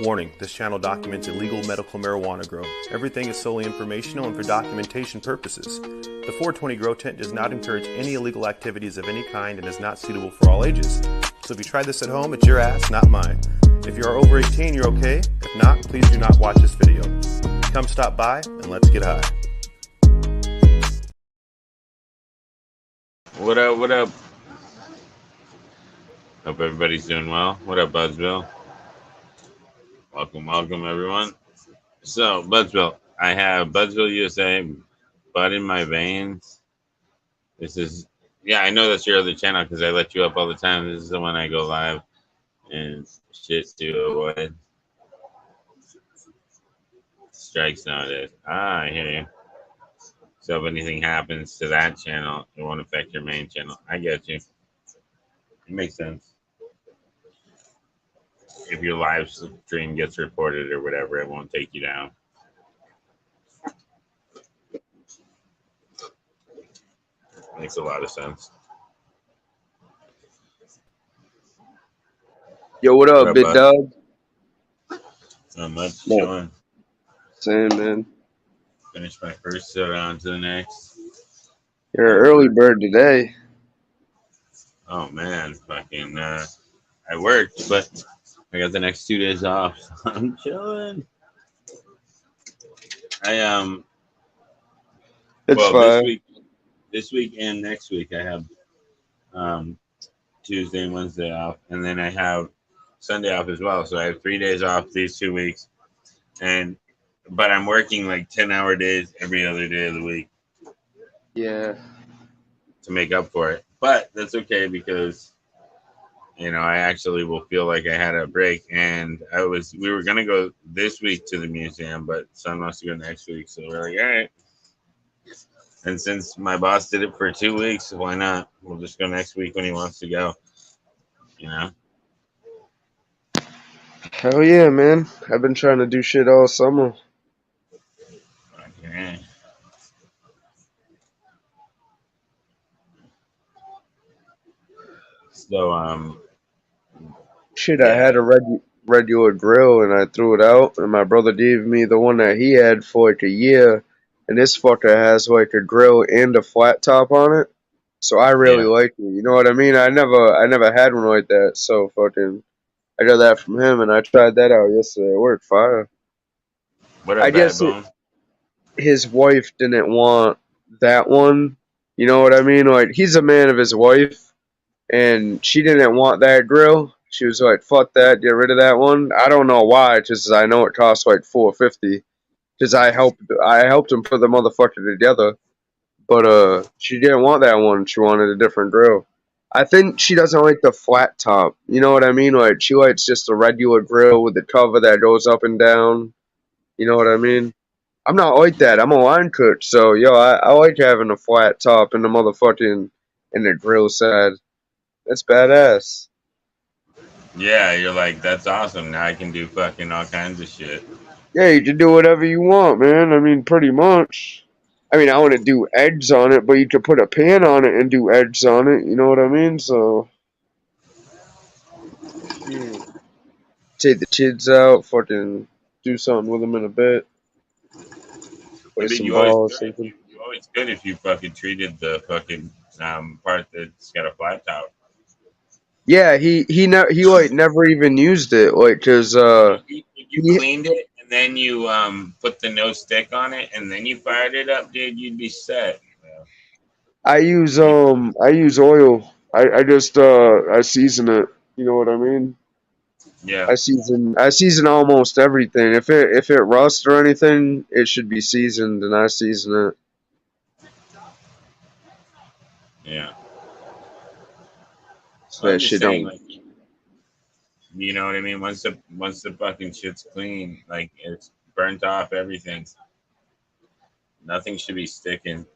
Warning, this channel documents illegal medical marijuana grow. Everything is solely informational and for documentation purposes. The 420 Grow Tent does not encourage any illegal activities of any kind and is not suitable for all ages. So if you try this at home, it's your ass, not mine. If you are over 18, you're okay. If not, please do not watch this video. Come stop by and let's get high. What up, what up? Hope everybody's doing well. What up, Budsville? Welcome, welcome, everyone. So, Budsville, I have Budsville USA, Bud in my veins. This is, yeah, I know that's your other channel because I let you up all the time. This is the one I go live and shit to avoid strikes nowadays. I hear you. So if anything happens to that channel, it won't affect your main channel. I get you. It makes sense. If your live stream gets reported or whatever, it won't take you down. Makes a lot of sense. Yo, what up, big dog? Not much. Chilling. Same, man. Finished my first, so on to the next. You're an early bird today. Oh man, fucking I worked, but I got the next 2 days off. So I'm chilling. It's well, fine. this week and next week I have Tuesday and Wednesday off, and then I have Sunday off as well. So I have 3 days off these 2 weeks, but I'm working like 10-hour days every other day of the week. Yeah. To make up for it, but that's okay because I actually will feel like I had a break. And we were gonna go this week to the museum, but son wants to go next week, so we're like, all right. And since my boss did it for 2 weeks, why not? We'll just go next week when he wants to go. Hell yeah, man. I've been trying to do shit all summer. Okay. So Shit, yeah. I had a regular grill and I threw it out, and my brother gave me the one that he had for like a year, and this fucker has like a grill and a flat top on it. So I really like it. You know what I mean? I never had one like that. So fucking, I got that from him, and I tried that out yesterday. It worked fire. What I up, guess Bad Bone? his wife didn't want that one. You know what I mean? Like, he's a man of his wife, and she didn't want that grill. She was like, "Fuck that, get rid of that one." I don't know why, just I know it costs like $450. Because I helped him put the motherfucker together, but she didn't want that one. She wanted a different grill. I think she doesn't like the flat top. You know what I mean? Like, she likes just a regular grill with the cover that goes up and down. You know what I mean? I'm not like that. I'm a line cook, so yo, I like having a flat top and the motherfucking and the grill side. That's badass. Yeah, you're like, that's awesome. Now I can do fucking all kinds of shit. Yeah, you can do whatever you want, man. I mean, pretty much. I mean, I want to do eggs on it, but you could put a pan on it and do eggs on it. You know what I mean? So, take the kids out, fucking do something with them in a bit. Play some ball or something. You always good if you fucking treated the fucking part that's got a flat top. Yeah, he like never even used it, like, cause if you cleaned it and then you put the no stick on it and then you fired it up, dude, you'd be set. I use oil. I just I season it. You know what I mean? Yeah. I season almost everything. If it rusts or anything, it should be seasoned, and I season it. Yeah. So that shit don't. Like, you know what I mean? Once the fucking shit's clean, like, it's burnt off everything. Nothing should be sticking.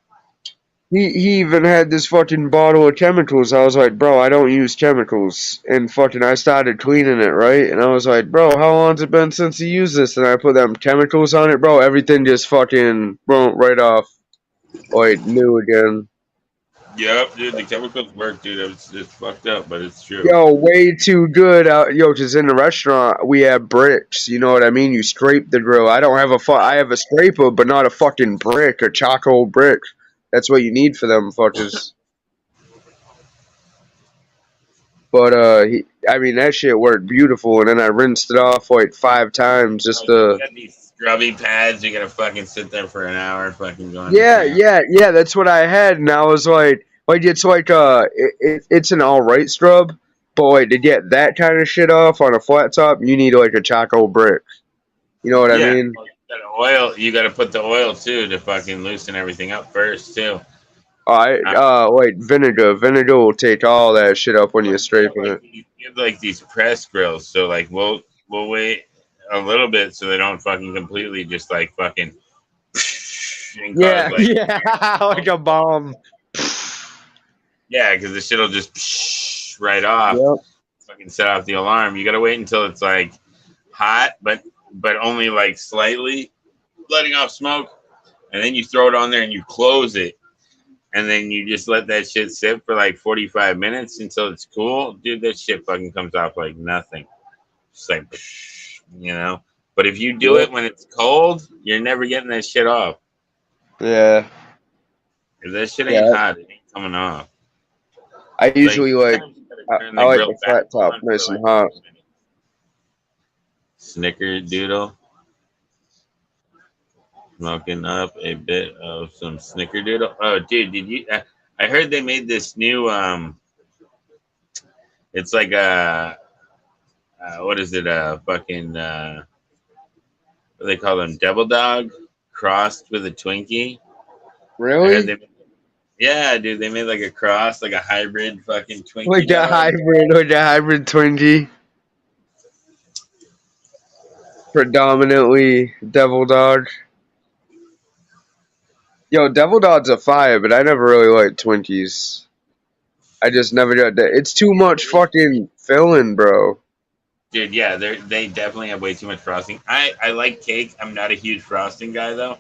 He even had this fucking bottle of chemicals. I was like, bro, I don't use chemicals. And fucking, I started cleaning it, right? And I was like, bro, how long's it been since you used this? And I put them chemicals on it, bro. Everything just fucking broke right off. Like, new again. Yep, dude, the chemicals work, dude. It's fucked up, but it's true. Yo, way too good. Yo, just in the restaurant, we have bricks. You know what I mean? You scrape the grill. I don't have I have a scraper, but not a fucking brick, a charcoal brick. That's what you need for them fuckers. But I mean, that shit worked beautiful, and then I rinsed it off like 5 times just You to. got these scrubby pads. You gotta fucking sit there for an hour, fucking going. Yeah, yeah. That's what I had, and I was like it's like it's an all right scrub, but like to get that kind of shit off on a flat top, you need like a charcoal brick. You know what I Yeah. mean? Oil. You gotta put the oil too to fucking loosen everything up first too. Wait, vinegar. Vinegar will take all that shit up when you're scraping it. You have like these press grills, so like we'll wait a little bit so they don't fucking completely just like fucking. And Yeah, cause, like, yeah, like a bomb. yeah, because the shit'll just right off. Yep. Fucking set off the alarm. You gotta wait until it's like hot, but only like slightly letting off smoke, and then you throw it on there and you close it, and then you just let that shit sit for like 45 minutes until it's cool. Dude, that shit fucking comes off like nothing. Just like, you know. But if you do it when it's cold, you're never getting that shit off. Yeah. If that shit ain't hot, it ain't coming off. I usually like turn I like grill the flat back top on nice for, and like, hot. Snickerdoodle. Smoking up a bit of some snickerdoodle. Oh, dude, did you? I heard they made this new. It's like a. What is it? Fucking. What do they call them? Devil dog crossed with a Twinkie. Really? Yeah, dude, they made like a cross, like a hybrid fucking Twinkie. Like a hybrid Twinkie. Predominantly Devil Dog. Yo, Devil Dog's a fire, but I never really liked Twinkies. I just never got that. It's too much fucking filling, bro. Dude, yeah, they definitely have way too much frosting. I like cake. I'm not a huge frosting guy though.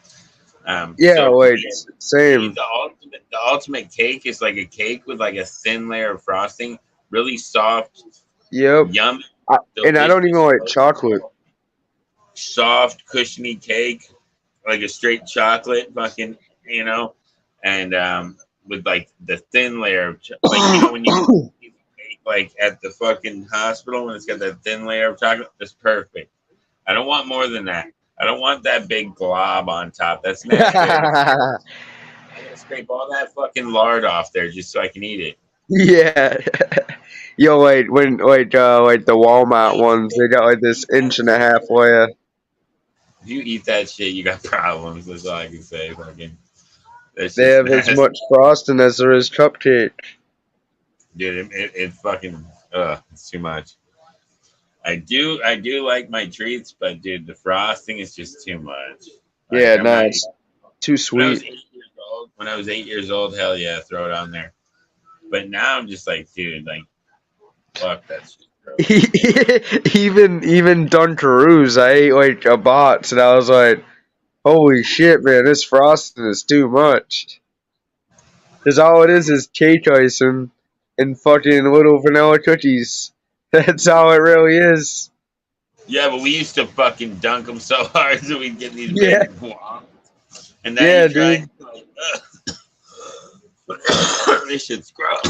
Same. The ultimate cake is like a cake with like a thin layer of frosting, really soft. Yep. Yum. And I don't even like chocolate. Soft, cushiony cake, like a straight chocolate, fucking, you know, and with like the thin layer of like you know when you eat cake like at the fucking hospital when it's got that thin layer of chocolate, that's perfect. I don't want more than that. I don't want that big glob on top. That's nasty. I gotta scrape all that fucking lard off there just so I can eat it. Yeah. Yo, wait, like the Walmart ones, they got like this 1.5-inch layer. If you eat that shit, you got problems. That's all I can say. Fucking. They have as much frosting as there is cupcake. Dude, it fucking it's too much. I do like my treats, but dude, the frosting is just too much. Like, yeah, nice. Too sweet. When I was 8 years old, hell yeah, throw it on there. But now I'm just like, dude, like, fuck that shit. even Dunkaroos, I ate like a box, and I was like, holy shit, man, this frosting is too much. Because all it is cake icing and fucking little vanilla cookies. That's all it really is. Yeah, but we used to fucking dunk them so hard that we'd get these big wonks. And now yeah, you try, dude. Like, this shit's gross.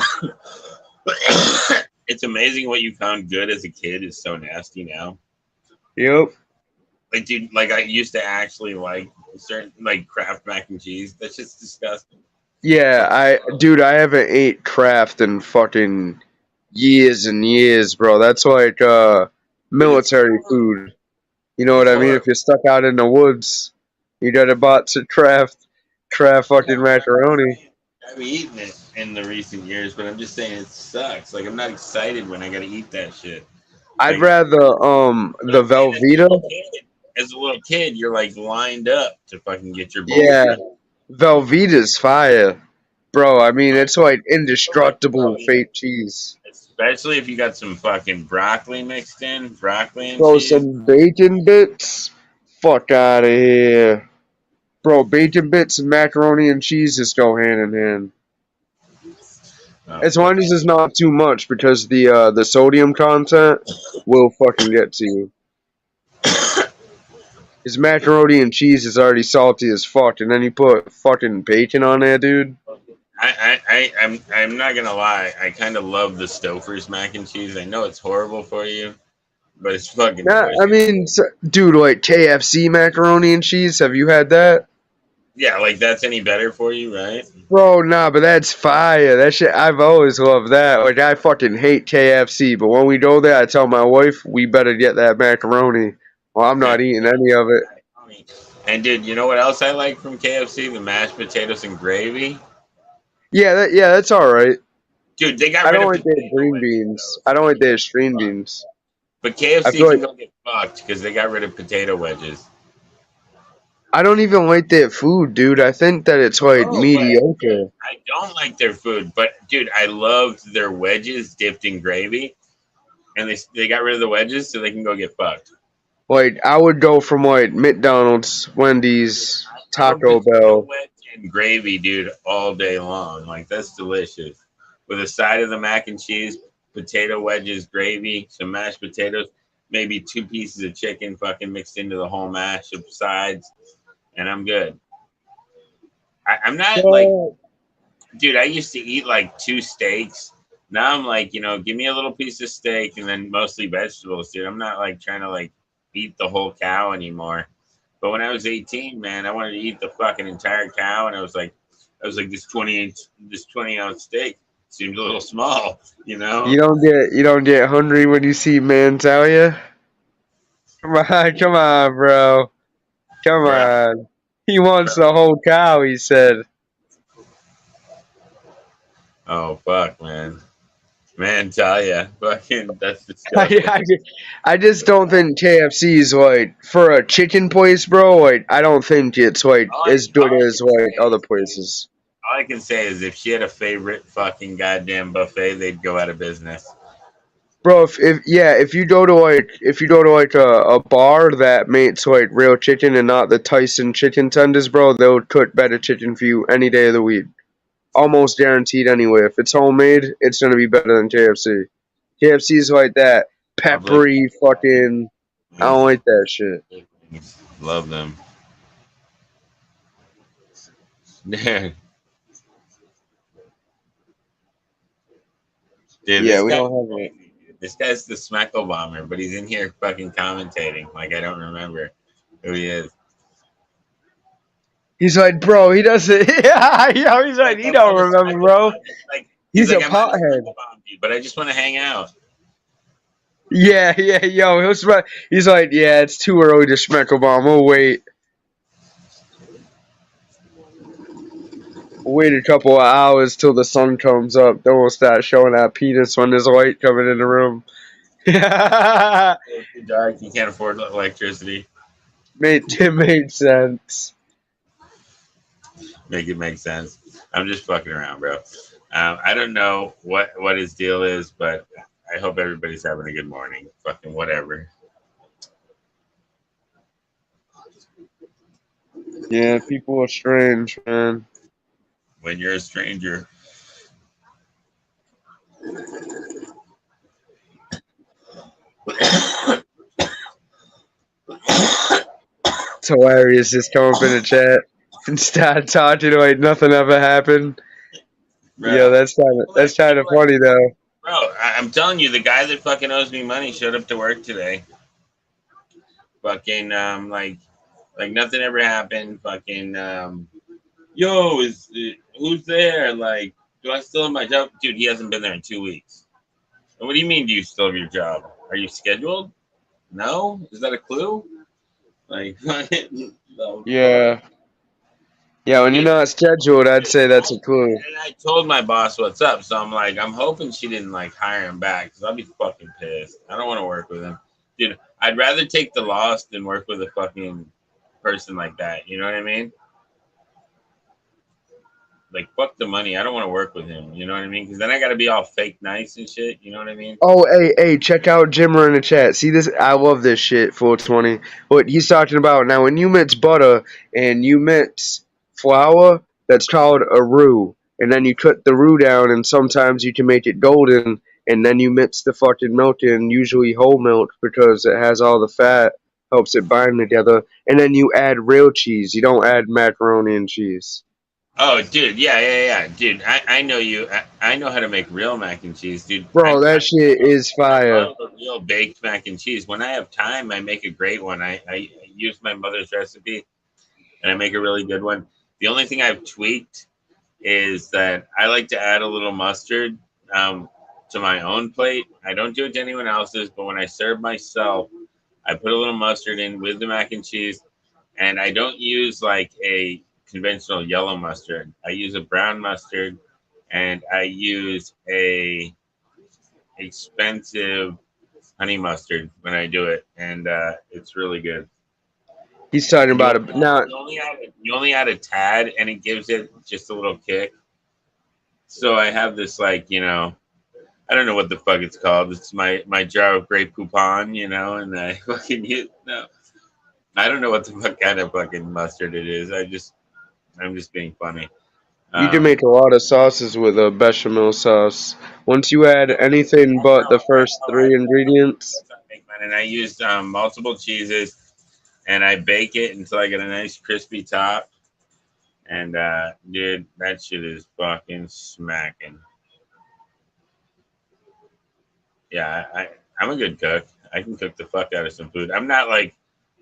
It's amazing what you found good as a kid is so nasty now. Yep. Like, dude, like I used to actually like certain like Kraft mac and cheese. That's just disgusting. Yeah, I haven't ate Kraft in fucking years and years, bro. That's like military food. You know what I mean? If you're stuck out in the woods, you got a box of Kraft fucking macaroni. I've eaten it in the recent years, but I'm just saying it sucks. Like I'm not excited when I gotta eat that shit. I'd rather the Velveeta. As a little kid, you're like lined up to fucking get your bowl. Yeah, Velveeta's fire, bro. I mean, it's like indestructible fake cheese. Especially if you got some fucking broccoli mixed in, broccoli and bro, cheese. Some bacon bits. Fuck out of here, bro. Bacon bits and macaroni and cheese just go hand in hand. Oh, As fuck. long as it's not too much, because the sodium content will fucking get to you. His macaroni and cheese is already salty as fuck, and then you put fucking bacon on there, dude. I'm not gonna lie. I kind of love the Stouffer's mac and cheese. I know it's horrible for you, but it's fucking Nah, I delicious. mean, dude, like KFC macaroni and cheese. Have you had that? Yeah, like that's any better for you, right? Bro, nah, but that's fire. That shit, I've always loved that. Like, I fucking hate KFC, but when we go there, I tell my wife we better get that macaroni. Well, I'm not eating any of it. And dude, you know what else I like from KFC? The mashed potatoes and gravy. Yeah, that's all right. Dude, they got I rid don't of like their potato green wedges beans. though, I so don't they like can their get string fucked. beans. But I KFC feel can like go get fucked because they got rid of potato wedges. I don't even like their food, dude. I think that it's like Oh, but dude, mediocre. I don't like their food, but dude, I loved their wedges dipped in gravy, and they got rid of the wedges so they can go get fucked. Like, I would go from like McDonald's, Wendy's, I'm a Taco potato Bell. wedge and gravy dude all day long. Like that's delicious. With a side of the mac and cheese, potato wedges, gravy, some mashed potatoes, maybe two pieces of chicken fucking mixed into the whole mash of sides, and I'm good. I'm not like, Bro, dude, I used to eat like two steaks. Now I'm like, give me a little piece of steak and then mostly vegetables, dude. I'm not like trying to like eat the whole cow anymore. But when I was 18, man, I wanted to eat the fucking entire cow, and I was like this 20-ounce steak seems a little small, you know. you don't get hungry when you see man tell you. Come on, bro. Come Bro, on. He wants the whole cow. He said. oh fuck, man, tell ya, fucking, that's I, disgusting. I, I just don't think KFC's like for a chicken place, bro. Like, I don't think it's like All I, as good all I as can say like other is, places. all I can say is, if she had a favorite fucking goddamn buffet, they'd go out of business. Bro, if you go to like a bar that makes like real chicken and not the Tyson chicken tenders, bro, they'll cook better chicken for you any day of the week. Almost guaranteed anyway. If it's homemade, it's gonna be better than KFC. KFC's like that Public, peppery fucking. I don't like that shit. love them. Dude, Yeah, this we guy's don't have it. crazy. Dude. This guy's the Smeckle bomber, but he's in here fucking commentating like I don't remember who he is. He's like, bro, he doesn't. Yeah, yo, he's like, Like he I'm don't on a remember, Smeckle bro. bomb. Like he's He's a like, I might have pothead. Smeckle bombed you, but I just want to hang out. Yeah, yo, he's like, yeah, it's too early to Schmeckle bomb. We'll wait. Wait a couple of hours till the sun comes up. Then we'll start showing that penis when there's light coming in the room. It's too dark. You can't afford electricity. It made sense. Make it make sense. I'm just fucking around, bro. I don't know what his deal is, but I hope everybody's having a good morning. Fucking whatever. Yeah, people are strange, man. When you're a stranger. It's hilarious. Just come up in the chat and start talking like nothing ever happened. Bro, Yeah, that's kind of funny though. bro, I'm telling you, the guy that fucking owes me money showed up to work today. Fucking like nothing ever happened. Fucking yo, who's there? Like, do I still have my job? Dude, he hasn't been there in 2 weeks. And what do you mean? Do you still have your job? Are you scheduled? No, is that a clue? Like, no. Yeah. Yeah, when you're not scheduled, I'd say that's a clue. And I told my boss what's up, so I'm like, I'm hoping she didn't like hire him back because I'll be fucking pissed. I don't want to work with him, dude. I'd rather take the loss than work with a fucking person like that. You know what I mean? Like, fuck the money. I don't want to work with him. You know what I mean? Because then I got to be all fake nice and shit. You know what I mean? Oh, hey, check out Jimmer in the chat. See this? I love this shit, 420. What he's talking about now, when you mix butter and you mix flour, that's called a roux. and then you cut the roux down, and sometimes you can make it golden, and then you mix the fucking milk in, usually whole milk because it has all the fat, helps it bind together, and then you add real cheese. You don't add macaroni and cheese. Oh, dude, yeah, dude. I know you. I know how to make real mac and cheese, dude. Bro, that shit is I fire. love a real baked mac and cheese. When I have time, I make a great one. I use my mother's recipe, and I make a really good one. The only thing I've tweaked is that I like to add a little mustard to my own plate. I don't do it to anyone else's, but when I serve myself, I put a little mustard in with the mac and cheese, and I don't use like a conventional yellow mustard. I use a brown mustard, and I use a expensive honey mustard when I do it, and it's really good. He's talking And about it now. you only add a tad, and it gives it just a little kick. So I have this like I don't know what the fuck it's called. It's my jar of Grey Poupon, and I fucking use no. I don't know what the fuck kind of fucking mustard it is. I'm just being funny. You can Um, make a lot of sauces with a bechamel sauce. Once you add anything that's but how the that's first how I three ingredients, that's how I make mine. And I used multiple cheeses, and I bake it until I get a nice crispy top. And dude, that shit is fucking smacking. Yeah, I'm a good cook. I can cook the fuck out of some food. I'm not like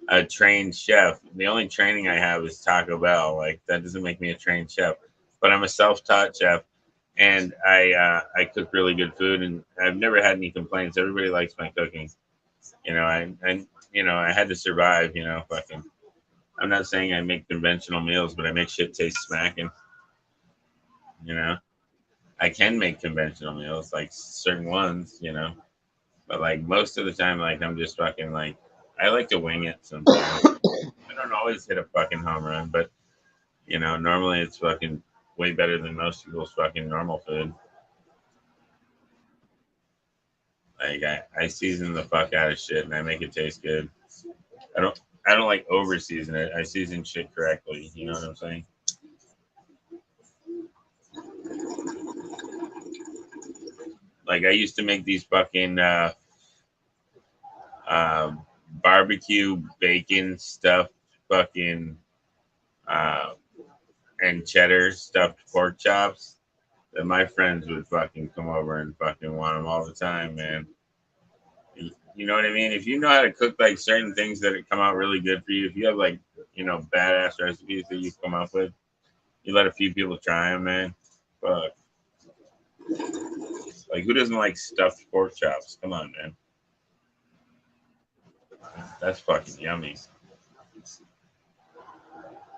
a trained chef. The only training I have is Taco Bell. Like that doesn't make me a trained chef, but I'm a self-taught chef, and I cook really good food, and I've never had any complaints. Everybody likes my cooking. I had to survive. Fucking. I'm not saying I make conventional meals, but I make shit taste smacking. You know, I can make conventional meals, like certain ones. But like most of the time, like I'm just fucking like I like to wing it sometimes. I don't always hit a fucking home run, but normally it's fucking way better than most people's fucking normal food. Like I season the fuck out of shit and I make it taste good. I don't I don't like over season it. I season shit correctly. You know what I'm saying? Like I used to make these fucking uh, barbecue bacon stuffed fucking uh, and cheddar stuffed pork chops that my friends would fucking come over and fucking want them all the time, man. You know what I mean? If you know how to cook like certain things that come out really good for you, if you have like badass recipes that you come up with, you let a few people try them, man. Fuck, like who doesn't like stuffed pork chops? Come on, man. That's fucking yummy.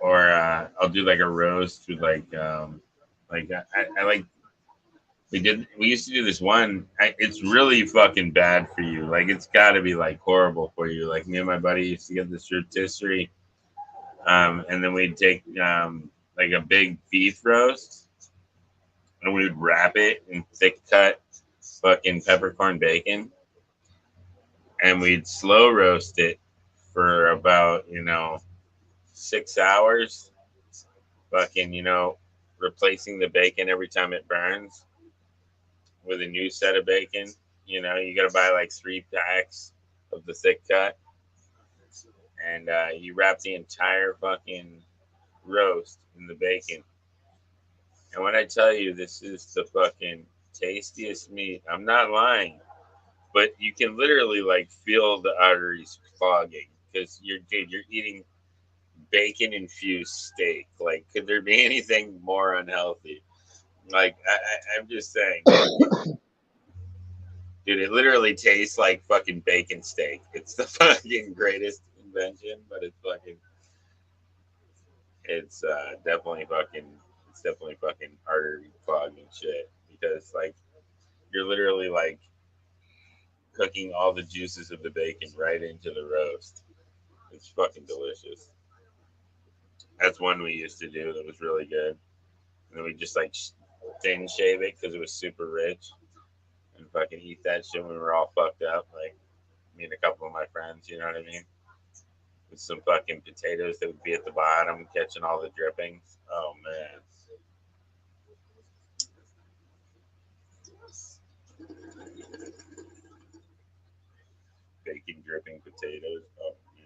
Or I'll do like a roast with like I like we used to do this one. It's really fucking bad for you. Like it's got to be like horrible for you. Like me and my buddy used to get this rotisserie, and then we'd take like a big beef roast, and we'd wrap it in thick cut fucking peppercorn bacon, and we'd slow roast it for about 6 hours. Fucking replacing the bacon every time it burns with a new set of bacon. You got to buy like 3 packs of the thick cut, and you wrap the entire fucking roast in the bacon. And when I tell you this is the fucking tastiest meat, I'm not lying. But you can literally like feel the arteries clogging because you're eating bacon infused steak. Like, could there be anything more unhealthy? Like, I'm just saying, dude, it literally tastes like fucking bacon steak. It's the fucking greatest invention, but it's definitely fucking artery clogging shit because like you're literally like cooking all the juices of the bacon right into the roast. It's fucking delicious. That's one we used to do that was really good. And then we just like thin shave it because it was super rich and fucking eat that shit when we were all fucked up. Like me and a couple of my friends, you know what I mean? With some fucking potatoes that would be at the bottom catching all the drippings. Oh man. bacon dripping potatoes. Oh, man.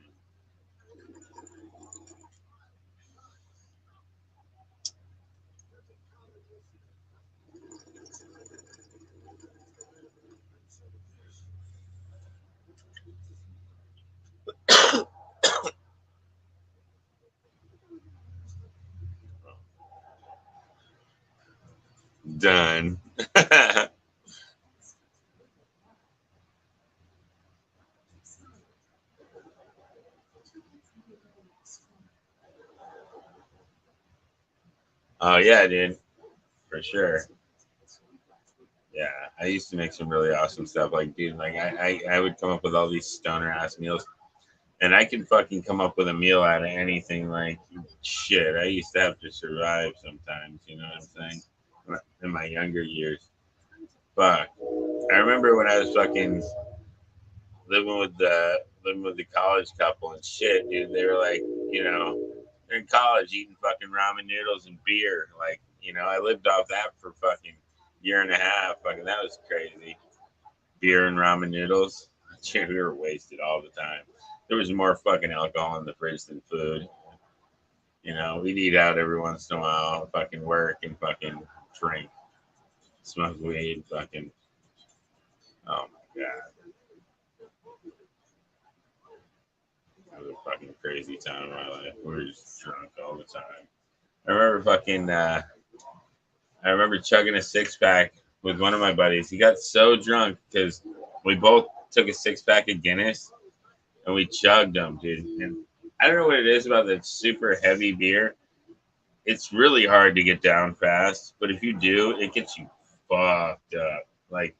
Done. Oh yeah, dude, for sure. Yeah, I used to make some really awesome stuff. Like, dude, like I would come up with all these stoner ass meals, and I could fucking come up with a meal out of anything. Like, shit, I used to have to survive sometimes. You know what I'm saying? In my younger years, fuck. I remember when I was fucking living with the college couple and shit, dude. They were like, you know, they're in college eating fucking ramen noodles and beer. Like, you know, I lived off that for fucking year and a half. Fucking that was crazy. Beer and ramen noodles. Dude, we were wasted all the time. There was more fucking alcohol in the fridge than food. You know, we'd eat out every once in a while, fucking work and fucking drink, smoke weed, fucking. Oh my god, it was a fucking crazy time in my life. We were just drunk all the time. I remember fucking. I remember chugging a 6 pack with one of my buddies. He got so drunk because we both took a 6 pack of Guinness and we chugged them, dude. And I don't know what it is about that super heavy beer. It's really hard to get down fast, but if you do, it gets you fucked up. Like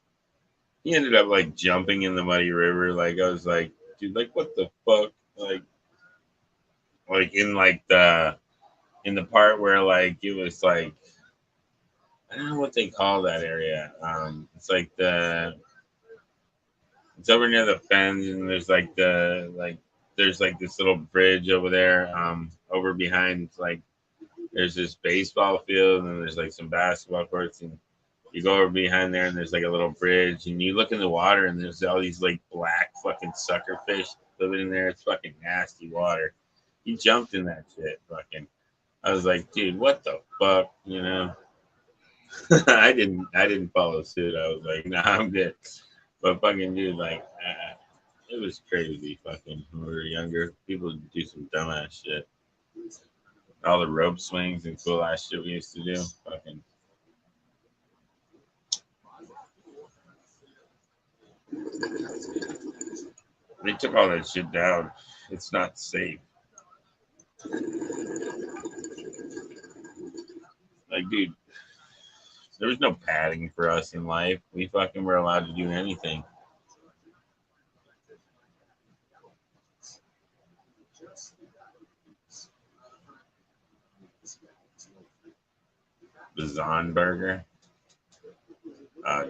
he ended up like jumping in the muddy river. Like I was like, dude, like what the fuck? Like in the part where like it was like I don't know what they call that area. It's like it's over near the fence, and there's like there's like this little bridge over there. Over behind like there's this baseball field, and there's like some basketball courts, and you go over behind there, and there's like a little bridge, and you look in the water, and there's all these like black fucking sucker fish living in there. It's fucking nasty water. He jumped in that shit, fucking. I was like, dude, what the fuck, you know? I didn't follow suit. I was like, nah, I'm good. But fucking dude, like, it was crazy. Fucking when we were younger, people would do some dumbass shit. All the rope swings and cool ass shit we used to do. Fucking, they took all that shit down. It's not safe. Like, dude, there was no padding for us in life. We fucking were allowed to do anything. The Zon burger.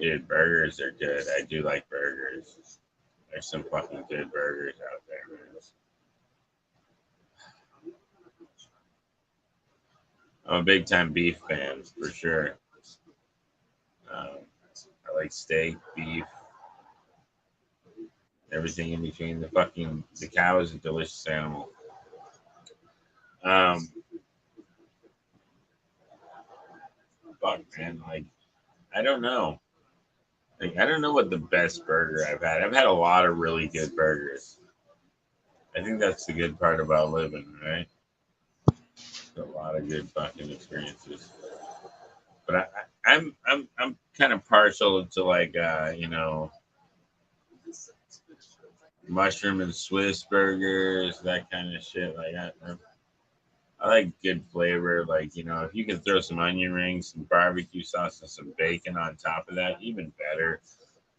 Dude, burgers are good. I do like burgers. There's some fucking good burgers out there, man. I'm a big time beef fan for sure. Um, I like steak, beef, everything in between. The cow is a delicious animal. Um, fuck man, like I don't know. Like I don't know what the best burger I've had. I've had a lot of really good burgers. I think that's the good part about living, right? A lot of good fucking experiences. But I'm kind of partial to like you know mushroom and Swiss burgers, that kind of shit. Like I like good flavor. Like you know, if you can throw some onion rings, some barbecue sauce, and some bacon on top of that, even better.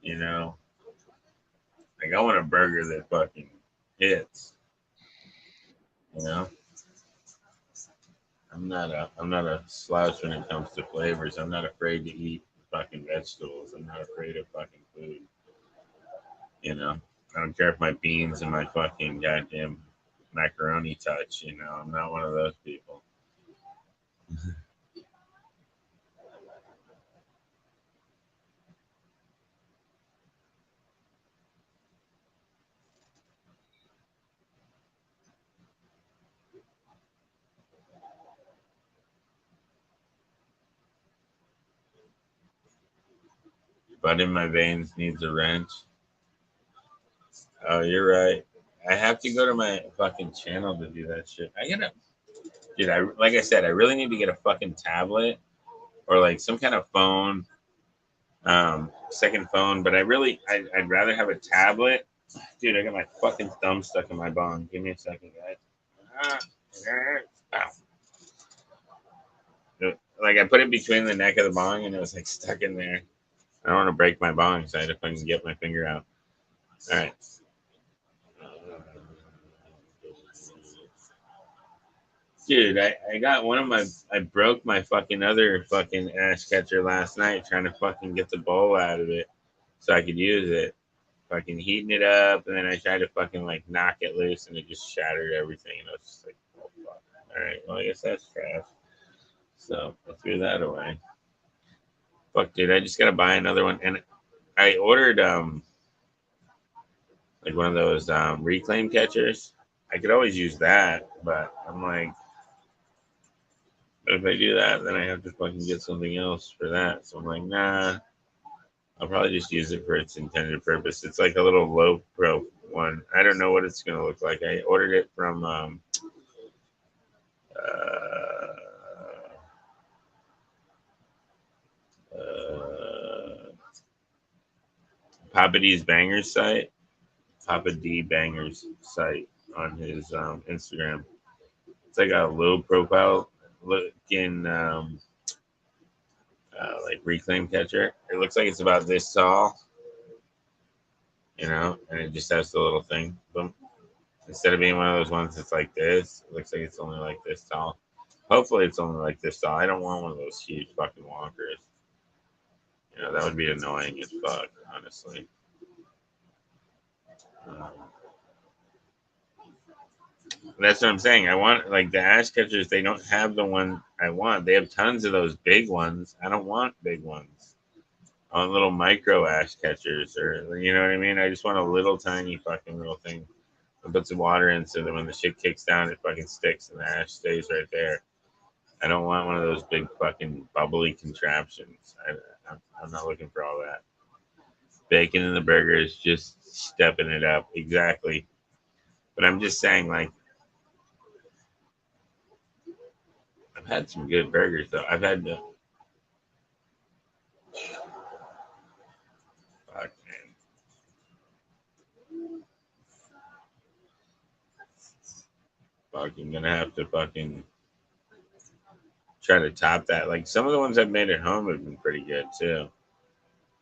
You know, like I want a burger that fucking hits. You know, I'm not a slouch when it comes to flavors. I'm not afraid to eat fucking vegetables. I'm not afraid of fucking food. You know, I don't care if my beans and my fucking goddamn macaroni touch. You know, I'm not one of those people. Blood in my veins needs a wrench. Oh, you're right. I have to go to my fucking channel to do that shit. I gotta, dude. Like I said, I really need to get a fucking tablet or like some kind of phone, second phone. But I'd rather have a tablet. Dude, I got my fucking thumb stuck in my bong. Give me a second, guys. Like I put it between the neck of the bong and it was like stuck in there. I don't want to break my bong, so I had to fucking get my finger out. All right. Dude, I got I broke my fucking other fucking ash catcher last night trying to fucking get the bowl out of it so I could use it. Fucking heating it up, and then I tried to fucking like knock it loose and it just shattered everything. And I was just like, oh fuck. All right, well, I guess that's trash. So I threw that away. Fuck, dude, I just gotta buy another one. And I ordered like one of those reclaim catchers. I could always use that, but I'm like, if I do that, then I have to fucking get something else for that. So I'm like, nah, I'll probably just use it for its intended purpose. It's like a little low pro one. I don't know what it's gonna look like. I ordered it from Papa D's Bangers site. Papa D Bangers site on his Instagram. It's like a low profile looking like reclaim catcher. It looks like it's about this tall, you know, and it just has the little thing. Boom. Instead of being one of those ones that's like this, it looks like it's only like this tall. Hopefully, it's only like this tall. I don't want one of those huge fucking walkers. You know, that would be annoying as fuck, honestly. That's what I'm saying. I want like the ash catchers. They don't have the one I want. They have tons of those big ones. I don't want big ones. I want little micro ash catchers, or you know what I mean. I just want a little tiny fucking little thing. I put some water in so that when the shit kicks down, it fucking sticks and the ash stays right there. I don't want one of those big fucking bubbly contraptions. I'm not looking for all that. Bacon in the burger is just stepping it up. Exactly. But I'm just saying, like, I've had some good burgers, though. I've had the. Fuck, man. Fuck, I'm going to have to fucking try to top that. Like, some of the ones I've made at home have been pretty good, too.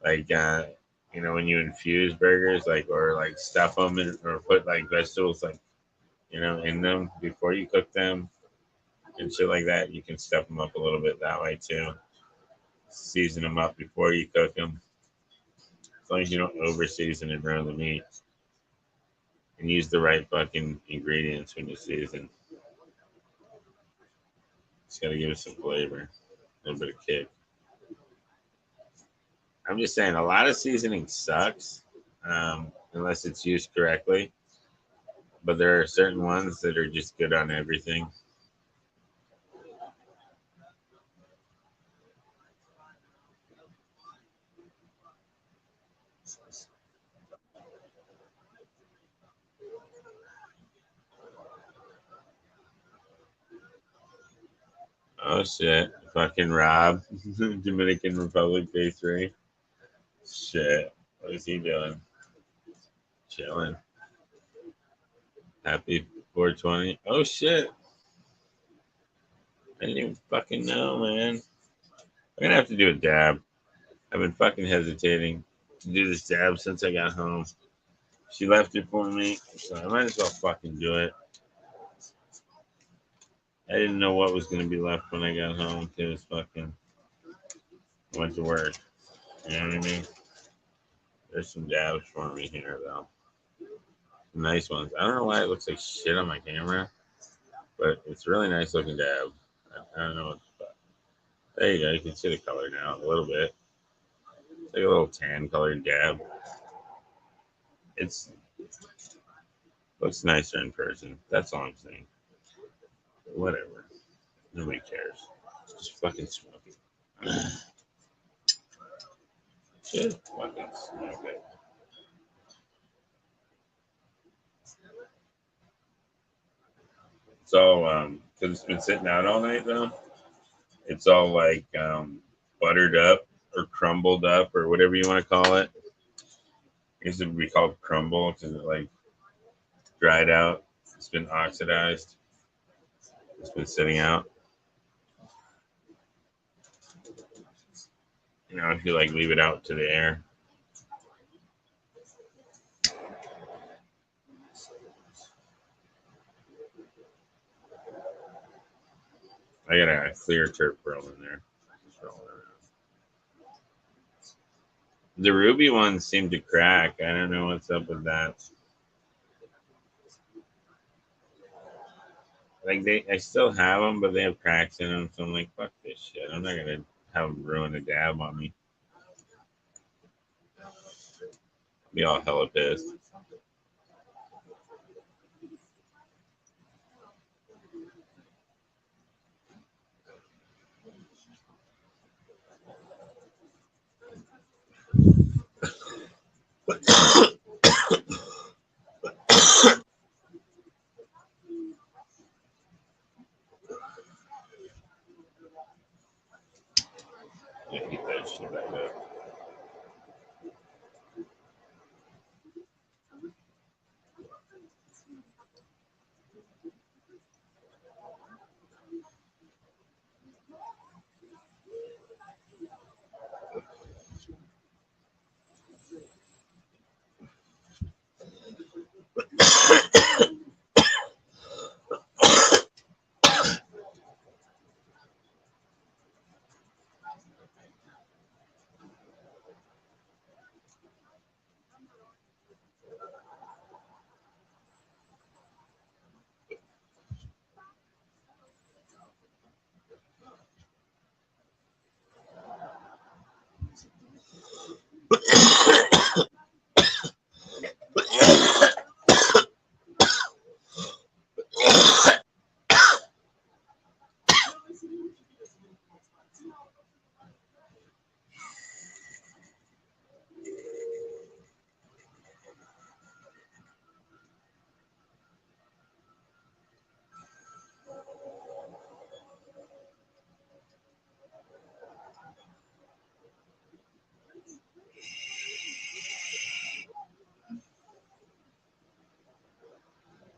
Like, you know, when you infuse burgers, like, or like stuff them in, or put like vegetables, like, you know, in them before you cook them and shit like that, you can stuff them up a little bit that way too. Season them up before you cook them, as long as you don't over season and ruin the meat, and use the right fucking ingredients when you season. Just gotta give it some flavor, a little bit of kick. I'm just saying, a lot of seasoning sucks unless it's used correctly. But there are certain ones that are just good on everything. Oh shit. Fucking Rob. Dominican Republic Day 3. Shit. What is he doing? Chilling. Happy 420. Oh shit. I didn't even fucking know, man. I'm gonna have to do a dab. I've been fucking hesitating to do this dab since I got home. She left it for me, so I might as well fucking do it. I didn't know what was gonna be left when I got home because fucking went to work. You know what I mean? There's some dabs for me here though. Some nice ones. I don't know why it looks like shit on my camera, but it's really nice looking dab. I don't know what the fuck. There you go. You can see the color now a little bit. It's like a little tan colored dab. It's looks nicer in person. That's all I'm saying. Whatever. Nobody cares. Just fucking smoke it. Shit, fucking smoke it. So, because it's been sitting out all night though, it's all like buttered up or crumbled up or whatever you want to call it. I guess it would be called crumble because it like dried out. It's been oxidized. It's been sitting out. You know, if you like leave it out to the air. I got a clear turp pearl in there. The ruby ones seem to crack. I don't know what's up with that. Like I still have them, but they have cracks in them. So I'm like, fuck this shit. I'm not gonna have them ruin a dab on me. Be all hella pissed. Yeah, heat that shit back up.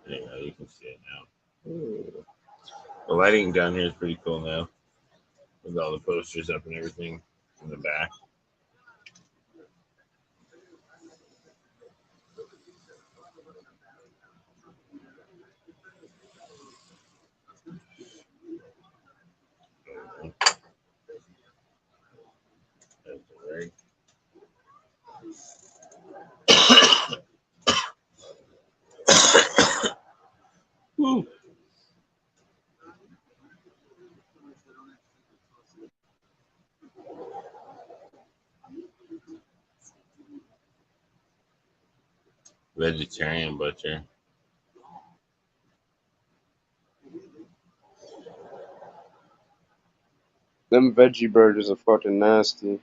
There you go. You can see it now. Ooh. The lighting down here is pretty cool now, with all the posters up and everything in the back. Woo. Vegetarian butcher. Them veggie burgers are fucking nasty.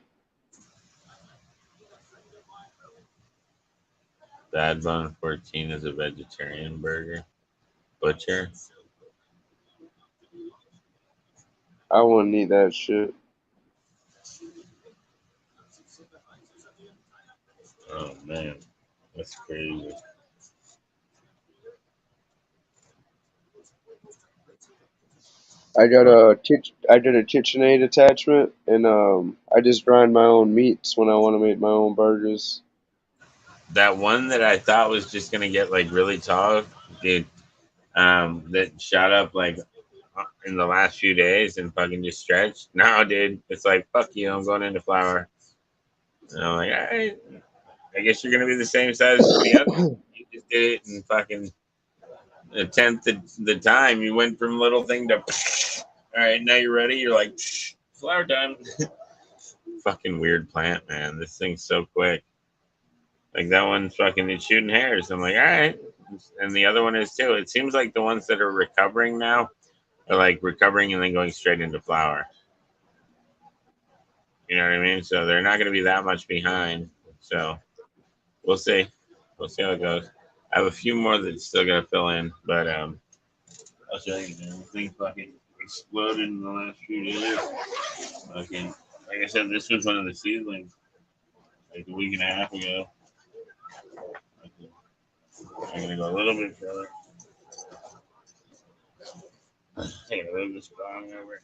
Bad Bun 14 is a vegetarian burger. Butcher. I wouldn't eat that shit. Oh man, that's crazy. I did a KitchenAid attachment, and I just grind my own meats when I want to make my own burgers. That one that I thought was just gonna get like really tall, dude. That shot up like in the last few days and fucking just stretched. No, dude, it's like fuck you. I'm going into flour. And I'm like, all right, I guess you're gonna be the same size as the other. You just did it in fucking a tenth the time. You went from little thing to all right. Now you're ready. You're like flour time. Fucking weird plant, man. This thing's so quick. Like that one's fucking it's shooting hairs. I'm like, all right, and the other one is too. It seems like the ones that are recovering now are like recovering and then going straight into flour. You know what I mean? So they're not going to be that much behind. So we'll see. We'll see how it goes. I have a few more that's still got to fill in, but I'll show you. Man. The thing fucking exploded in the last few days. Fucking, like I said, this was one of the seedlings like a week and a half ago. I'm gonna go a little bit further. Take a little bit strong over.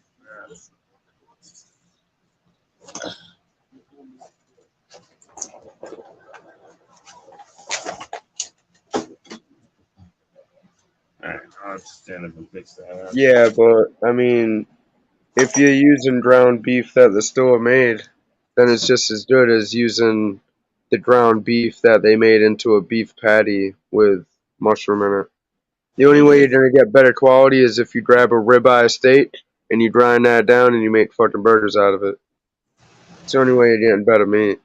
Alright, I'll have to stand up and fix that up. Yeah, but I mean, if you're using ground beef that the store made, then it's just as good as using the ground beef that they made into a beef patty with mushroom in it. The only way you're gonna get better quality is if you grab a ribeye steak and you grind that down and you make fucking burgers out of it. It's the only way you're getting better meat.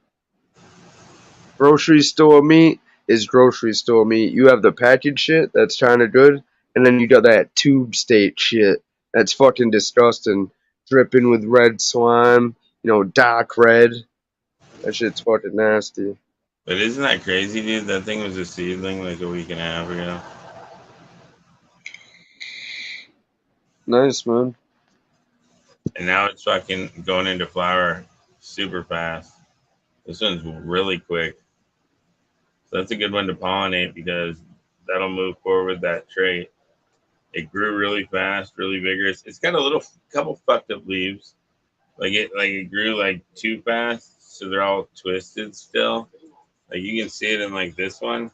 Grocery store meat is grocery store meat. You have the packaged shit that's kinda good, and then you got that tube steak shit that's fucking disgusting. Dripping with red slime, dark red. That shit's fucking nasty. But isn't that crazy, dude? That thing was a seedling like a week and a half ago. Nice, man. And now it's fucking going into flower super fast. This one's really quick. So that's a good one to pollinate because that'll move forward that trait. It grew really fast, really vigorous. It's got a couple fucked up leaves. It grew like too fast, so they're all twisted still. Like you can see it in like this one.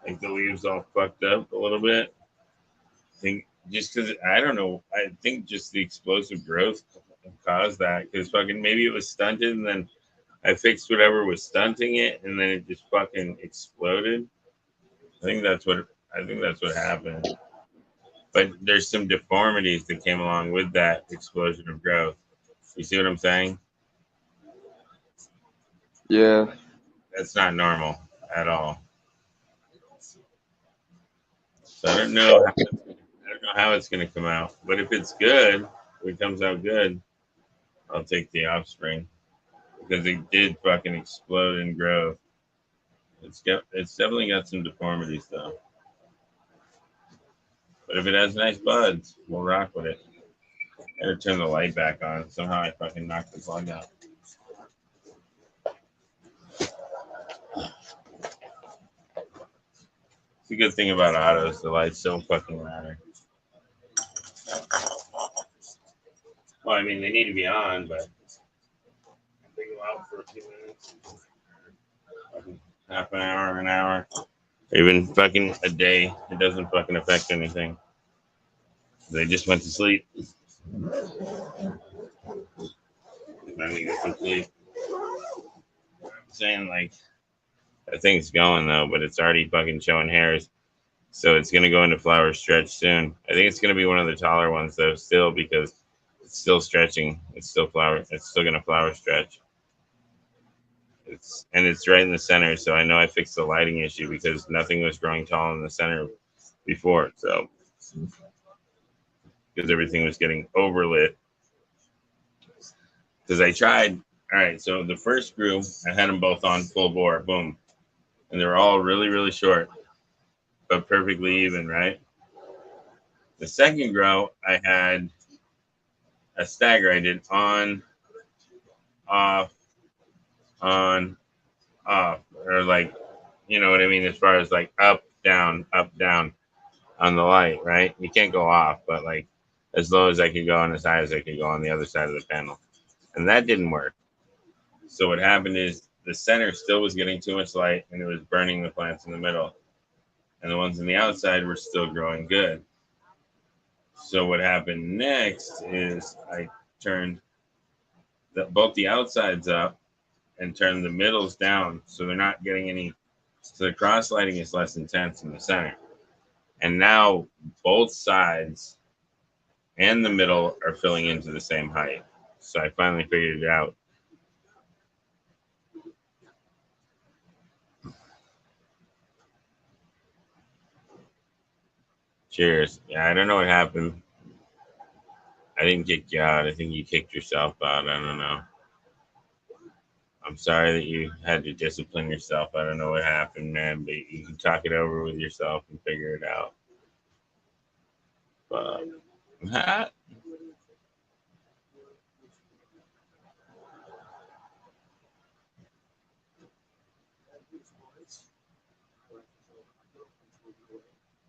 Like the leaves all fucked up a little bit. I think just because I don't know. I think just the explosive growth caused that because fucking maybe it was stunted and then I fixed whatever was stunting it and then it just fucking exploded. I think that's what happened. But there's some deformities that came along with that explosion of growth. You see what I'm saying? Yeah. That's not normal at all. So I don't know how it's going to come out. But if it's good, if it comes out good, I'll take the offspring because it did fucking explode in growth. It's definitely got some deformities though. But if it has nice buds, we'll rock with it. I gotta turn the light back on. Somehow I fucking knocked the plug out. It's a good thing about autos. The lights don't fucking matter. Well, I mean, they need to be on, but they go out for a few minutes. Fucking half an hour, or even fucking a day. It doesn't fucking affect anything. They just went to sleep. Then we get to sleep. I'm saying like that thing's going though, but it's already fucking showing hairs. So it's gonna go into flower stretch soon. I think it's gonna be one of the taller ones though, still because it's still stretching. It's still gonna flower stretch. It's right in the center, so I know I fixed the lighting issue because nothing was growing tall in the center before. So because everything was getting overlit. Because I tried. All right, so the first grew, I had them both on full bore, boom, and they were all really, really short, but perfectly even, right? The second grow, I had a stagger. I did on, off, on, off, or like, you know what I mean, as far as like up, down on the light, right? You can't go off, but like as low as I could go and as high as I could go on the other side of the panel. And that didn't work. So what happened is the center still was getting too much light and it was burning the plants in the middle. And the ones on the outside were still growing good. So what happened next is I turned both the outsides up and turned the middles down so they're not getting any. So the cross lighting is less intense in the center. And now both sides and the middle are filling into the same height. So I finally figured it out. Cheers. Yeah, I don't know what happened. I didn't kick you out. I think you kicked yourself out. I don't know. I'm sorry that you had to discipline yourself. I don't know what happened, man, but you can talk it over with yourself and figure it out. But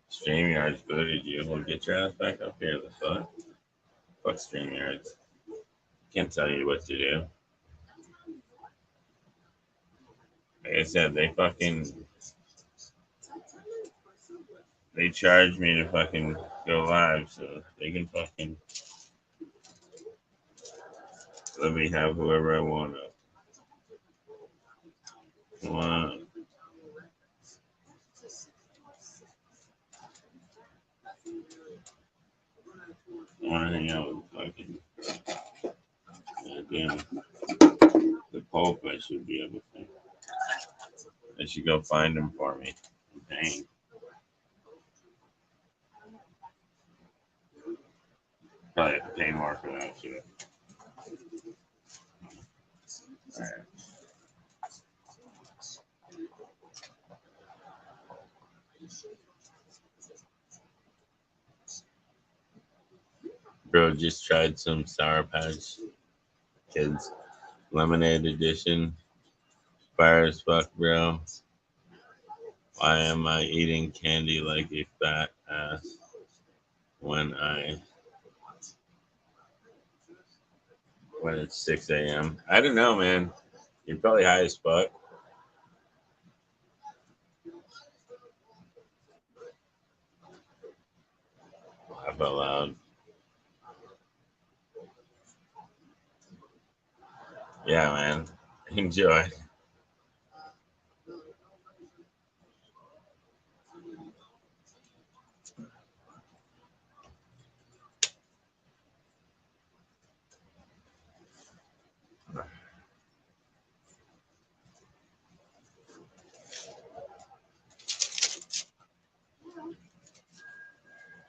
StreamYard's booted you. Well, get your ass back up here. The fuck? Fuck StreamYards. Can't tell you what to do. Like I said, they charge me to fucking go live, so they can fucking let me have whoever I want to. Want to hang out with fucking damn the Pope. I should be able to. I should go find him for me. Dang. Probably have to pay more for that shit. All right. Bro, just tried some Sour Patch Kids Lemonade Edition. Fire as fuck, bro. Why am I eating candy like a fat ass when it's 6 a.m.? I don't know, man. You're probably high as fuck. Laugh out loud. Yeah, man. Enjoy.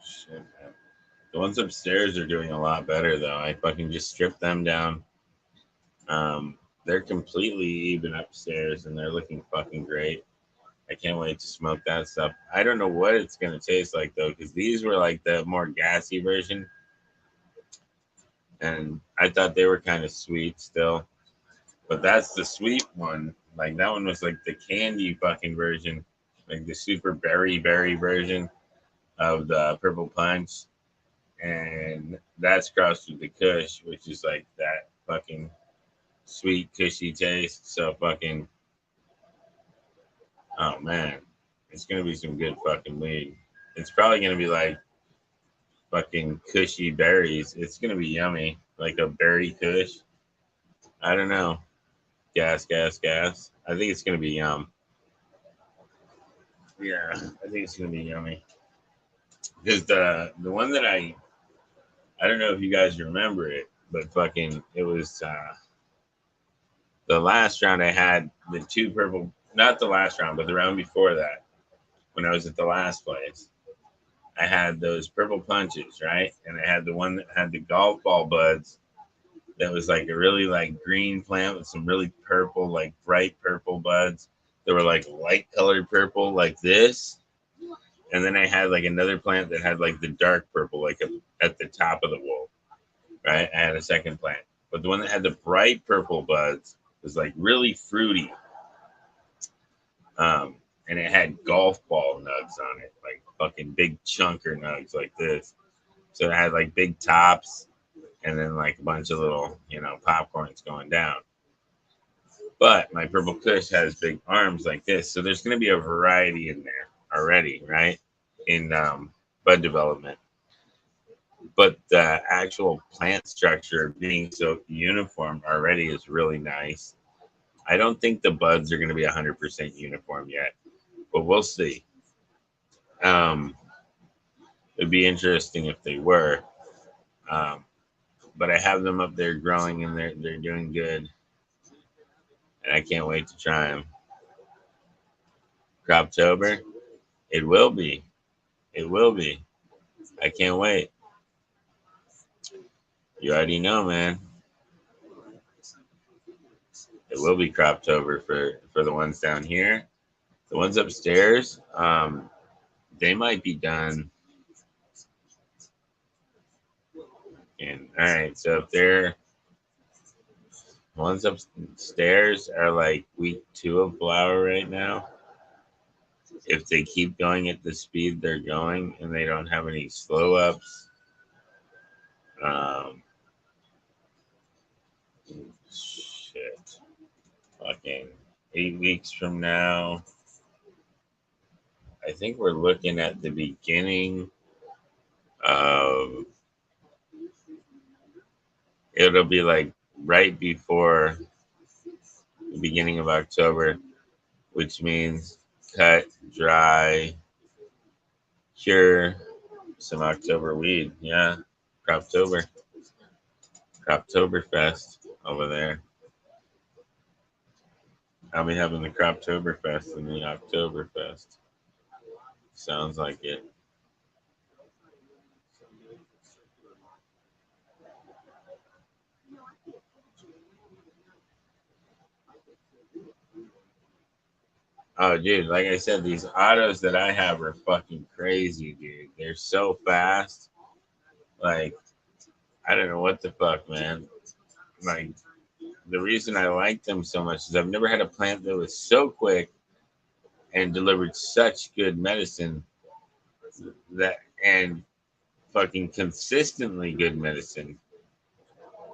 Shit, man. The ones upstairs are doing a lot better, though. I fucking just stripped them down. They're completely even upstairs, and they're looking fucking great. I can't wait to smoke that stuff. I don't know what it's gonna taste like though, because these were like the more gassy version, and I thought they were kind of sweet still. But that's the sweet one. Like that one was like the candy fucking version, like the super berry version of the purple punch, and that's crossed with the Kush, which is like that fucking sweet cushy taste. So fucking, oh man, it's gonna be some good fucking weed. It's probably gonna be like fucking cushy berries. It's gonna be yummy, like a berry kush. I don't know. Gas. I think it's gonna be yum. Yeah, I think it's gonna be yummy. Because the one that I don't know if you guys remember it, but fucking it was the last round I had the two purple, not the last round, but the round before that, when I was at the last place. I had those purple punches, right? And I had the one that had the golf ball buds that was like a really like green plant with some really purple, like bright purple buds that were like light colored purple like this. And then I had like another plant that had like the dark purple, like at the top of the wool, right? I had a second plant. But the one that had the bright purple buds was like really fruity. And it had golf ball nugs on it, like fucking big chunker nugs like this. So it had like big tops and then like a bunch of little, popcorns going down. But my purple kush has big arms like this. So there's going to be a variety in there already, right? In bud development. But the actual plant structure being so uniform already is really nice. I don't think the buds are going to be 100% uniform yet, but we'll see. It'd be interesting if they were. But I have them up there growing and they're doing good. And I can't wait to try them. Croptober? It will be. It will be. I can't wait. You already know, man. It will be Croptober for the ones down here. The ones upstairs, they might be done. And all right, so if they're the ones upstairs are like week 2 of flower right now. If they keep going at the speed they're going and they don't have any slow ups, shit, fucking 8 weeks from now, I think we're looking at the beginning of, it'll be like right before the beginning of October, which means cut, dry, cure, some October weed. Yeah, Croptober. Croptoberfest over there. I'll be having the Croptoberfest and the Oktoberfest. Sounds like it. Oh, dude, like I said, these autos that I have are fucking crazy, dude. They're so fast. Like, I don't know what the fuck, man. Like, the reason I like them so much is I've never had a plant that was so quick and delivered such good medicine that and fucking consistently good medicine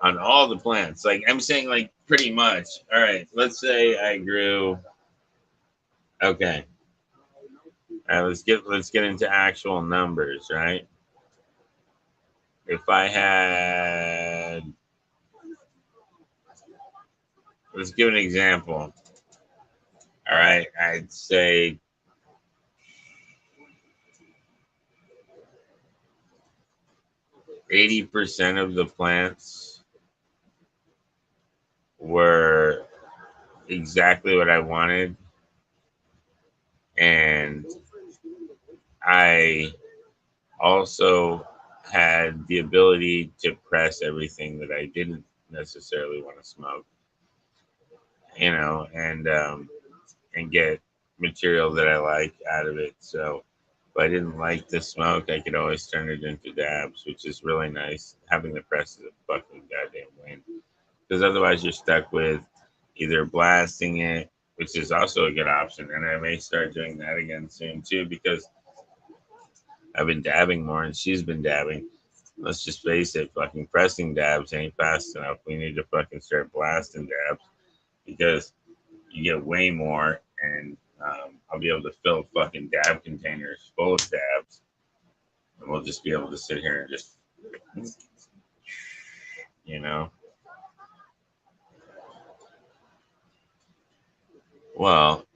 on all the plants. Like I'm saying, like pretty much. All right, let's say I grew. Okay, all right. Let's get into actual numbers, right? If I had, let's give an example. All right, I'd say 80% of the plants were exactly what I wanted, and I also had the ability to press everything that I didn't necessarily want to smoke, and get material that I like out of it. So if I didn't like the smoke, I could always turn it into dabs, which is really nice. Having the press is a fucking goddamn win, because otherwise you're stuck with either blasting it, which is also a good option, and I may start doing that again soon too, because I've been dabbing more and she's been dabbing. Let's just face it, fucking pressing dabs ain't fast enough. We need to fucking start blasting dabs, because you get way more, and I'll be able to fill fucking dab containers full of dabs, and we'll just be able to sit here and just, you know. Well,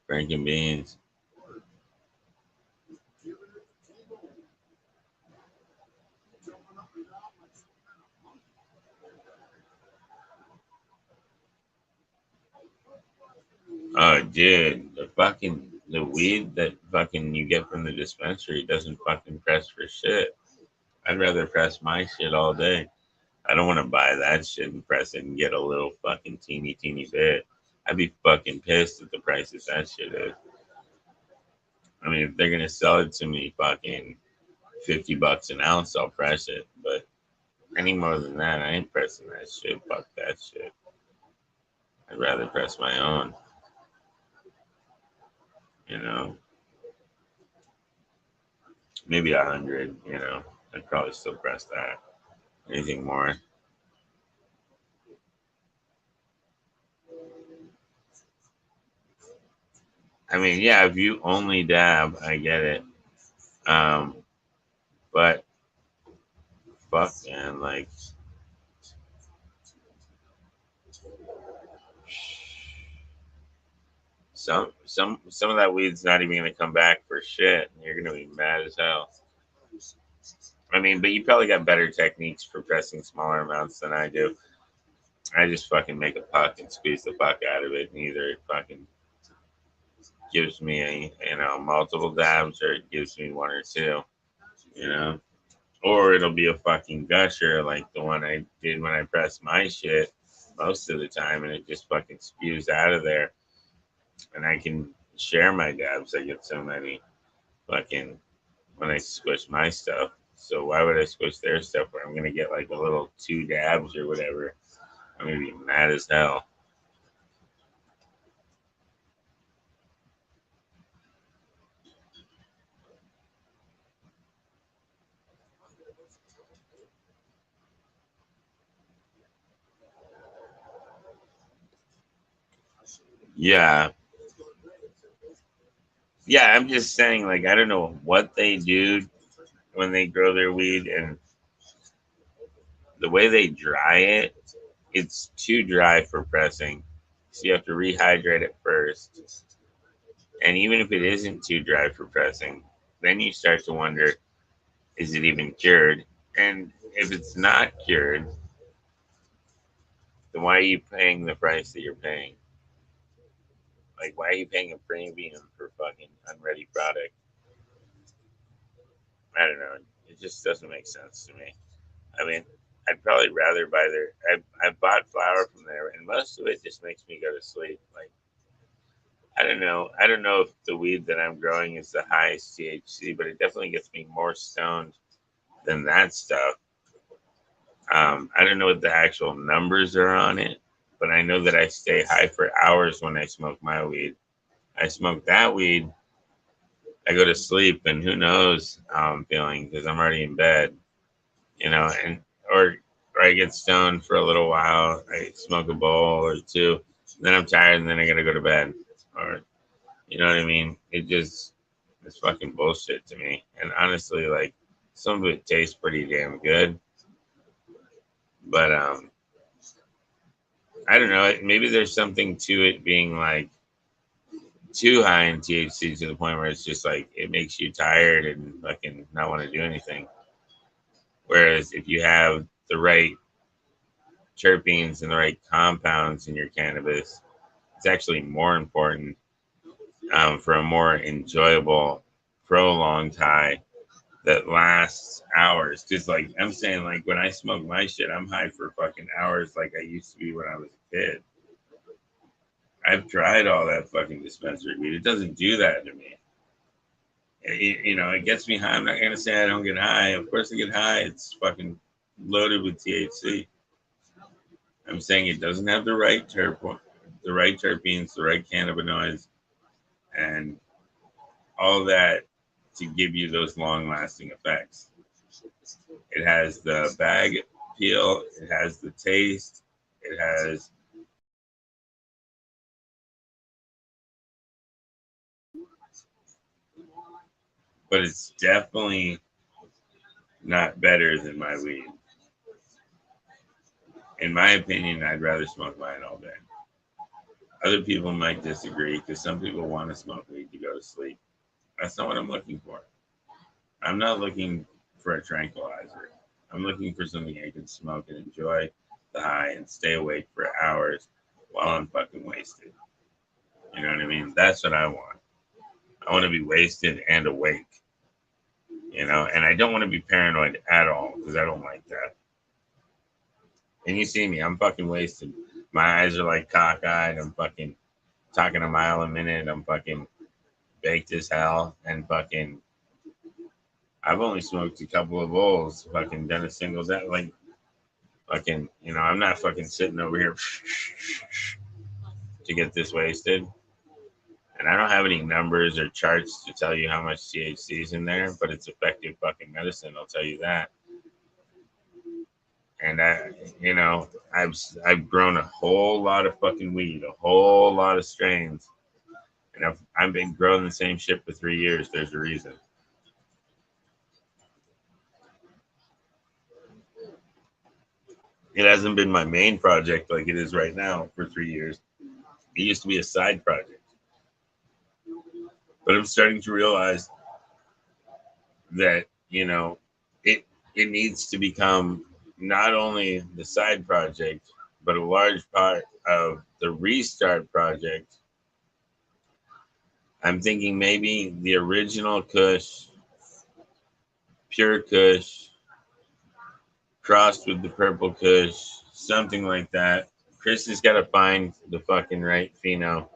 Franken beans. Oh, dude, the weed that fucking you get from the dispensary doesn't fucking press for shit. I'd rather press my shit all day. I don't want to buy that shit and press it and get a little fucking teeny bit. I'd be fucking pissed at the prices that shit is. I mean, if they're gonna sell it to me fucking $50 an ounce, I'll press it. But any more than that, I ain't pressing that shit. Fuck that shit. I'd rather press my own. You know, maybe 100. I'd probably still press that. Anything more? I mean, yeah, if you only dab, I get it. But fuck, man, like some of that weed's not even gonna come back for shit. You're gonna be mad as hell. I mean, but you probably got better techniques for pressing smaller amounts than I do. I just fucking make a puck and squeeze the fuck out of it, and either it fucking gives me multiple dabs, or it gives me one or two, you know, or it'll be a fucking gusher like the one I did when I pressed my shit most of the time, and it just fucking spews out of there, and I can share my dabs. I get so many fucking when I squish my stuff. So why would I squish their stuff where I'm gonna get like a little 2 dabs or whatever? I'm gonna be mad as hell. Yeah. Yeah, I'm just saying, like, I don't know what they do when they grow their weed, and the way they dry it, it's too dry for pressing. So you have to rehydrate it first. And even if it isn't too dry for pressing, then you start to wonder, is it even cured? And if it's not cured, then why are you paying the price that you're paying? Like, why are you paying a premium for fucking unready product? I don't know. It just doesn't make sense to me. I mean, I'd probably rather buy their. I've bought flour from there, and most of it just makes me go to sleep. Like, I don't know. I don't know if the weed that I'm growing is the highest THC, but it definitely gets me more stoned than that stuff. I don't know what the actual numbers are on it, but I know that I stay high for hours when I smoke my weed. I smoke that weed, I go to sleep, and who knows how I'm feeling because I'm already in bed, and or I get stoned for a little while. I smoke a bowl or two, then I'm tired, and then I gotta go to bed, or you know what I mean? It's fucking bullshit to me. And honestly, like some of it tastes pretty damn good, but I don't know. Maybe there's something to it being like too high in THC to the point where it's just like it makes you tired and fucking not want to do anything. Whereas if you have the right terpenes and the right compounds in your cannabis, it's actually more important for a more enjoyable, prolonged high that lasts hours. Just like I'm saying, like when I smoke my shit, I'm high for fucking hours like I used to be when I was a kid. I've tried all that fucking dispensary weed. It doesn't do that to me. It gets me high. I'm not gonna say I don't get high. Of course I get high. It's fucking loaded with THC. I'm saying it doesn't have the right the right terpenes, the right cannabinoids, and all that to give you those long-lasting effects. It has the bag peel. It has the taste. It has but it's definitely not better than my weed. In my opinion, I'd rather smoke mine all day. Other people might disagree because some people want to smoke weed to go to sleep. That's not what I'm looking for. I'm not looking for a tranquilizer. I'm looking for something I can smoke and enjoy the high and stay awake for hours while I'm fucking wasted. You know what I mean? That's what I want. I want to be wasted and awake. And I don't want to be paranoid at all because I don't like that. And you see me, I'm fucking wasted. My eyes are like cockeyed. I'm fucking talking a mile a minute. I'm fucking baked as hell. And fucking, I've only smoked a couple of bowls, fucking done a single day. Like, fucking, I'm not fucking sitting over here to get this wasted. And I don't have any numbers or charts to tell you how much THC is in there, but it's effective fucking medicine. I'll tell you that. And I've grown a whole lot of fucking weed, a whole lot of strains, and I've been growing the same shit for 3 years. There's a reason. It hasn't been my main project like it is right now for 3 years. It used to be a side project. But I'm starting to realize that, it needs to become not only the side project, but a large part of the restart project, I'm thinking maybe the original Kush, pure Kush, crossed with the purple Kush, something like that. Chris has got to find the fucking right pheno.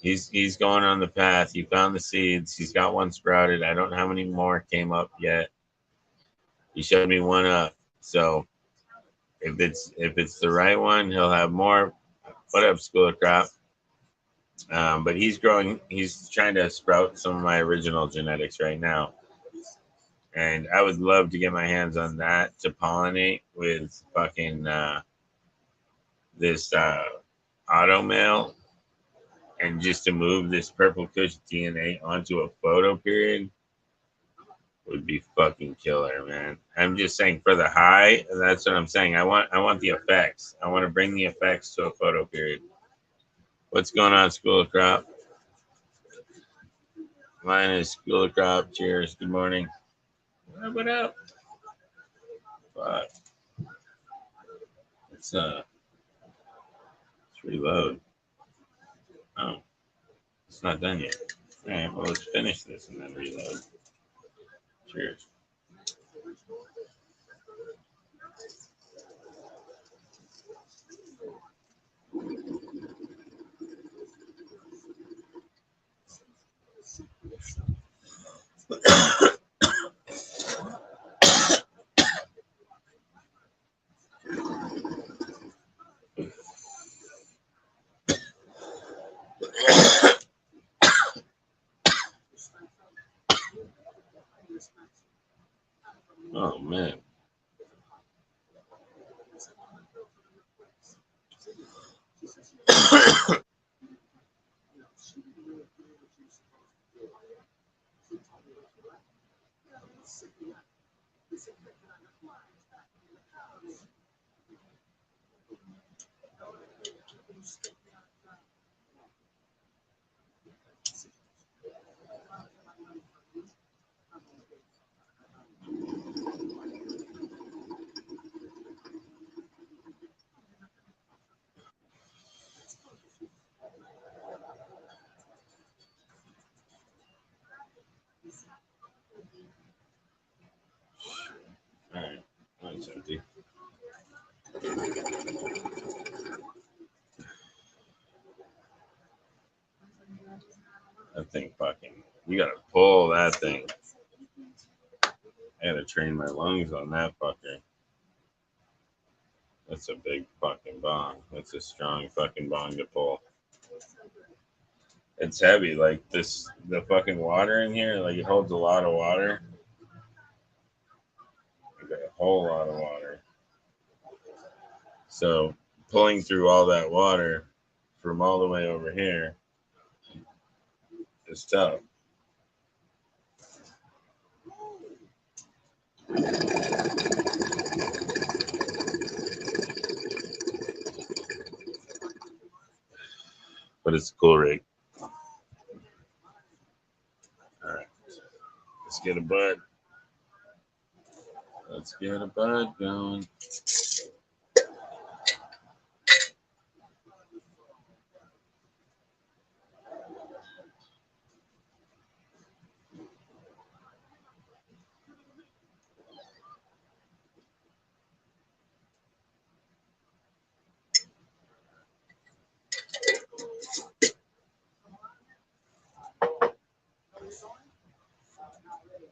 He's going on the path. He found the seeds. He's got one sprouted. I don't know how many more came up yet. He showed me one up. So if it's the right one, he'll have more. What up, School of Crop? But he's growing. He's trying to sprout some of my original genetics right now, and I would love to get my hands on that to pollinate with fucking this auto mail, and just to move this purple Kush DNA onto a photo period would be fucking killer, man. I'm just saying for the high, that's what I'm saying. I want the effects. I want to bring the effects to a photo period. What's going on, School of Crop? Mine is School of Crop. Cheers. Good morning. What up? Fuck. Let's reload. Oh, it's not done yet. All right, well, let's finish this and then reload. Cheers. Oh, man. All right, that's empty. That thing fucking, you gotta pull that thing. I gotta train my lungs on that fucker. That's a big fucking bong. That's a strong fucking bong to pull. It's heavy, like this, the fucking water in here, like it holds a lot of water. Like a whole lot of water. So pulling through all that water from all the way over here is tough. But it's a cool rig. All right, let's get a bud. Let's get a bud going.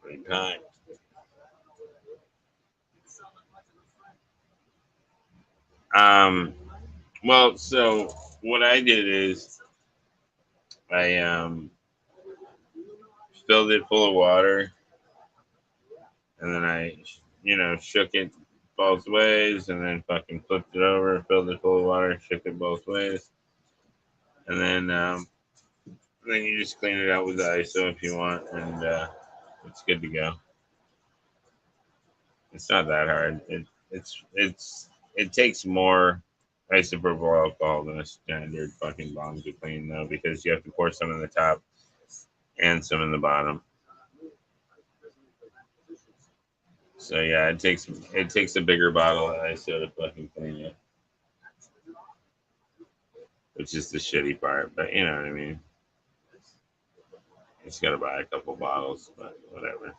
Pretty kind. Well, so what I did is I filled it full of water, and then I, shook it both ways, and then fucking flipped it over, filled it full of water, shook it both ways, and then you just clean it out with the ISO if you want, and it's good to go. It's not that hard. It takes more isopropyl alcohol than a standard fucking bong to clean though, because you have to pour some in the top and some in the bottom. So yeah, it takes a bigger bottle of ISO to fucking clean it. which is the shitty part. But you know what I mean. Just gotta buy a couple bottles, but whatever.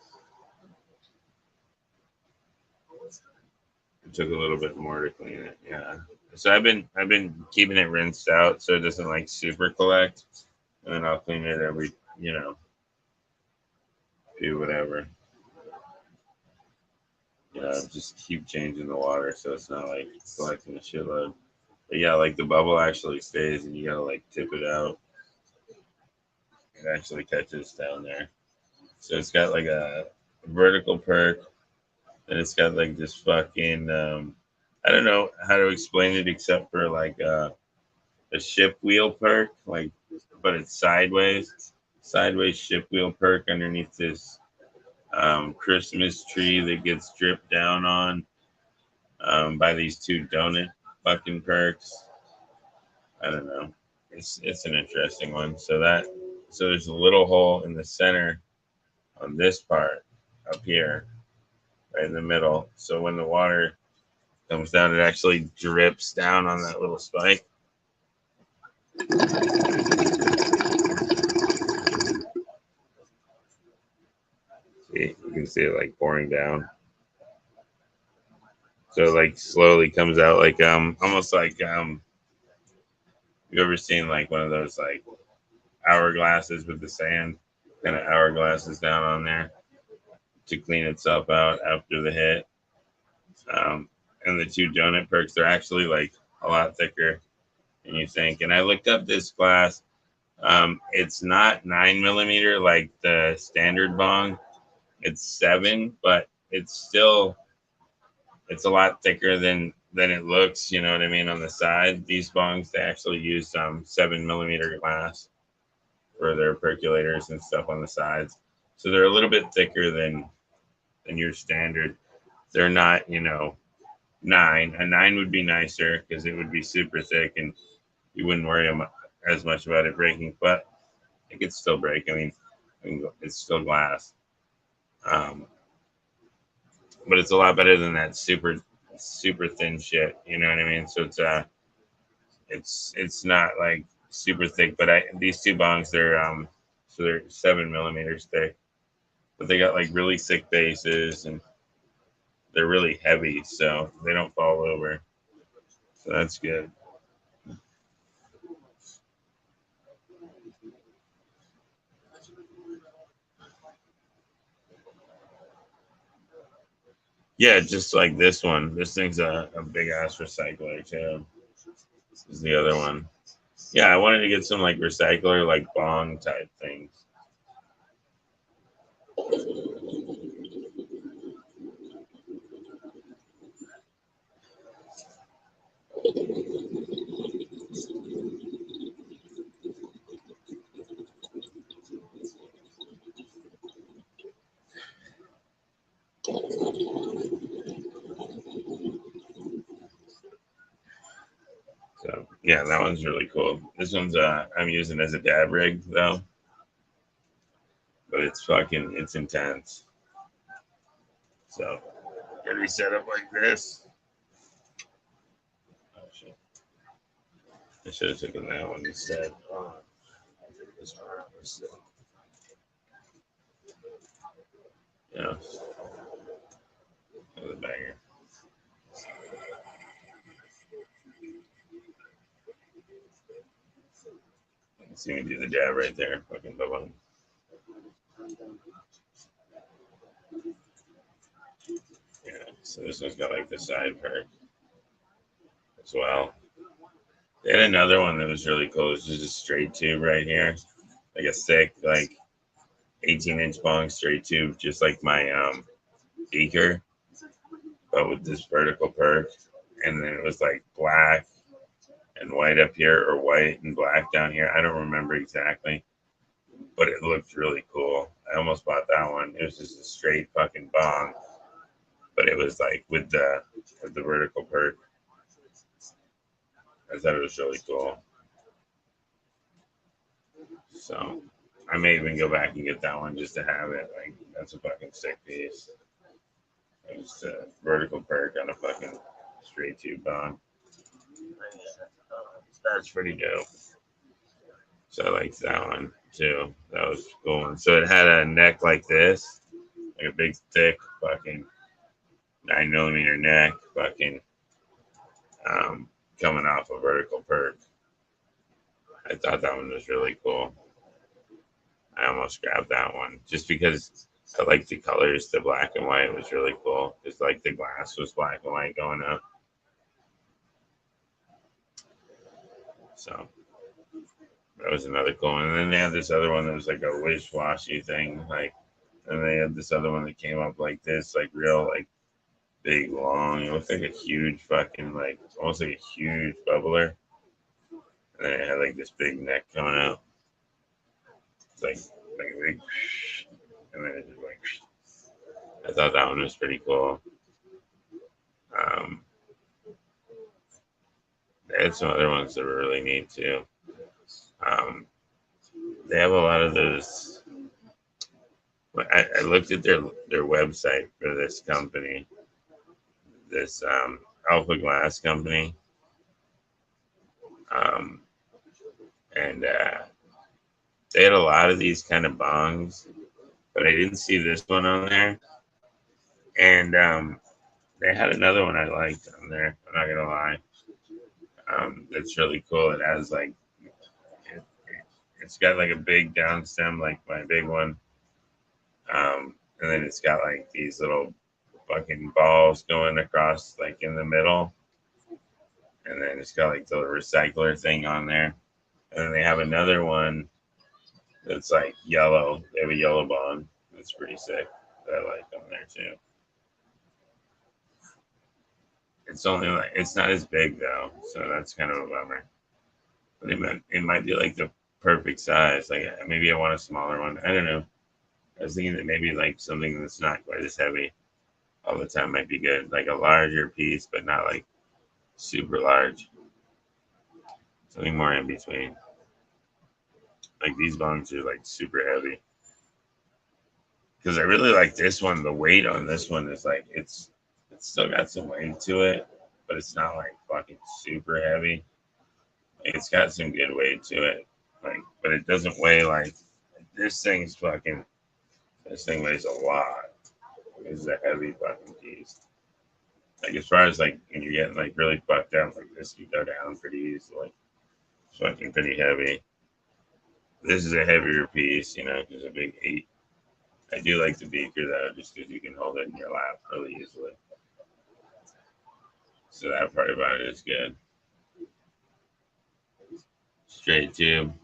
It took a little bit more to clean it. Yeah. So I've been keeping it rinsed out so it doesn't like super collect, and then I'll clean it every do whatever. Just keep changing the water so it's not like collecting a shitload. But yeah, like the bubble actually stays, and you gotta like tip it out. It actually catches down there. So it's got like a vertical perk, and it's got like this fucking I don't know how to explain it except for like a ship wheel perk, like but it's sideways ship wheel perk underneath this Christmas tree that gets dripped down on by these two donut fucking perks. I don't know. It's an interesting one. So there's a little hole in the center on this part up here, right in the middle. So when the water comes down, it actually drips down on that little spike. See, you can see it like pouring down. So it like slowly comes out like almost like you ever seen like one of those like hourglasses with the sand kind of hourglasses down on there to clean itself out after the hit. And the two donut perks, they're actually like a lot thicker than you think. And I looked up this glass. It's not 9 millimeter like the standard bong. It's 7, but it's a lot thicker than it looks. You know what I mean? On the side, these bongs they actually use 7 millimeter glass for their percolators and stuff on the sides. So they're a little bit thicker than your standard. They're not, 9. A 9 would be nicer because it would be super thick and you wouldn't worry as much about it breaking, but it could still break. I mean, it's still glass. But it's a lot better than that super super thin shit. You know what I mean? So it's not like super thick, but these two bongs they're 7 millimeters thick, but they got like really thick bases and they're really heavy, so they don't fall over. So that's good. Yeah, just like this one. This thing's a big ass recycler too. This is the other one. Yeah, I wanted to get some like recycler, like bong type things. So yeah, that one's really cool. This one's I'm using as a dab rig though, but it's intense. So get it set up like this. Oh shit! I should have taken that one instead. Oh, this one instead. Yeah, that was a banger. See me do the dab right there. Fucking bubble. Yeah. So this one's got like the side perk as well. They had another one that was really cool. It's just a straight tube right here, like a thick, like 18-inch bong straight tube, just like my beaker, but with this vertical perk. And then it was like black and white up here, or white and black down here. I don't remember exactly, but it looked really cool. I almost bought that one. It was just a straight fucking bong, but it was like with the vertical perk. I thought it was really cool. So I may even go back and get that one just to have it. Like that's a fucking sick piece. It's a vertical perk on a fucking straight tube bong. That's pretty dope. So I liked that one too. That was cool. And so it had a neck like this, like a big, thick, fucking 9mm neck, fucking coming off a vertical perk. I thought that one was really cool. I almost grabbed that one just because I like the colors. The black and white was really cool. Just like the glass was black and white going up. So that was another cool one. And then they had this other one that was like a wish-washy thing. Like, and they had this other one that came up like this, like real, like big, long. It looked like a huge fucking, like, almost like a huge bubbler. And then it had like this big neck coming out. It's like a big, and then it just like, I thought that one was pretty cool. They had some other ones that were really neat too. They have a lot of those. I looked at their website for this company, this Alpha Glass company, and they had a lot of these kind of bongs, but I didn't see this one on there. And they had another one I liked on there. I'm not gonna lie. That's really cool. It has like it's got like a big down stem, like my big one. And then it's got like these little fucking balls going across like in the middle. And then it's got like the recycler thing on there. And then they have another one that's like yellow. They have a yellow bond. That's pretty sick. That I like on there too. It's only like it's not as big though, so that's kind of a bummer. But it might be like the perfect size. Like maybe I want a smaller one. I don't know. I was thinking that maybe like something that's not quite as heavy all the time might be good. Like a larger piece, but not like super large. Something more in between. Like these bongs are like super heavy. Because I really like this one. The weight on this one is like it's still got some weight to it, but it's not like fucking super heavy. Like, it's got some good weight to it. Like, but it doesn't weigh like this thing's fucking. This thing weighs a lot. This is a heavy fucking piece. Like as far as like when you're getting like really fucked up like this, you go down pretty easily. It's fucking pretty heavy. This is a heavier piece, you know, because a big 8. I do like the beaker though, just because you can hold it in your lap really easily. So that part about it is good. Straight tube.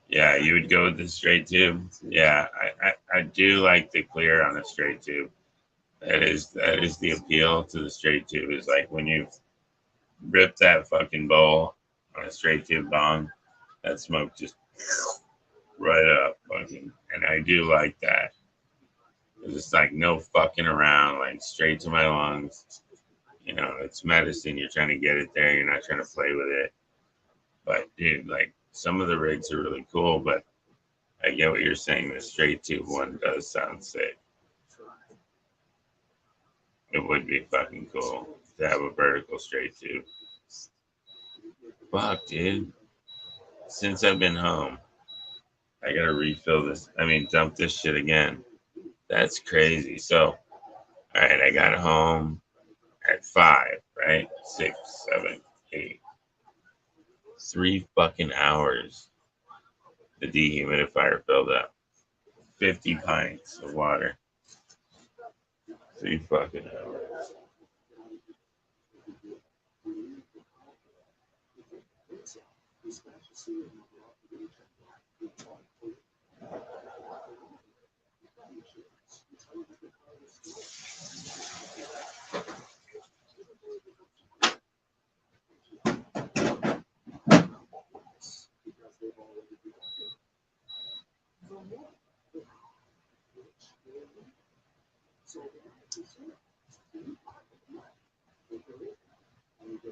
Yeah, you would go with the straight tube. Yeah, I do like the clear on a straight tube. That is the appeal to the straight tube. Is like when you rip that fucking bowl on a straight tube bong, that smoke just right up fucking. And I do like that. It's like no fucking around, like straight to my lungs. You know, it's medicine. You're trying to get it there. You're not trying to play with it. But dude, like some of the rigs are really cool, but I get what you're saying. The straight tube one does sound sick. It would be fucking cool to have a vertical straight tube. Fuck, dude. Since I've been home, I gotta refill this. I mean, dump this shit again. That's crazy. So, all right, I got home at 5, right? 6, 7, 8. 3 fucking hours. The dehumidifier filled up. 50 pints of water. 3 fucking hours.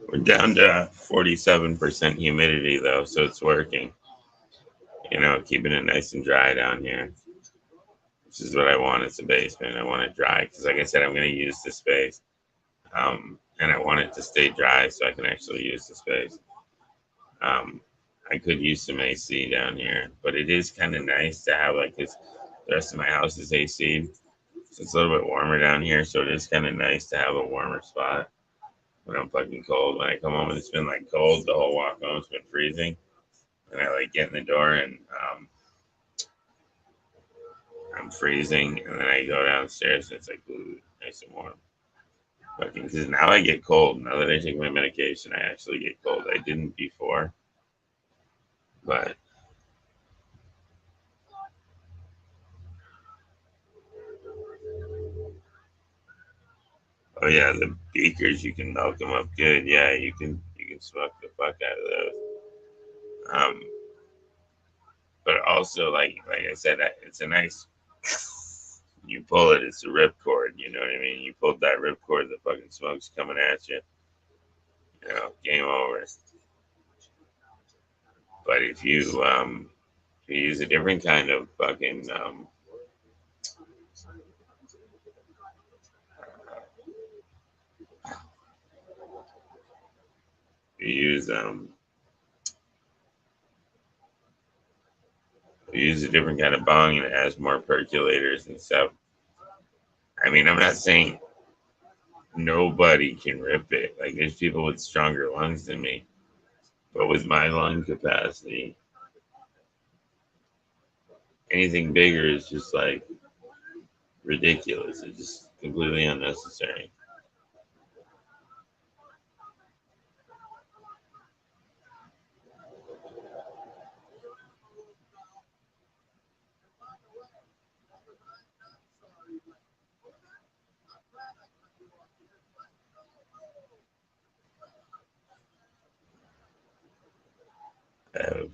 We're down to 47% humidity though, so it's working. You know, keeping it nice and dry down here. Which is what I want as a basement. I want it dry because, like I said, I'm going to use the space. And I want it to stay dry so I can actually use the space. Um, I could use some AC down here, but it is kind of nice to have like this. The rest of my house is AC. So it's a little bit warmer down here, so it is kind of nice to have a warmer spot when I'm fucking cold. When I come home and it's been like cold the whole walk home, it's been freezing, and I like get in the door and I'm freezing, and then I go downstairs and it's like ooh, nice and warm. Fucking because now I get cold. Now that I take my medication, I actually get cold. I didn't before, but oh yeah, the beakers you can milk them up good. Yeah, you can smoke the fuck out of those. But also like I said, it's a nice. You pull it, it's a ripcord. You know what I mean? You pulled that ripcord, the fucking smoke's coming at you. You know, game over. But if you use a different kind of fucking you use you use a different kind of bong and it has more percolators and stuff. I mean, I'm not saying nobody can rip it. Like there's people with stronger lungs than me, but with my lung capacity, anything bigger is just like ridiculous. It's just completely unnecessary.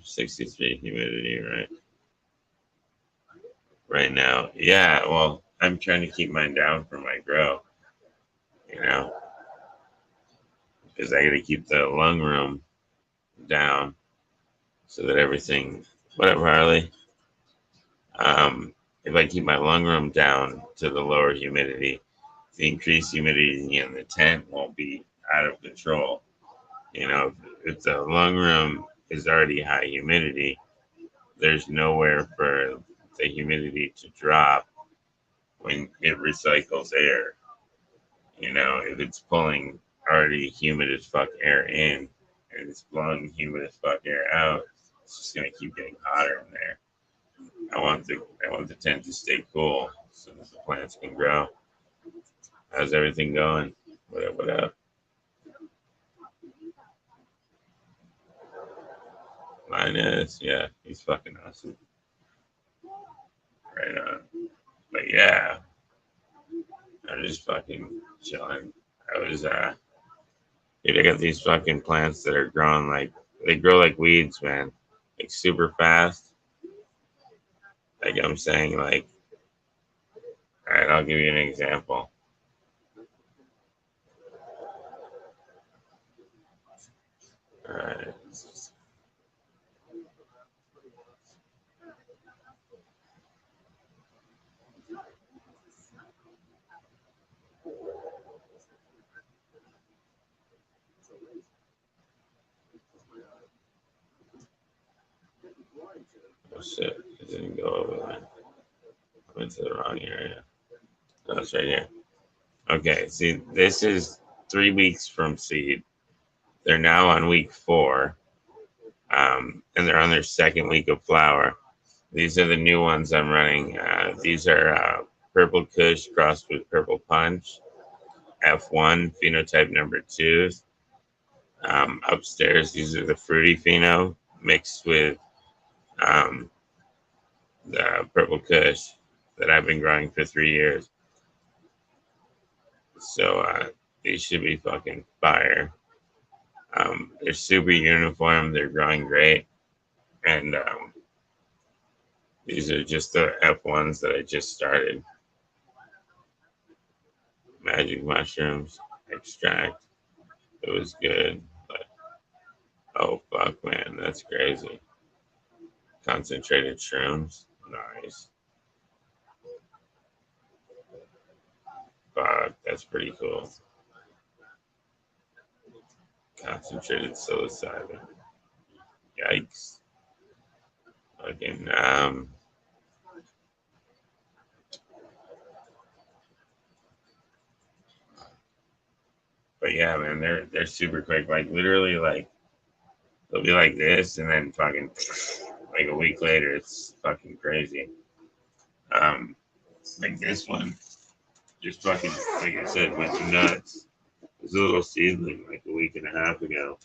63 humidity, right now. Yeah, well, I'm trying to keep mine down for my grow, you know, because I got to keep the lung room down so that everything, whatever, Harley. If I keep my lung room down to the lower humidity, the increased humidity in the tent won't be out of control. You know, if the lung room is already high humidity, there's nowhere for the humidity to drop when it recycles air. You know, if it's pulling already humid as fuck air in and it's blowing humid as fuck air out, it's just gonna keep getting hotter in there. I want the tent to stay cool so that the plants can grow. How's everything going? What up? What up? Linus, yeah, he's fucking awesome. Right on. But yeah, I'm just fucking chilling. I was dude, I got these fucking plants that are growing like they grow like weeds, man. Like super fast. Like I'm saying, like, all right, I'll give you an example. All right. Oh shit, it didn't go over there. I went to the wrong area. No, it's right here. Okay, see, this is 3 weeks from seed. They're now on week 4, and they're on their second week of flower. These are the new ones I'm running. These are Purple Kush crossed with Purple Punch, F1 phenotype number 2. Upstairs, these are the Fruity Pheno mixed with um, the Purple Kush that I've been growing for 3 years. So these should be fucking fire. They're super uniform. They're growing great. And these are just the F1s that I just started. Magic mushrooms extract. It was good. But oh fuck man, that's crazy. Concentrated shrooms. Nice. Fuck, that's pretty cool. Concentrated psilocybin. Yikes. Fucking, but yeah, man, they're super quick. Like literally, like they'll be like this, and then fucking like a week later, it's fucking crazy. Um, like this one, just fucking like I said, went nuts. It was a little seedling like a week and a half ago.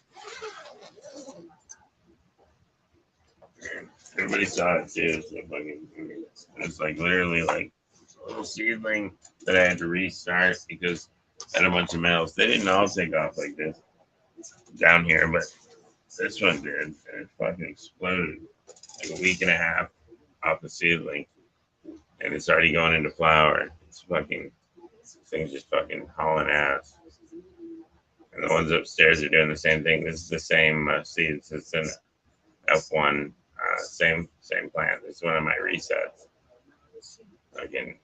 And everybody saw it too. So fucking, it's like literally like a little seedling that I had to restart because I had a bunch of males. They didn't all take off like this down here, but this one did, and it fucking exploded like a week and a half off the seedling, and it's already going into flower. It's fucking things just fucking hauling ass. And the ones upstairs are doing the same thing. This is the same seeds. It's an F1, same plant. It's one of my resets. Again,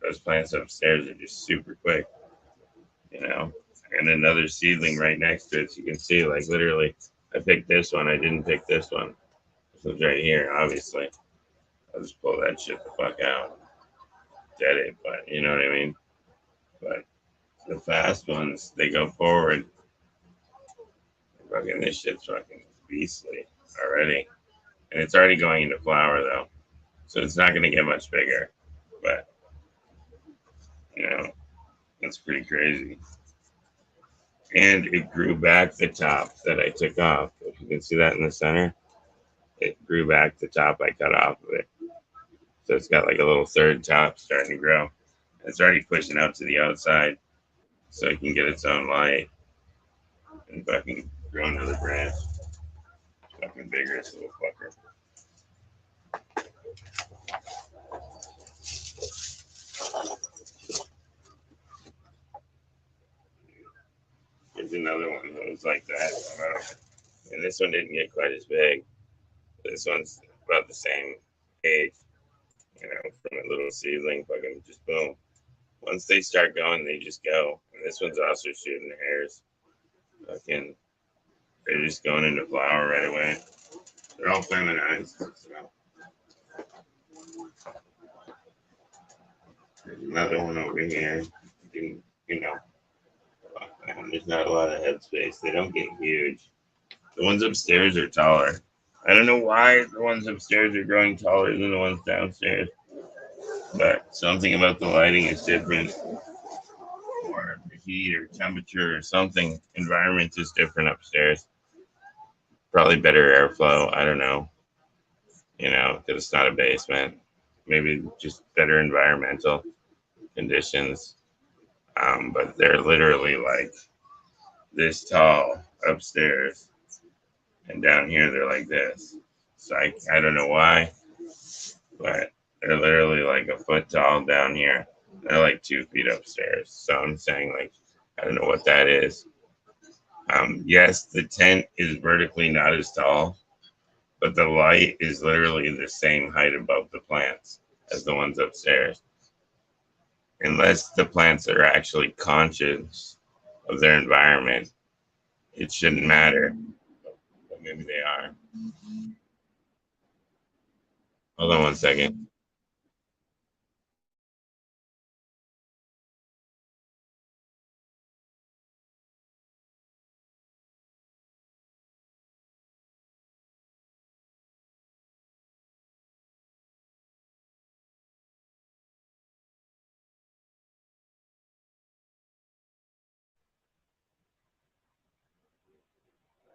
those plants upstairs are just super quick, you know. And another seedling right next to it. So you can see, like literally, I picked this one. I didn't pick this one. This one's right here, obviously. I'll just pull that shit the fuck out. Dead it, but you know what I mean? But the fast ones, they go forward. Fucking this shit's fucking beastly already. And it's already going into flower though. So it's not gonna get much bigger. But you know, that's pretty crazy. And it grew back the top that I took off. If you can see that in the center, it grew back the top I cut off of it. So it's got like a little third top starting to grow. It's already pushing out to the outside so it can get its own light and fucking grow another branch. Fucking vigorous little fucker. There's another one that was like that. And this one didn't get quite as big. This one's about the same age, you know, from a little seedling, fucking just boom. Once they start going, they just go. And this one's also shooting hairs. Fucking, they're just going into flower right away. They're all feminized. So. There's another one over here. You know, there's not a lot of headspace. They don't get huge. The ones upstairs are taller. I don't know why the ones upstairs are growing taller than the ones downstairs, but something about the lighting is different, or the heat or temperature or something. Environment is different upstairs. Probably better airflow. I don't know. You know, because it's not a basement. Maybe just better environmental conditions. But they're literally like this tall upstairs, and down here they're like this. So I don't know why, but they're literally like a foot tall down here. They're like 2 feet upstairs. So I'm saying like I don't know what that is. Yes, the tent is vertically not as tall, but the light is literally the same height above the plants as the ones upstairs. Unless the plants are actually conscious of their environment, it shouldn't matter. But maybe they are. Hold on one second.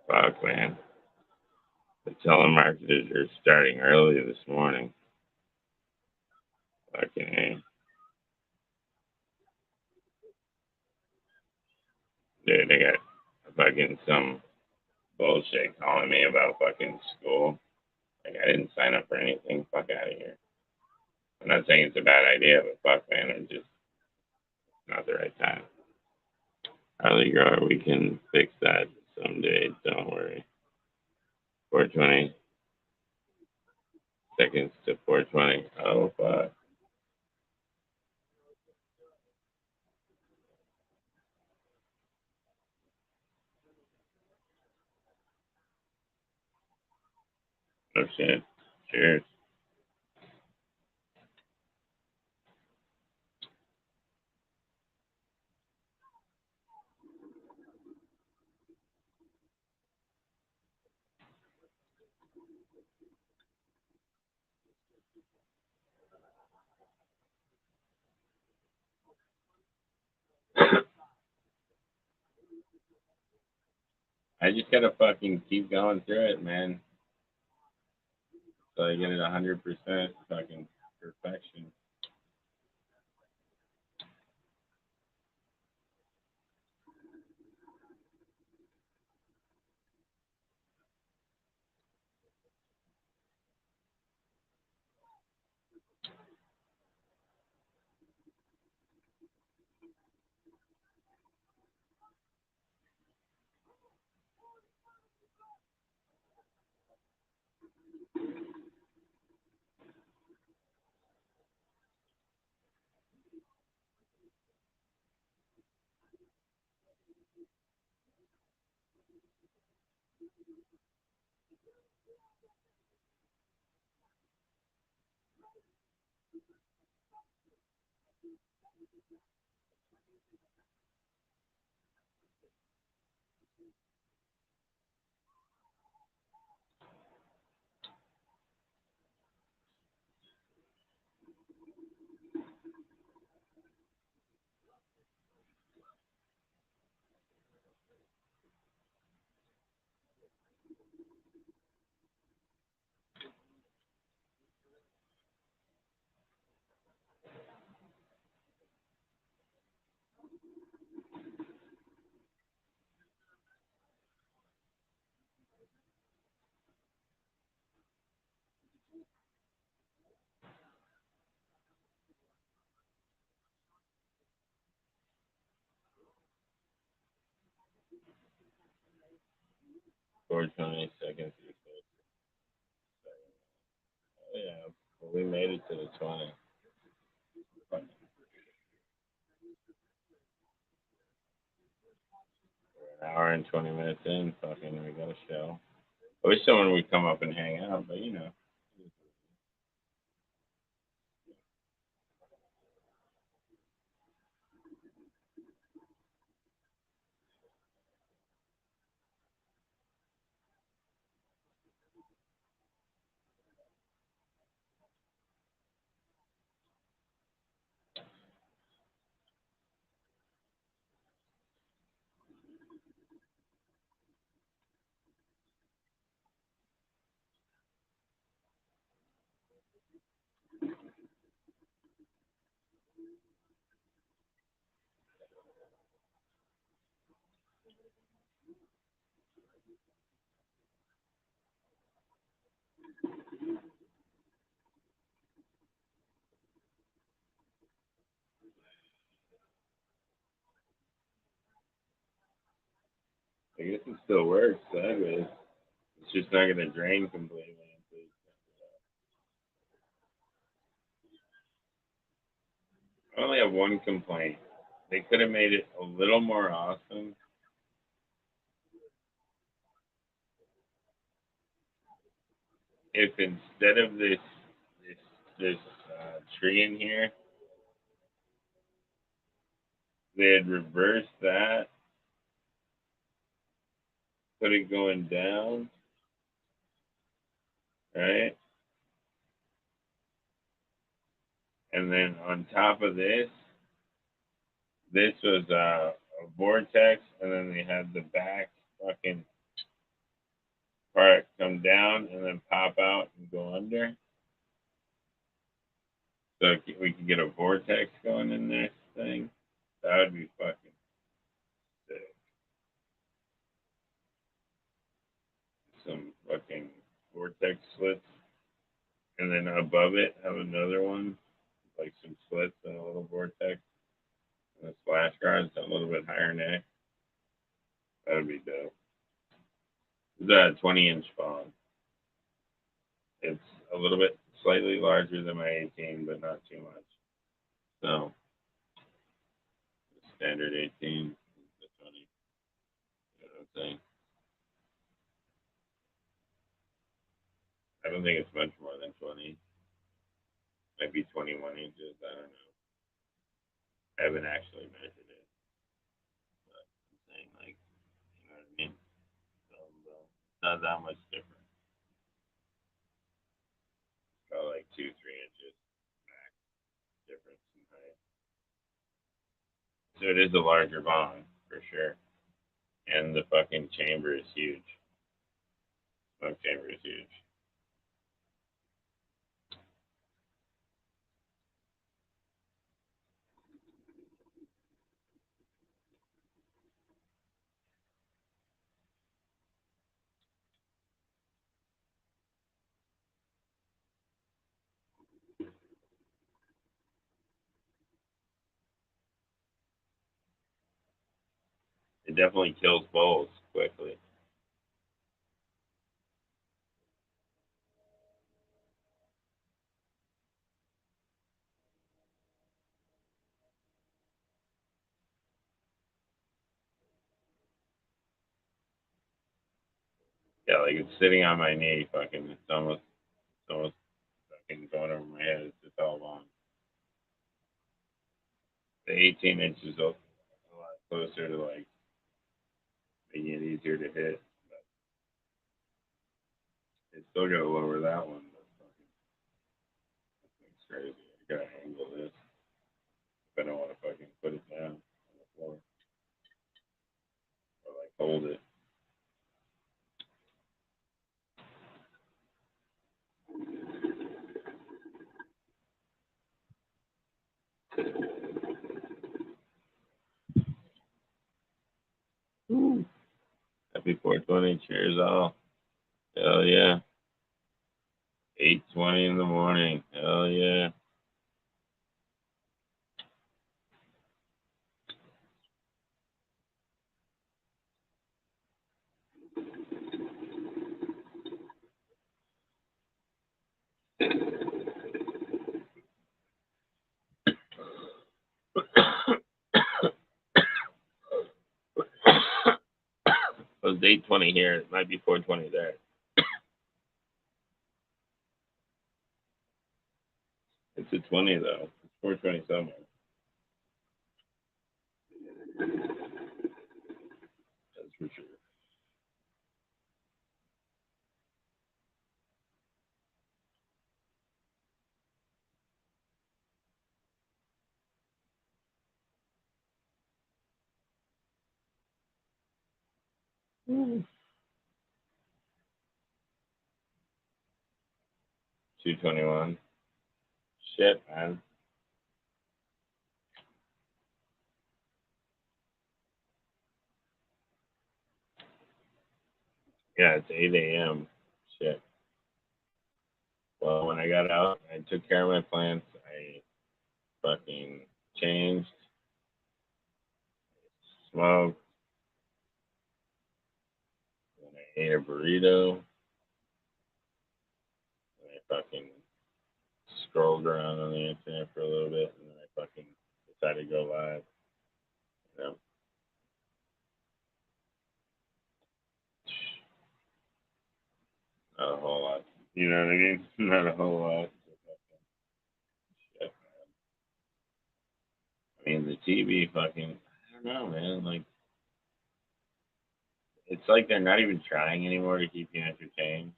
Fuck, man. The telemarketers are starting early this morning. Fucking A. Dude, they got fucking some bullshit calling me about fucking school. Like, I didn't sign up for anything. Fuck out of here. I'm not saying it's a bad idea, but fuck, man, it's just not the right time. Early grower, we can fix that someday. Don't worry. 420 seconds to 420. Oh, fuck. Oh shit. Cheers. I just gotta fucking keep going through it, man. So I get it 100% fucking perfection. For 20 seconds. Oh, yeah, well, we made it to the 20. We're an hour and 20 minutes in. Fucking, we got a show. I wish someone would come up and hang out, but you know. I guess it still works sideways. It's just not going to drain completely. I only have one complaint. They could have made it a little more awesome if instead of this this tree in here, they had reversed that, put it going down, right? And then on top of this, this was a vortex, and then they had the back fucking part come down and then pop out and go under. So we could get a vortex going in this thing. That would be fucking sick. Some fucking vortex slits, and then above it have another one, like some slits and a little vortex, and the splash guards a little bit higher neck. That would be dope. It's a 20-inch phone. It's a little bit slightly larger than my 18, but not too much. So standard 18, the 20. You know what I'm saying? I don't think it's much more than 20. Maybe 21 inches. I don't know. I haven't actually measured it. But I'm saying, like, you know what I mean? So, it's not that much different. About like 2-3 inches max difference in height. So it is a larger bong for sure. And the fucking chamber is huge. Smoke chamber is huge. It definitely kills bowls quickly. Yeah, like it's sitting on my knee, fucking. It's almost fucking going over my head. It's just all long. The 18 inches is a lot closer to like making it easier to hit. But it's still gotta lower that one. That's crazy. I gotta angle this if I don't want to fucking put it down on the floor or like hold it. Ooh. Happy 420. Cheers all. Hell yeah. 8:20 in the morning. Hell yeah. It was 8:20 here. It might be 4:20 there. It's a 20 though. It's 4:20 somewhere. That's for sure. Mm. 2:21. Shit, man. Yeah, it's 8 a.m. Shit. Well, when I got out, I took care of my plants. I fucking changed, smoked, and I ate a burrito. And I fucking scrolled around on the internet for a little bit, and then I fucking decided to go live. You know, not a whole lot. You know what I mean? Not a whole lot. Shit, I mean, the TV fucking, I don't know, man. Like, it's like they're not even trying anymore to keep you entertained.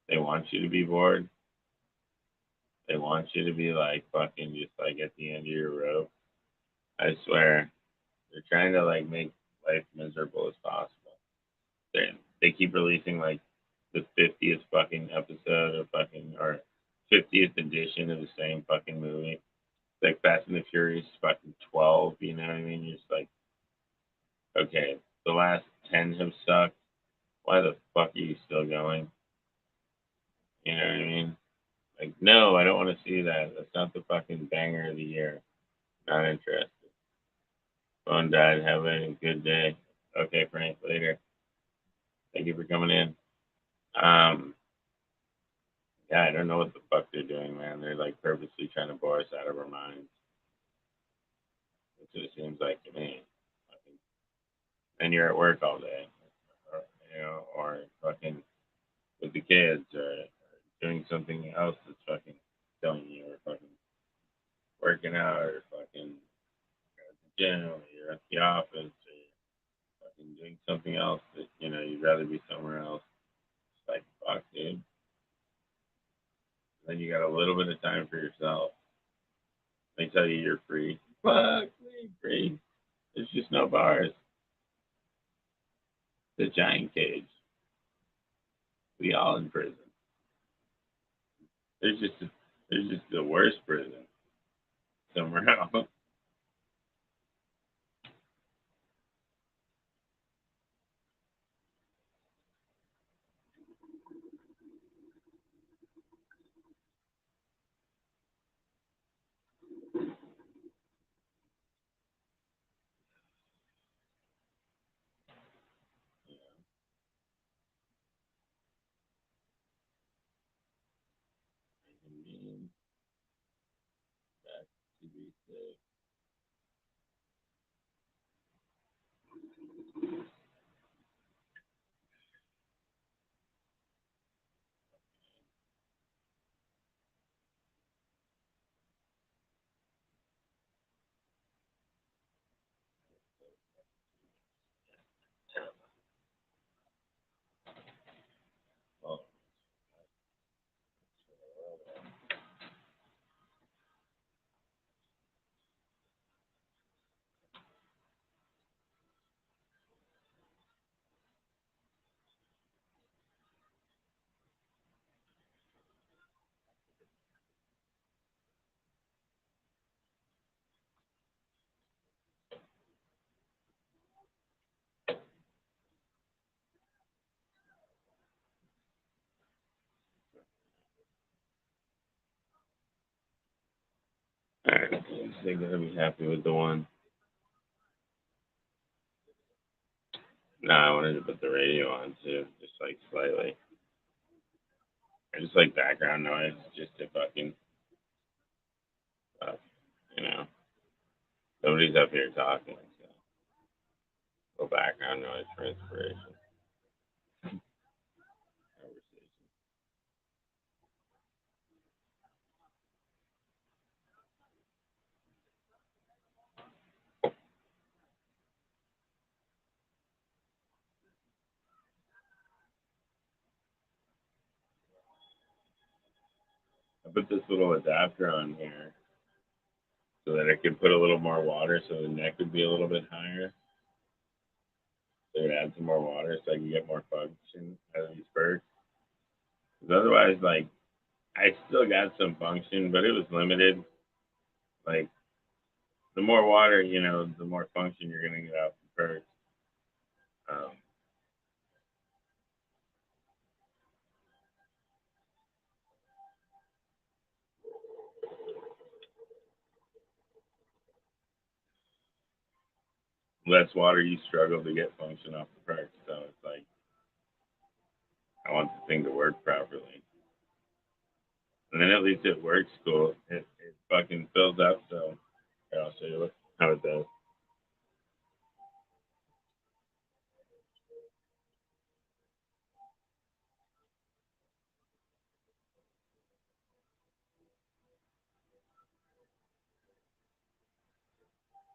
They want you to be bored. They want you to be like fucking just like at the end of your rope. I swear, they're trying to like make life miserable as possible. They keep releasing like the 50th fucking episode of fucking or 50th edition of the same fucking movie. It's like Fast and the Furious fucking 12. You know what I mean? You're just like, okay, the last 10 have sucked. Why the fuck are you still going? You know what I mean? Like, no, I don't want to see that. That's not the fucking banger of the year. Not interested. Phone died. Have a good day. Okay, Frank. Later. Thank you for coming in. Yeah, I don't know what the fuck they're doing, man. They're like purposely trying to bore us out of our minds. That's what it seems like to me. And you're at work all day, or, or fucking with the kids, or doing something else that's fucking killing you, or fucking working out, or fucking at the gym, or you're at the office, or fucking doing something else that, you know, you'd rather be somewhere else. It's like, fuck, dude. Then you got a little bit of time for yourself. They tell you you're free. Fuck me, free. There's just no bars. The giant cage. We all in prison. There's just the worst prison somewhere else. Back to be safe. Oh, alright. They're gonna be happy with the one. No, I wanted to put the radio on too, just like slightly. I just like background noise, just to fucking, you know, nobody's up here talking. So, little background noise for inspiration. Conversation. I put this little adapter on here so that I could put a little more water, so the neck would be a little bit higher. So it add some more water so I can get more function out of these birds. Because otherwise, like, I still got some function, but it was limited. Like, the more water, you know, the more function you're going to get out of the birds. Um, less water, you struggle to get function off the perch. So it's like, I want the thing to work properly. And then at least it works cool. It fucking fills up. So here, I'll show you how it does.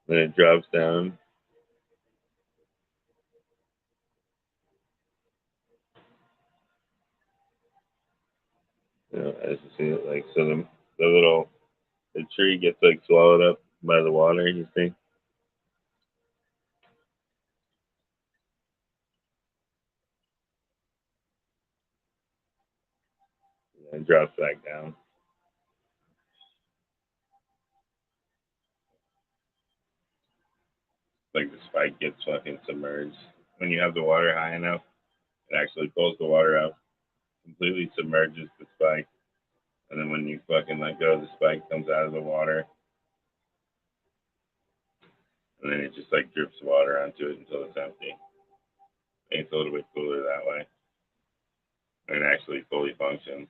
Then it drops down. You know, as you see it, like, so the tree gets like swallowed up by the water, you see? And it drops back down. Like the spike gets fucking submerged. When you have the water high enough, it actually pulls the water out, completely submerges the spike. And then when you fucking let go, the spike comes out of the water. And then it just like drips water onto it until it's empty. It's a little bit cooler that way. And it actually fully functions.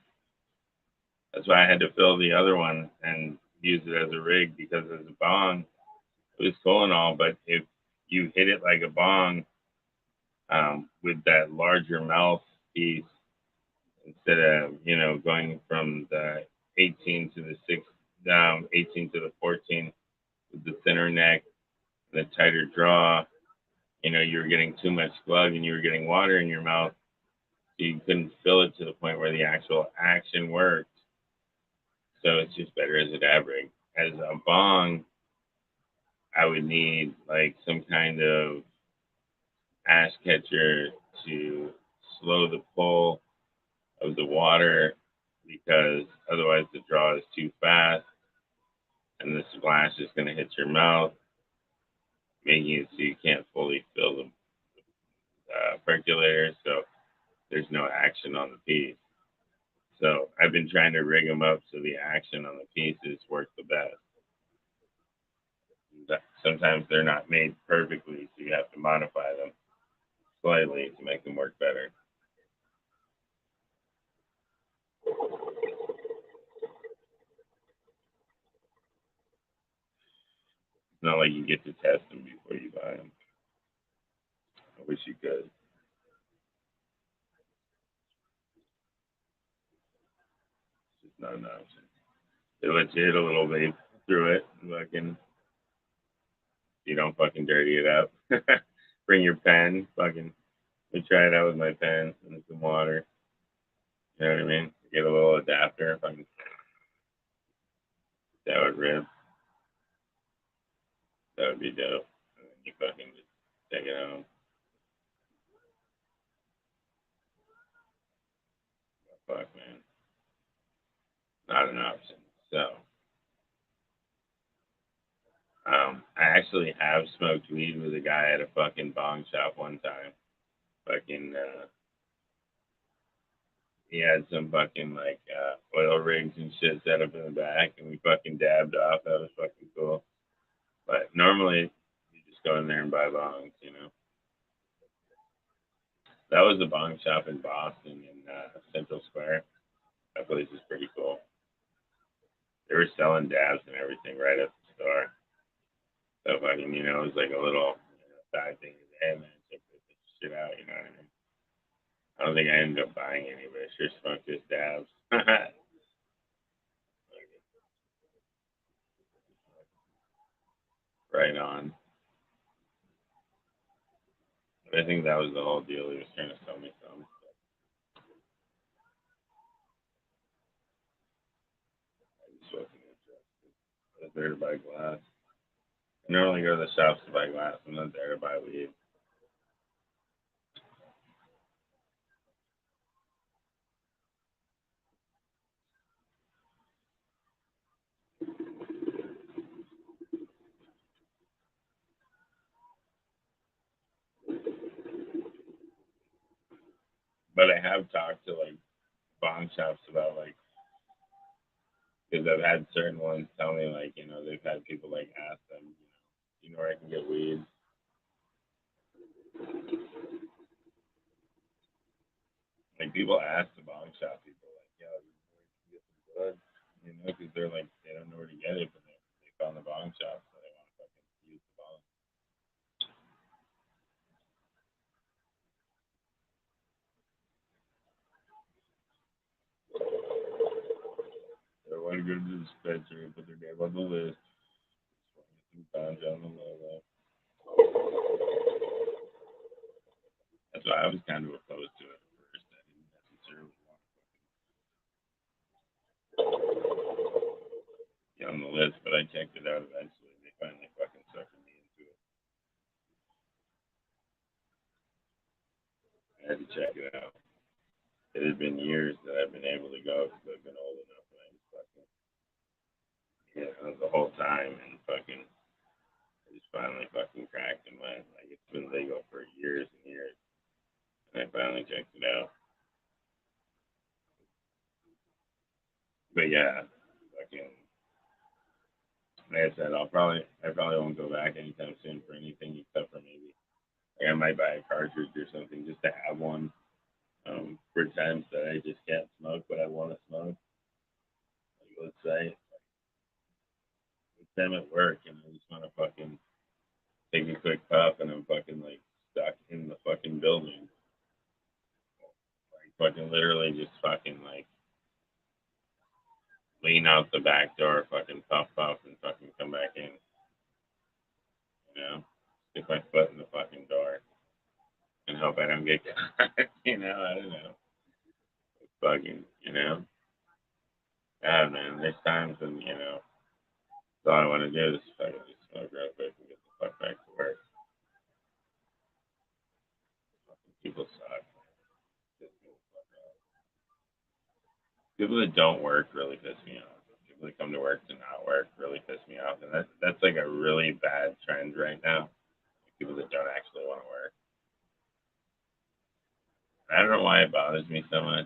That's why I had to fill the other one and use it as a rig, because as a bong, it was cool and all, but if you hit it like a bong with that larger mouth piece, instead of, you know, going from the 18 to the 6, 18 to the 14 with the thinner neck and the tighter draw, you know, you were getting too much glug and you were getting water in your mouth. So you couldn't fill it to the point where the actual action worked. So it's just better as a dab rig. As a bong, I would need like some kind of ash catcher to slow the pull of the water because otherwise the draw is too fast and the splash is going to hit your mouth, making it so you can't fully fill the percolator, so there's no action on the piece. So I've been trying to rig them up so the action on the pieces work the best. Sometimes they're not made perfectly, so you have to modify them slightly to make them work better. It's not like you get to test them before you buy them. I wish you could. It's just not an option. They let you hit a little vape through it. Fucking, you don't fucking dirty it up. Bring your pen. Fucking, let me try it out with my pen and some water. You know what I mean? Get a little adapter. Fucking, that would rip. That would be dope. And then you fucking just take it home. Fuck, man. Not an option. So, I actually have smoked weed with a guy at a fucking bong shop one time. Fucking, he had some fucking like oil rigs and shit set up in the back, and we fucking dabbed off. That was fucking cool. But normally, you just go in there and buy bongs, you know. That was the bong shop in Boston in Central Square. That place is pretty cool. They were selling dabs and everything right at the store. So fucking, you know, it was like a little side thing. Hey man, check this shit out. You know what I mean? I don't think I ended up buying any, but I sure smoked his dabs. Right on. I think that was the whole deal. He was trying to sell me some. I just wasn't interested. I was there to buy glass. I normally go to the shops to buy glass. I'm not there to buy weed. But I have talked to like bong shops about like because I've had certain ones tell me like you know they've had people like ask them you know where I can get weed. Like people ask the bong shop people like yeah where can you get some good you know because they're like they don't know where to get it but they found the bong shop so they want to fucking use the bong. They want to go to the dispensary and put their name on the list. Some times on the logo. That's why I was kind of opposed to it at first. I didn't necessarily want to get on the list, but I checked it out eventually. They finally fucking suckered me into it. I had to check it out. It had been years that I've been able to go because I've been old enough and I just fucking, you know, the whole time and fucking, I just finally fucking cracked and went. Like, it's been legal for years and years. And I finally checked it out. But yeah, fucking, like I said, I probably won't go back anytime soon for anything except for maybe, like, I might buy a cartridge or something just to have one for times that I just can't smoke, but I want to smoke. Like, let's say, time at work and I just want to fucking take a quick puff and I'm fucking like stuck in the fucking building. Like fucking literally just fucking hope I don't get caught. I don't know. Fucking, God, man, there's times when, all I want to do is fucking just smoke real quick and get the fuck back to work. Fucking people suck. People that don't work really piss me off. People that come to work to not work really piss me off. And that's like a really bad trend right now. People that don't actually want to work. I don't know why it bothers me so much,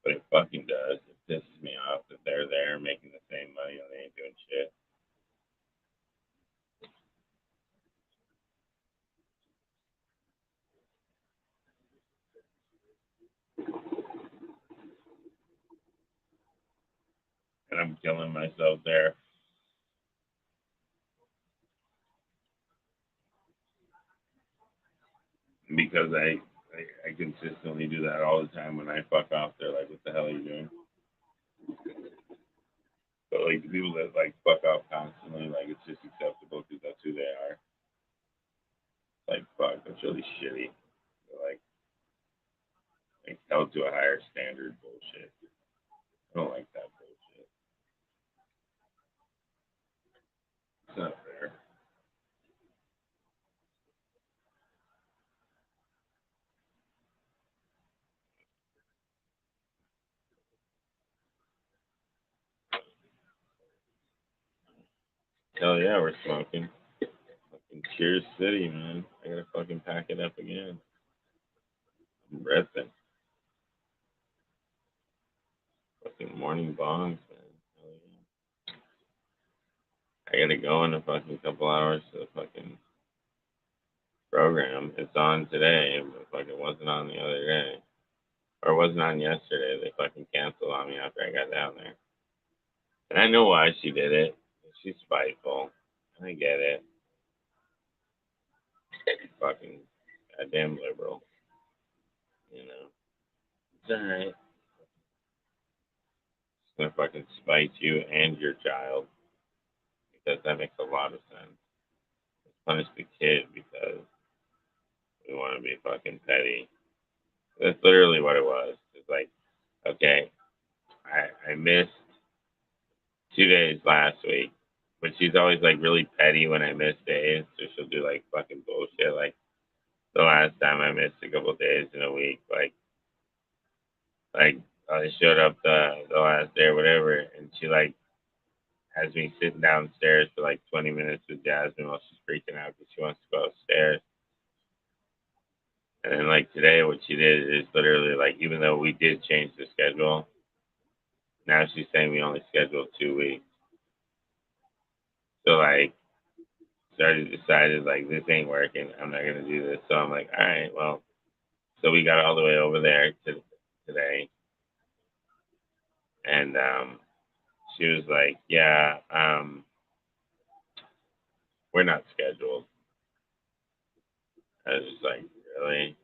but it fucking does. It pisses me off that they're there making the same money and they ain't doing shit. And I'm killing myself there. Because I consistently do that all the time. When I fuck off, they're like, what the hell are you doing? But like the people that like fuck off constantly, like it's just acceptable because that's who they are. Like fuck, that's really shitty. They're like held to a higher standard bullshit. I don't like that bullshit. It's not fair. Hell yeah, we're smoking. Fucking Cheers City, man. I gotta fucking pack it up again. I'm ripping. Fucking morning bongs, man. Hell yeah. I gotta go in a fucking couple hours to the fucking program. It's on today, but fucking wasn't on the other day. Or wasn't on yesterday. They fucking canceled on me after I got down there. And I know why she did it. She's spiteful. I get it. Fucking goddamn liberal. It's alright. It's gonna fucking spite you and your child. Because that makes a lot of sense. Let's punish the kid because we want to be fucking petty. That's literally what it was. It's like, okay, I missed 2 days last week, but she's always like really petty when I miss days. So she'll do like fucking bullshit. Like the last time I missed a couple days in a week, like I showed up the last day or whatever, and she like has me sitting downstairs for like 20 minutes with Jasmine while she's freaking out because she wants to go upstairs. And then like today, what she did is literally like, even though we did change the schedule, now she's saying we only scheduled 2 weeks. So like, so I decided like this ain't working. I'm not gonna do this. So I'm like, all right, well, so we got all the way over there today, and she was like, yeah, we're not scheduled. I was just like, really?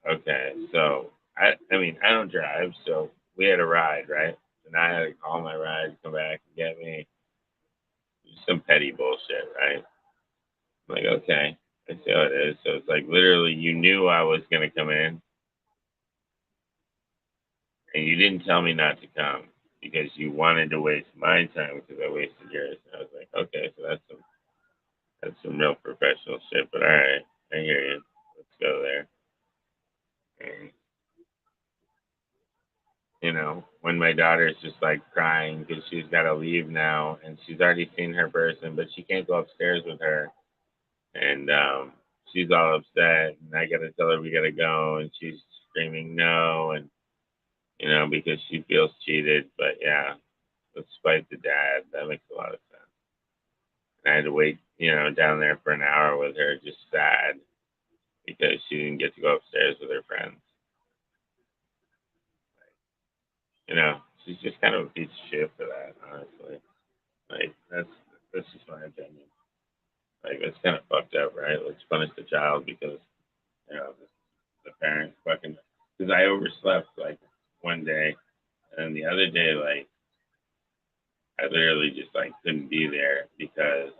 Okay, so I mean, I don't drive, so we had a ride, right? And I had to call my ride to come back and get me. Some petty bullshit, right? I'm like, okay, I see how it is. So it's like literally, you knew I was gonna come in, and you didn't tell me not to come because you wanted to waste my time because I wasted yours. And I was like, okay, so that's some real professional shit. But all right, I hear you. Let's go there. And, when my daughter's just like crying because she's got to leave now, and she's already seen her person, but she can't go upstairs with her, and she's all upset, and I got to tell her we got to go, and she's screaming no, and because she feels cheated. But yeah, despite the dad, that makes a lot of sense. And I had to wait, down there for an hour with her, just sad because she didn't get to go upstairs with her friends. She's just kind of a piece of shit for that, honestly. Like that's just my opinion. Like it's kind of fucked up, right? Let's punish the child because the parent fucking because I overslept like one day, and the other day like I literally just like couldn't be there because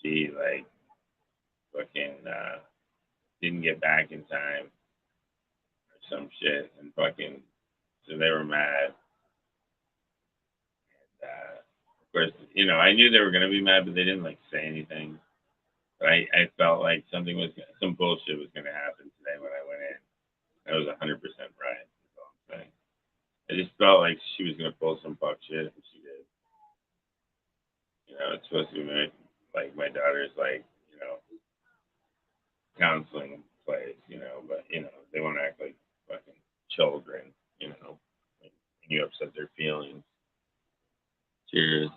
she like fucking didn't get back in time or some shit, and fucking, so they were mad. Of course, I knew they were gonna be mad, but they didn't like say anything. But I felt like some bullshit was gonna happen today when I went in. I was 100% right. That's all I'm saying. I just felt like she was gonna pull some fuck shit, and she did. It's supposed to be my daughter's counseling place, but they want to act like fucking children, and you upset their feelings. Cheers.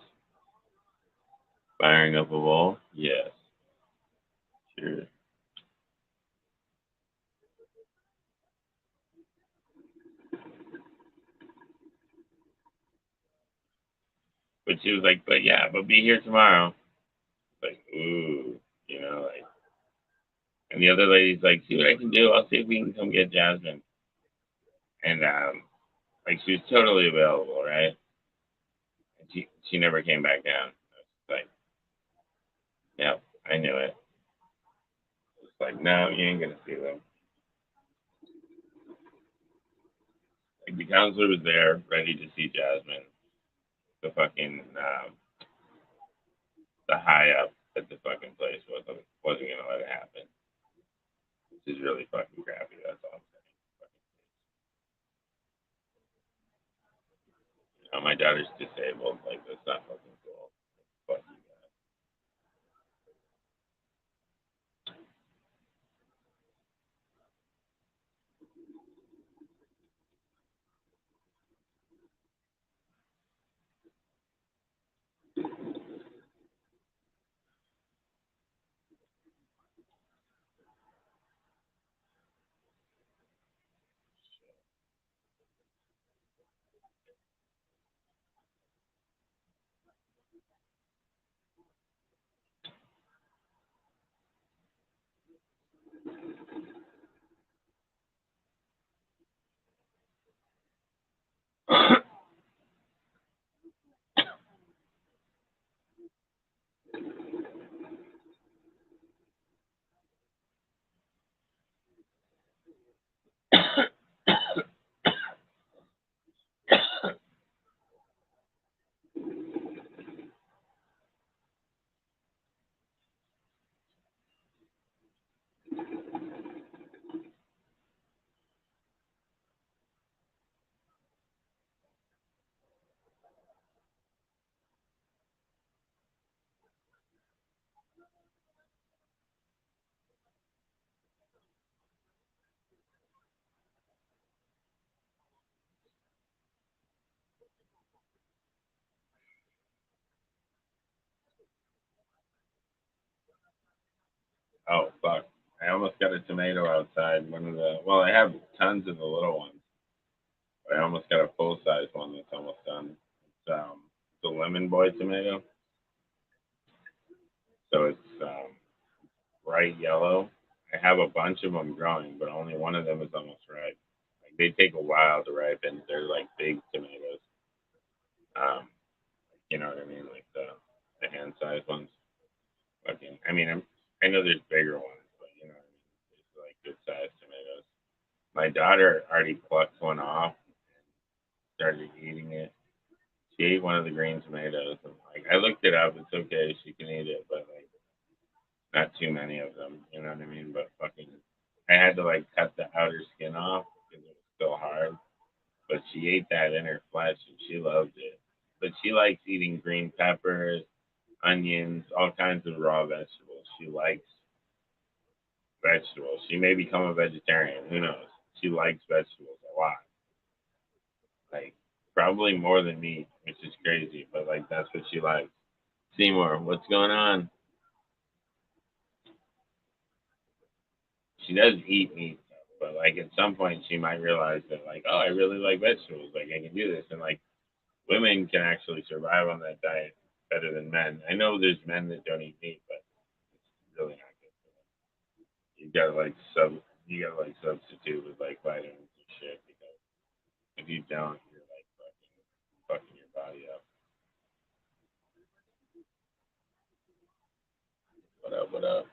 Firing up a wall? Yes. Cheers. But she was like, but be here tomorrow. Like, ooh, and the other lady's like, see what I can do. I'll see if we can come get Jasmine. And she was totally available, right? And she never came back down. I was like, yeah, I knew it. It's like, no, you ain't gonna see them. Like the counselor was there, ready to see Jasmine. The fucking the high up at the fucking place wasn't gonna let it happen, which is really fucking crappy. That's all I'm saying. My daughter's disabled. Like that's not fucking cool. Fuck you guys. Oh fuck! I almost got a tomato outside. I have tons of the little ones. But I almost got a full size one that's almost done. It's the lemon boy tomato. So it's bright yellow. I have a bunch of them growing, but only one of them is almost ripe. Like they take a while to ripen. They're like big tomatoes. Um, you know what I mean? Like the hand sized ones. I know there's bigger ones, but you know what I mean. It's like good sized tomatoes. My daughter already plucked one off, started eating it. She ate one of the green tomatoes. And like I looked it up, it's okay, she can eat it, but like not too many of them. You know what I mean? But fucking, I had to like cut the outer skin off because it was still hard. But she ate that inner flesh and she loved it. But she likes eating green peppers, onions, all kinds of raw vegetables. She likes vegetables. She may become a vegetarian. Who knows? She likes vegetables a lot. Like probably more than meat, which is crazy. But like that's what she likes. Seymour, what's going on? She does eat meat, but like at some point she might realize that like, oh, I really like vegetables. Like I can do this, and like women can actually survive on that diet better than men. I know there's men that don't eat meat, but it's really not good for them. You gotta like substitute with like vitamins and shit because if you don't, you're like fucking your body up. What up? What up?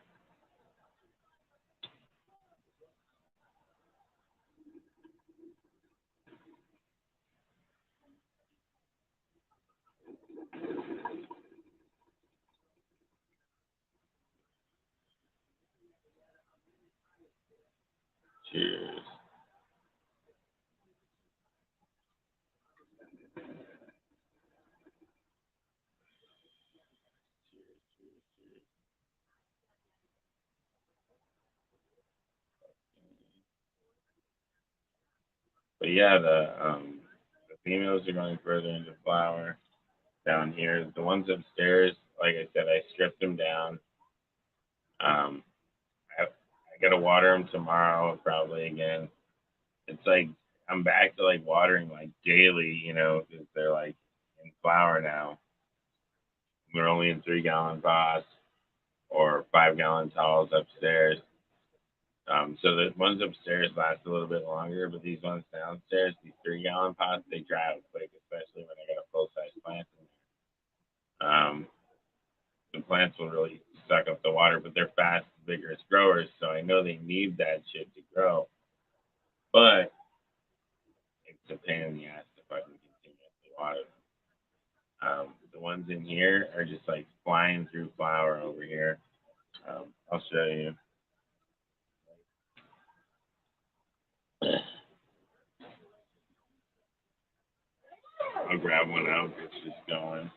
Cheers. But yeah, the females are going further into flower down here. The ones upstairs, like I said, I stripped them down. Um, I gotta water them tomorrow probably again. It's like I'm back to like watering like daily, you know, because they're like in flower now. We're only in 3 gallon pots or 5 gallon towels upstairs. So the ones upstairs last a little bit longer, but these ones downstairs, these 3 gallon pots, they dry out quick, especially when I got a full size plant in there. The plants will really suck up the water, but they're fast, vigorous growers, so I know they need that shit to grow. But it's a pain in the ass to fucking continuously water them. The ones in here are just like flying through flower over here. I'll show you. I'll grab one out. It's just going.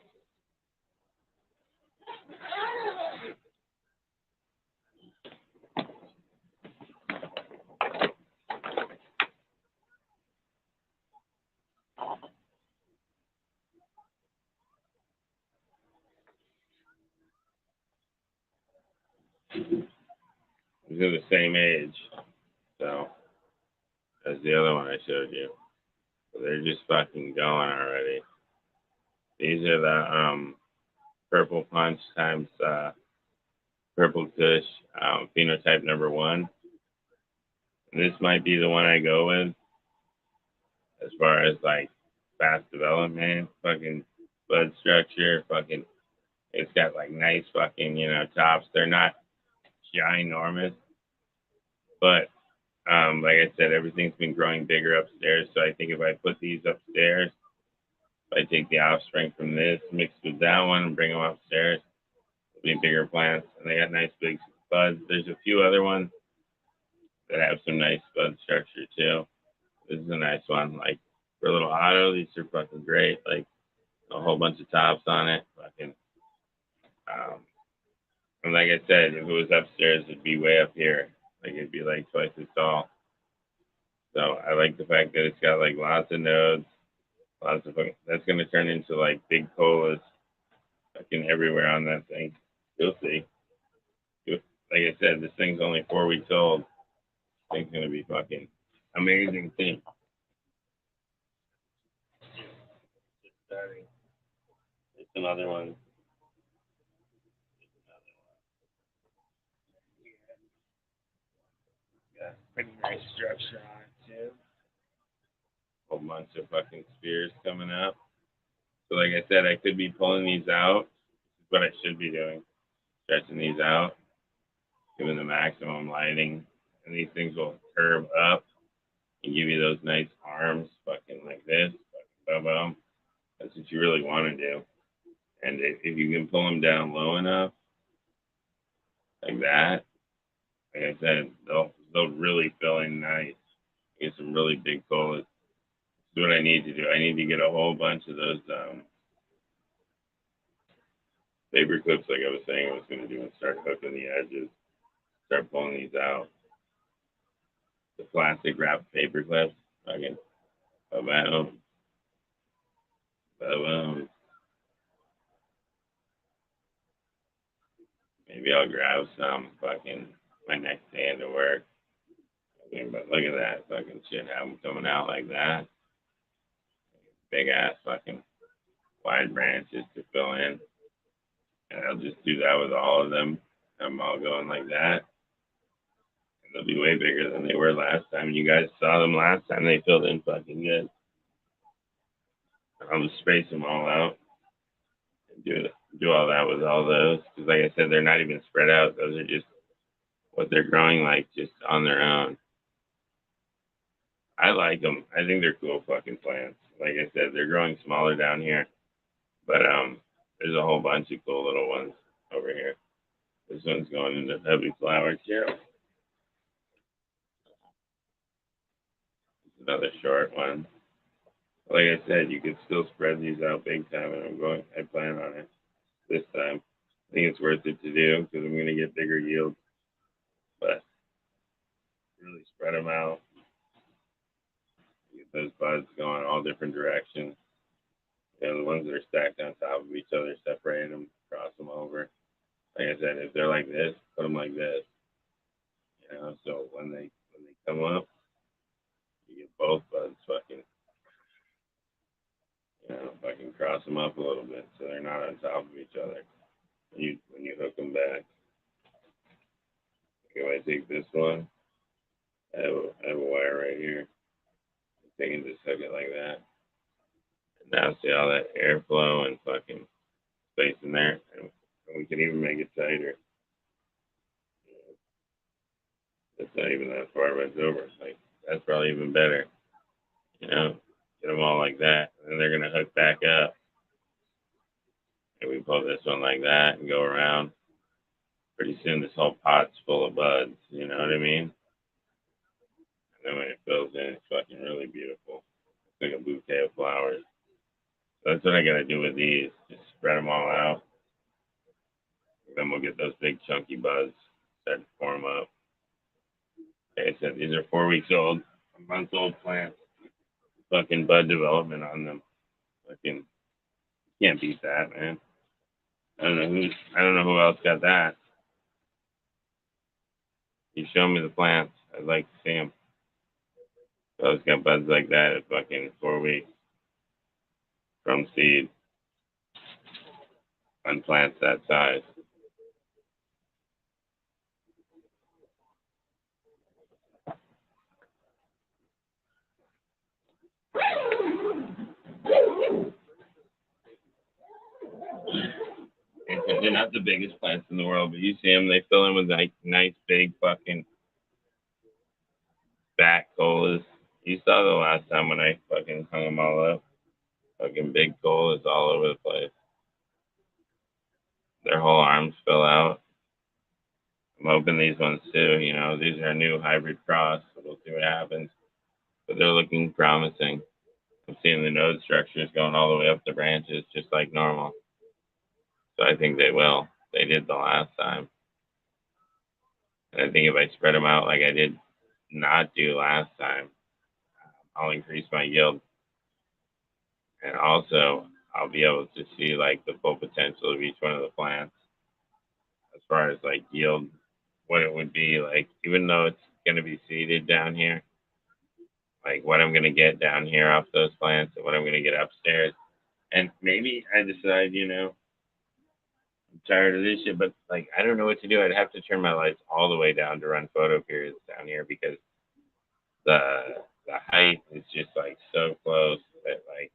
These are the same age, so as the other one I showed you. So they're just fucking going already. These are the purple punch times purple kush phenotype number 1. And this might be the one I go with as far as like fast development, fucking bud structure, fucking it's got like nice fucking, you know, tops. They're not ginormous, but like I said, everything's been growing bigger upstairs. So I think if I put these upstairs, if I take the offspring from this, mix with that one, and bring them upstairs, it'll be bigger plants. And they got nice big buds. There's a few other ones that have some nice bud structure too. This is a nice one. Like for a little auto, these are fucking great. Like a whole bunch of tops on it. Fucking. And like I said, if it was upstairs, it'd be way up here. Like it'd be like twice as tall. So I like the fact that it's got like lots of nodes, lots of that's gonna turn into like big colas fucking everywhere on that thing. You'll see. Like I said, this thing's only 4 weeks old. This thing's gonna be fucking amazing thing. Just starting. It's another one. Got pretty nice structure on it too. Whole bunch of fucking spears coming up. So like I said, I could be pulling these out. This is what I should be doing. Stretching these out, giving the maximum lighting. And these things will curve up and give you those nice arms, fucking like this, fucking boom. That's what you really want to do. And if you can pull them down low enough, like that, like I said, they'll really fill in nice. Get some really big colas. This is what I need to do. I need to get a whole bunch of those paper clips, like I was saying I was going to do, and start hooking the edges. Start pulling these out. The plastic wrapped paper clips. Fucking boom. Boom. Maybe I'll grab some fucking my next day into work. But look at that fucking shit, have them coming out like that. Big ass fucking wide branches to fill in. And I'll just do that with all of them. Have them all going like that. And they'll be way bigger than they were last time. You guys saw them last time. They filled in fucking good. I'll just space them all out and do all that with all those. Because like I said, they're not even spread out. Those are just what they're growing like just on their own. I like them. I think they're cool fucking plants. Like I said, they're growing smaller down here. But there's a whole bunch of cool little ones over here. This one's going into heavy flower too. Another short one. Like I said, you can still spread these out big time, and I plan on it this time. I think it's worth it to do because I'm going to get bigger yields, but really spread them out. Get those buds going all different directions. You know, the ones that are stacked on top of each other, separate them, cross them over. Like I said, if they're like this, put them like this. You know, so when they come up, you get both buds fucking, fucking cross them up a little bit so they're not on top of each other. When you hook them back. If I take this one, I have a wire right here. I can just hook it like that. And now see all that airflow and fucking space in there, and we can even make it tighter. It's not even that far, but it's over. Like that's probably even better. You know, get them all like that, and then they're gonna hook back up. And we pull this one like that and go around. Pretty soon, this whole pot's full of buds. You know what I mean? And then when it fills in, it's fucking really beautiful. It's like a bouquet of flowers. So that's what I gotta do with these. Just spread them all out. Then we'll get those big chunky buds start to form up. Like I said, these are 4 weeks old, a month old plants. Fucking bud development on them. Fucking can't beat that, man. I don't know who else got that. You show me the plants. I'd like to see them. Who else got buds like that at fucking 4 weeks from seed on plants that size? They're not the biggest plants in the world, but you see them, they fill in with like nice big fucking back colas. You saw the last time when I fucking hung them all up. Fucking big colas all over the place. Their whole arms fill out. I'm hoping these ones too. You know, these are a new hybrid cross, so we'll see what happens. But they're looking promising. I'm seeing the node structures going all the way up the branches, just like normal. So I think they will. They did the last time. And I think if I spread them out like I did not do last time, I'll increase my yield. And also, I'll be able to see like the full potential of each one of the plants as far as like yield, what it would be like, even though it's going to be seeded down here, like what I'm going to get down here off those plants and what I'm going to get upstairs. And maybe I decide, I'm tired of this shit, but like I don't know what to do. I'd have to turn my lights all the way down to run photo periods down here because the height is just like so close that like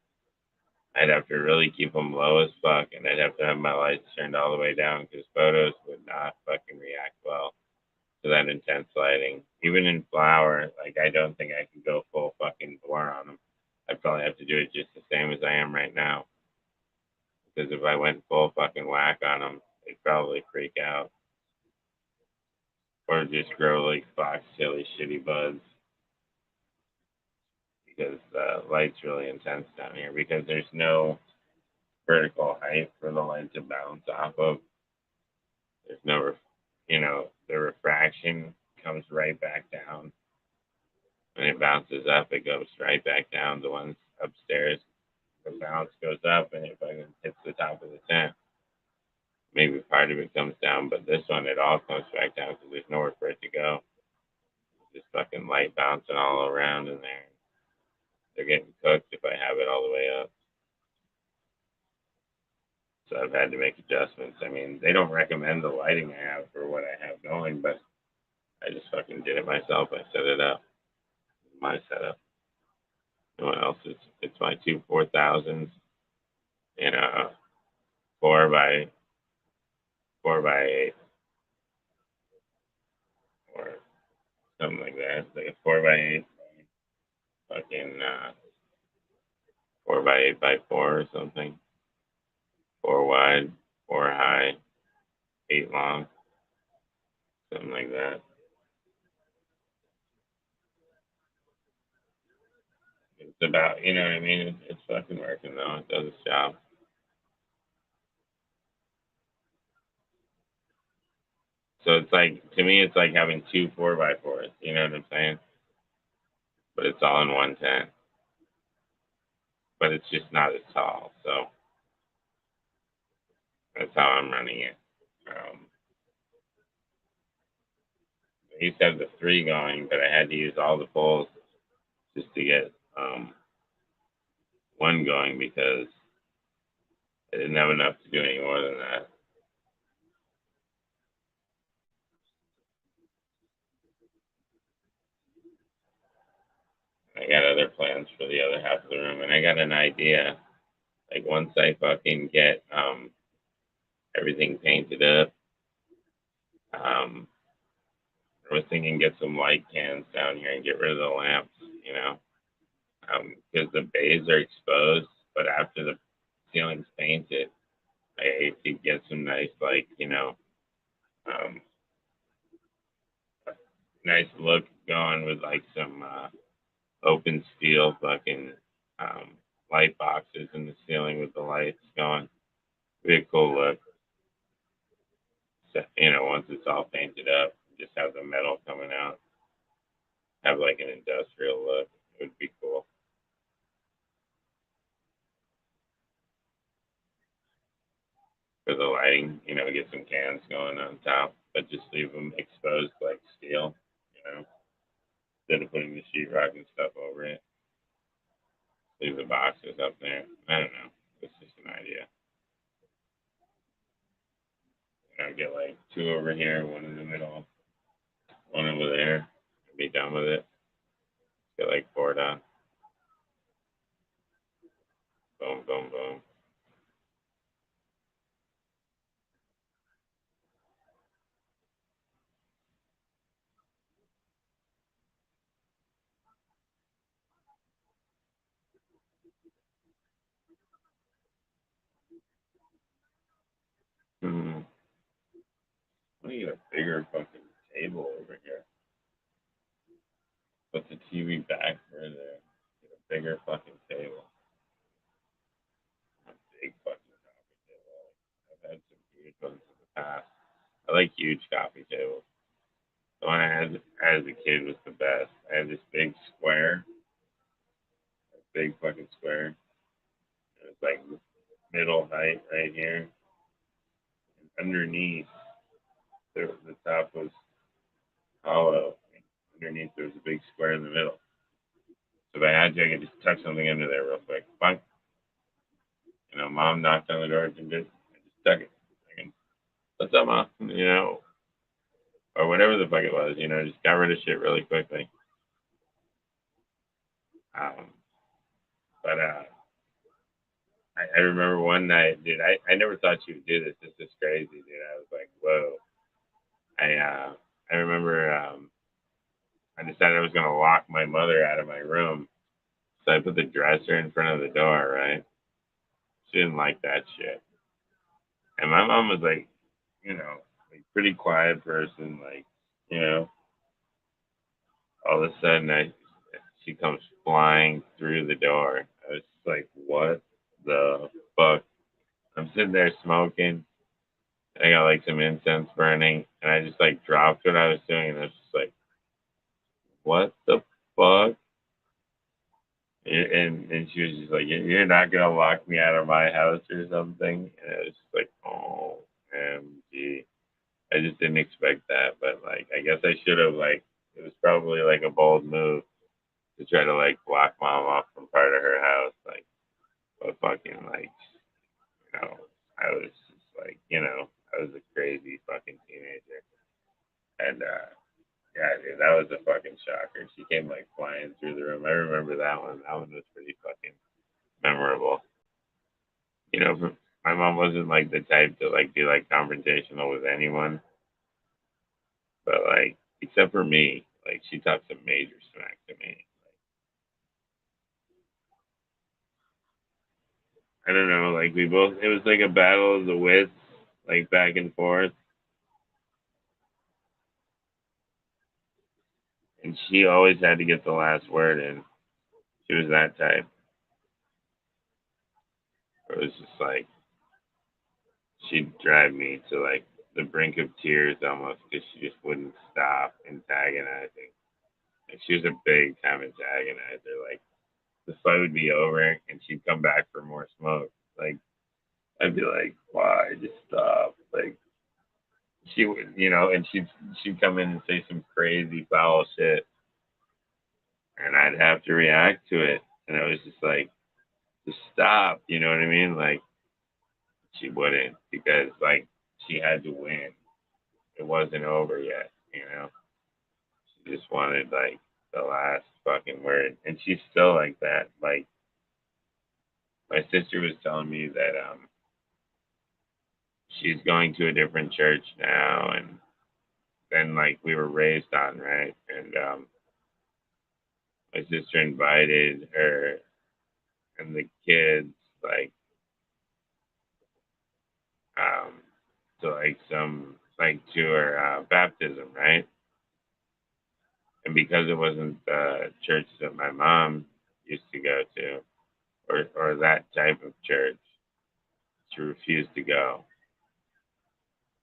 I'd have to really keep them low as fuck, and I'd have to have my lights turned all the way down because photos would not fucking react well to that intense lighting. Even in flower, like I don't think I could go full fucking bore on them. I'd probably have to do it just the same as I am right now. Because if I went full fucking whack on them, they'd probably freak out. Or just grow like fox silly shitty buds. Because the light's really intense down here. Because there's no vertical height for the light to bounce off of. There's no, the refraction comes right back down. When it bounces up, it goes right back down. The ones upstairs, the bounce goes up and it fucking hits the top of the tent. Maybe part of it comes down, but this one, it all comes back down because there's nowhere for it to go. It's just fucking light bouncing all around in there. They're getting cooked if I have it all the way up. So I've had to make adjustments. I mean, they don't recommend the lighting I have for what I have going, but I just fucking did it myself. I set it up. It's my setup. No one else's. It's my two 4000s in a 4x8 or something like that. It's like a 4x8 fucking 4x8x4 or something. 4 wide, 4 high, 8 long, something like that. It's about, you know what I mean? It's fucking working though. It does its job. So it's like, to me, it's like having two 4x4s. You know what I'm saying? But it's all in one tent. But it's just not as tall. So that's how I'm running it. I used to have the three going, but I had to use all the poles just to get one going because I didn't have enough to do any more than that. I got other plans for the other half of the room, and I got an idea. Like once I fucking get everything painted up, I was thinking get some light cans down here and get rid of the lamps, you know, because the bays are exposed. But after the ceiling's painted, I could get some nice, like, you know, um, nice look going with like some open steel fucking light boxes in the ceiling with the lights going. Be a cool look. So, you know, once it's all painted up, just have the metal coming out, have like an industrial look. It would be cool. For the lighting, you know, get some cans going on top, but just leave them exposed like steel, you know, instead of putting the sheetrock and stuff over it. Leave the boxes up there. I don't know. It's just an idea. You know, get like two over here, one in the middle, one over there, and be done with it. Get like four done. Boom, boom, boom. Hmm. I need a bigger fucking table over here. Put the TV back further. Get a bigger fucking table. A big fucking coffee table. I've had some huge ones in the past. I like huge coffee tables. The one I had as a kid was the best. I had this big square, a big fucking square. It was like middle height right here. And underneath, the top was hollow. Underneath, there was a big square in the middle. So if I had to, I could just tuck something under there real quick. Bunk. You know, mom knocked on the door and just stuck it. I can, what's up, mom? You know, or whatever the fuck it was. You know, just got rid of shit really quickly. Um, but I remember one night, dude. I never thought you would do this. This is crazy, dude. I was like, whoa. I remember I decided I was gonna lock my mother out of my room, so I put the dresser in front of the door. Right? She didn't like that shit, and my mom was like, you know, like pretty quiet person, like, you know. All of a sudden, she comes flying through the door. I was just like, what the fuck? I'm sitting there smoking. I got like some incense burning, and I just like dropped what I was doing, and I was just like, what the fuck? And she was just like, you're not gonna lock me out of my house or something. And I was just like, oh, MG. I just didn't expect that, but like, I guess I should have, like, it was probably like a bold move to try to like block mom off from part of her house, like, but fucking like, you know, I was just like, you know, I was a crazy fucking teenager, and yeah, dude, that was a fucking shocker. She came like flying through the room. I remember that one. That one was pretty fucking memorable. You know, my mom wasn't like the type to like be like confrontational with anyone, but like except for me, like she talked some major smack to me. I don't know, like we both. It was like a battle of the wits, like back and forth, and she always had to get the last word in. She was that type. It was just like she'd drive me to like the brink of tears almost because she just wouldn't stop antagonizing. Like she was a big time antagonizer. Like the fight would be over and she'd come back for more smoke. Like I'd be like, why? Just stop. Like she would, and she'd come in and say some crazy foul shit, and I'd have to react to it, and I was just like, just stop. You know what I mean? Like she wouldn't because like she had to win. It wasn't over yet. She just wanted like the last fucking word, and she's still like that. Like my sister was telling me that she's going to a different church now, and then like we were raised on, right? And my sister invited her and the kids like um to like some like to her baptism, right? And because it wasn't the church that my mom used to go to, or that type of church, she refused to go.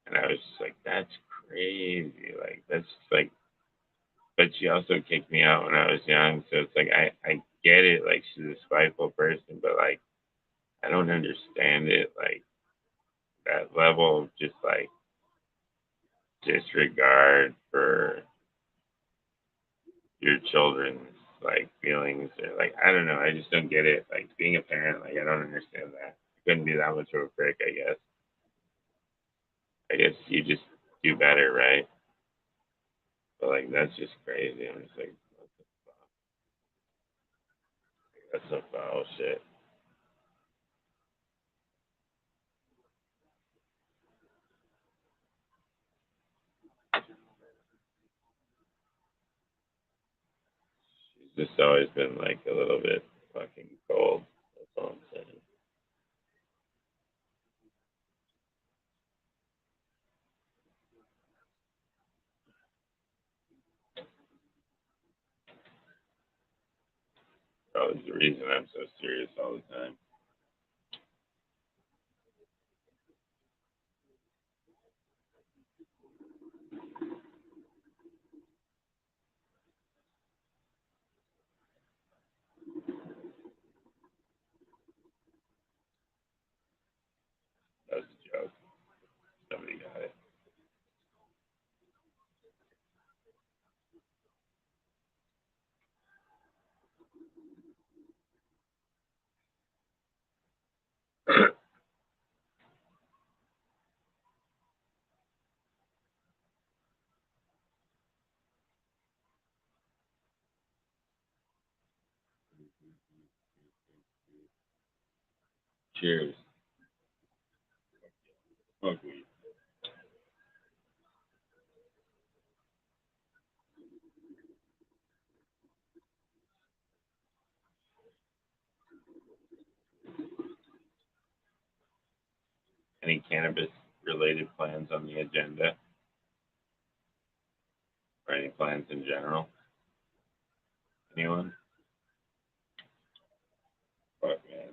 And I was just like, that's crazy. Like that's just like, but she also kicked me out when I was young, so it's like I get it. Like she's a spiteful person, but like I don't understand it. Like that level of just like disregard for your children's like feelings or like I don't know. I just don't get it. Like being a parent, like I don't understand that. I couldn't be that much of a prick. I guess. I guess you just do better, right? But like that's just crazy. I'm just like, what the fuck? That's some foul shit. She's just always been like a little bit fucking cold. That's all I'm saying. Probably the reason I'm so serious all the time. That was a joke. Somebody got it. Cheers. Smoke weed. Any cannabis related plans on the agenda or any plans in general? Anyone? Fuck man.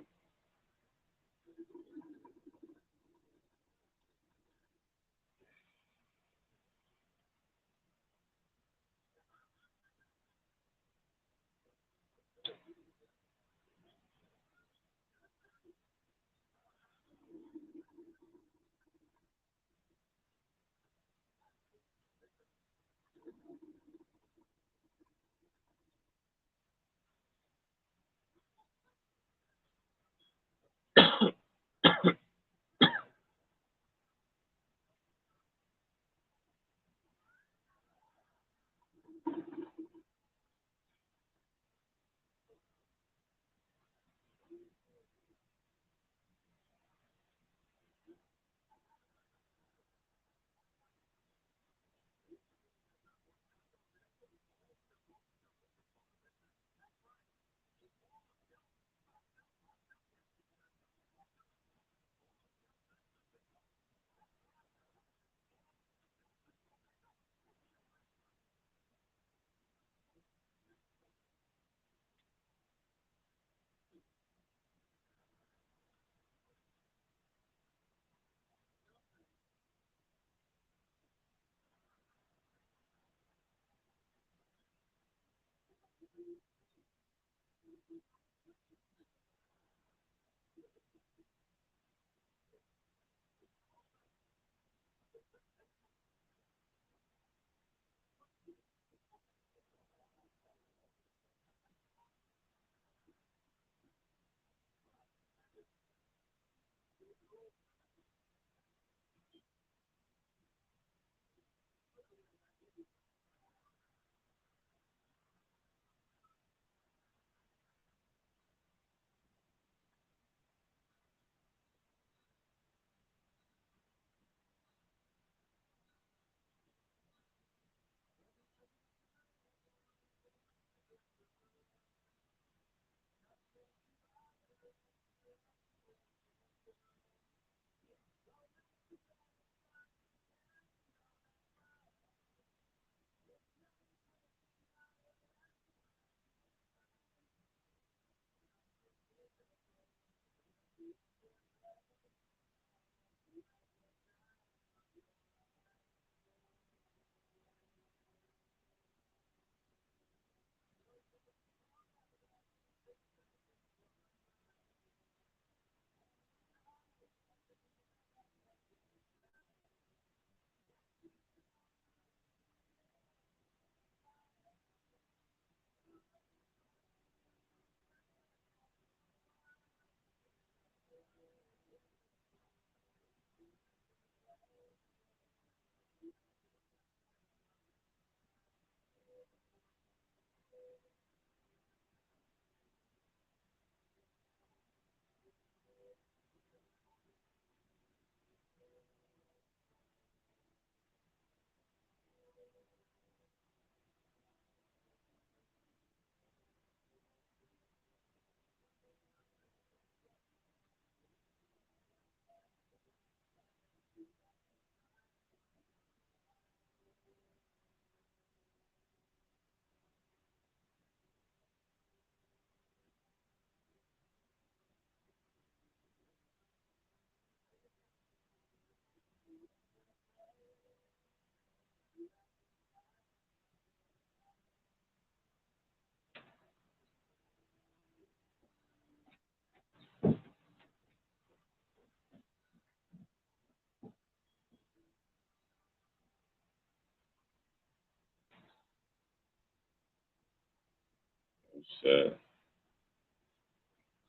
Shit.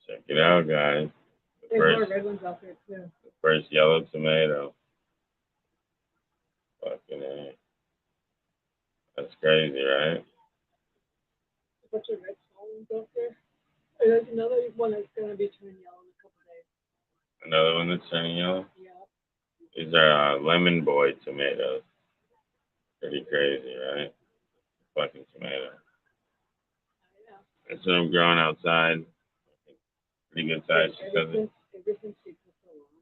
Check it out, guys. There's more red ones out there too. The first yellow tomato. Fucking A. That's crazy, right? A bunch of red small ones out there. And there's another one that's gonna be turning yellow in a couple days. Another one that's turning yellow. Yeah. These are lemon boy tomatoes. Pretty crazy, right? Fucking tomato. Yeah. That's what I'm growing outside. Pretty good size. She says it. Ever since they took so long,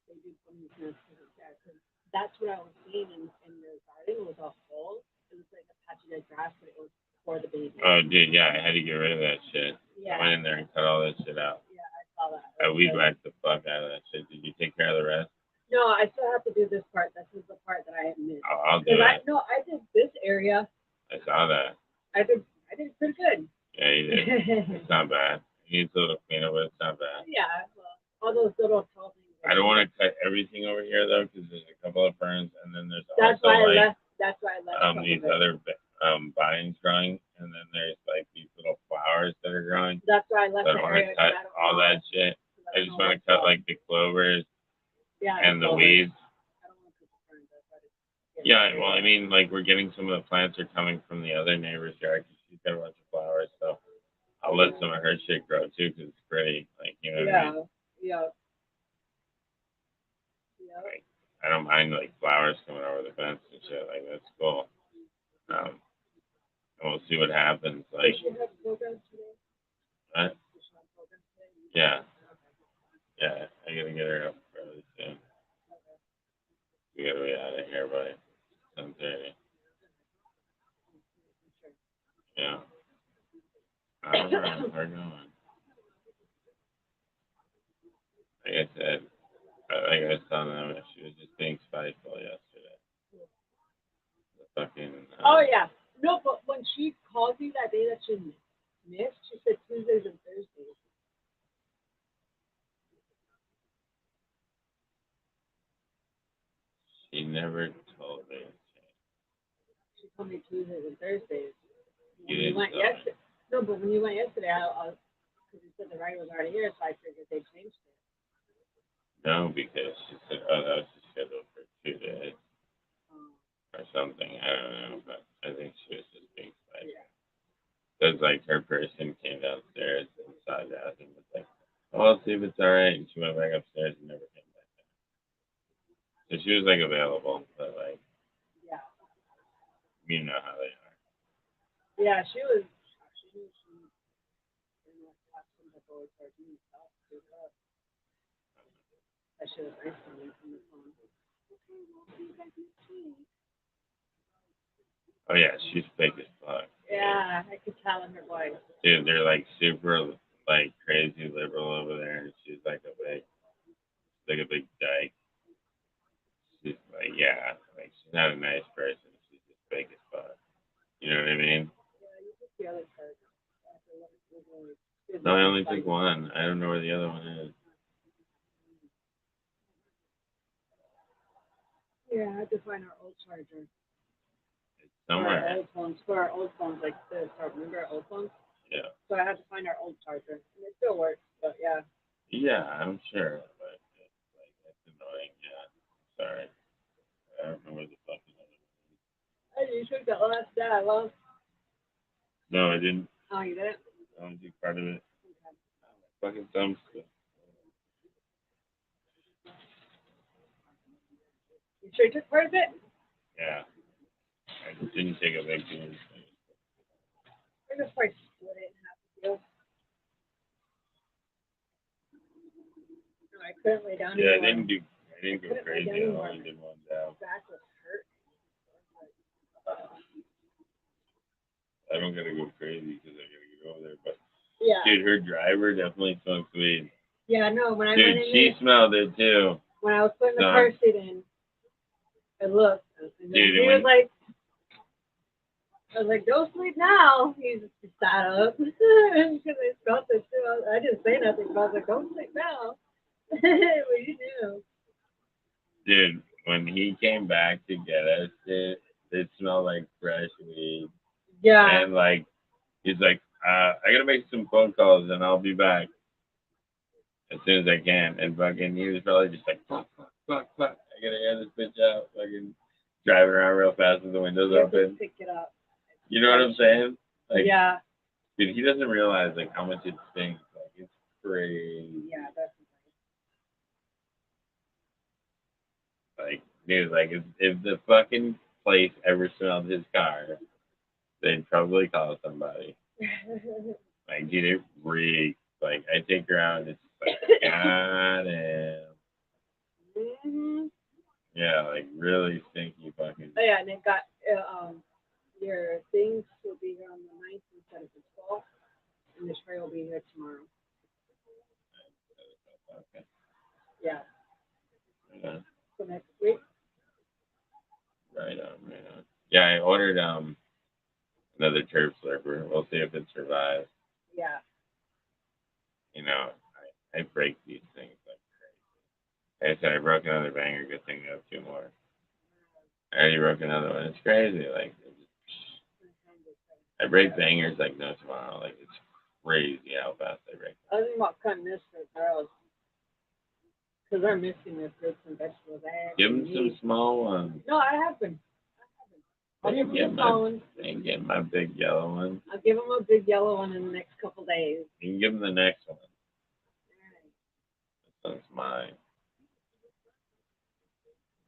they do funny things like that. 'Cause that's what I was seeing in the garden. It was a hole. It was like a patch of dead grass, but it was for the baby. Oh, dude, yeah, I had to get rid of that shit. Yeah. I went in there and cut all that shit out. Yeah, I saw that. I weed whacked the fuck out of that shit. Did you take care of the rest? No, I still have to do this part. This is the part that I missed. I'll do it. I did this area. I saw that. I did pretty good. Yeah, you did. It's not bad. It needs a little cleanup, but it's not bad. Yeah, well, all those little tall things. I don't want to cut everything over here though, because there's a couple of ferns, and then there's That's also why I like left. That's why I left. some of these it. other vines growing, and then there's like these little flowers that are growing. That's why I left So I the don't want area. to cut all that shit. I just want to cut like the clovers and the weeds. I don't want to put the ferns. That's why I didn't- Yeah, well, I mean, like we're getting some of the plants are coming from the other neighbor's yard because she's got a bunch of flowers. So I'll let some of her shit grow too because it's pretty. Like, you know what I mean? Yeah. Like, I don't mind like flowers coming over the fence and shit. Like that's cool. And we'll see what happens. Like, Does she have programs today? what? Does she have programs today? Yeah, yeah. I gotta get her up fairly soon. We gotta be out of here by 10:30. Yeah. I don't know. We're going. Like I said, like I was telling them, she was just being spiteful yesterday. The fucking. Oh yeah. No, but when she called. called you that day that she missed? She said Tuesdays and Thursdays. She never told me. She told me Tuesdays and Thursdays. You When you didn't went tell me. yesterday. No, but when you went yesterday, because you said the ride was already here, so I figured they changed it. No, because she said, oh, that was just scheduled for 2 days or something. I don't know, but I think she was just being spicy. Yeah. Because, like, her person came downstairs and saw Jasmine was like, oh, I'll see if it's all right. And she went back upstairs and never came back down. So she was, like, available, but, like, Yeah. you know how they are. Yeah, she was. She pretty much got some of those cartoons out. That shit was nice to me on the phone. Oh, yeah, she's fake as fuck. Yeah, I could tell in her voice. Dude, they're, like, super, like, crazy liberal over there. And she's, like a big dyke. She's, like, yeah, like, she's not a nice person. She's just fake as fuck. You know what I mean? Yeah, you took the other card. No, I only took one. I don't know where the other one is. Yeah, I had to find our old charger. It's somewhere. For our old phones, like this. Remember our old phones? Yeah. So I had to find our old charger. And it still works, but yeah. Yeah, I'm sure. But it's, like, it's annoying. Yeah. Sorry. I don't know where the fucking other one is. Hey, you took the last day, well. No, I didn't. Oh, you didn't? I don't take part of it. Okay. Fucking dumb stuff. You sure you took part of it? Yeah. I didn't take a big piece. I just probably split it in half with you. No, I couldn't lay down Yeah, anymore. I didn't go couldn't lay crazy. down I anymore. only did one job. My back was hurt. I don't gotta go crazy because I gotta get over there. But Yeah. dude, her driver definitely smokes weed. Yeah, no, when I Dude, went in she there, smelled it too. when I was putting the No. car seat in, I looked, and then Dude, he was like, I was like, don't sleep now. He just sat up because I smelled it too. I didn't say nothing, but I was like, don't sleep now. What do you do? Dude, when he came back to get us, it smelled like fresh weed. Yeah. And like, he's like, I gotta make some phone calls and I'll be back as soon as I can. And fucking, he was probably just like, fuck. I gotta air this bitch out. Fucking driving around real fast with the windows You have to open. pick it up. You know what I'm saying? Like, Yeah. dude, he doesn't realize like how much it stinks. Like, it's crazy. Yeah, definitely. Like, dude, like if the fucking place ever smelled his car, they'd probably call somebody. Like, dude, it reeks. Like, I take her out and it's like, goddamn. Mm-hmm. Yeah, like really stinky fucking. Oh, yeah, and it got, your things will be here on the 9th instead of the 12th, and the spray will be here tomorrow. Okay. Yeah. Yeah. So next week? Right on. Yeah, I ordered another turf slurper. We'll see if it survives. Yeah. You know, I break these things like crazy. Like I said, I broke another banger. Good thing we have 2 more. I already broke another one. It's crazy. Like, I break bangers like no tomorrow. Like, it's crazy how fast I break. I was thinking about cutting this for girls. Because they're missing their fruits and vegetables. Give them some small ones. No, I have been. I'll give them the small ones. And get my big yellow one. I'll give them a big yellow one in the next couple days. You can give them the next one. Alright. This one's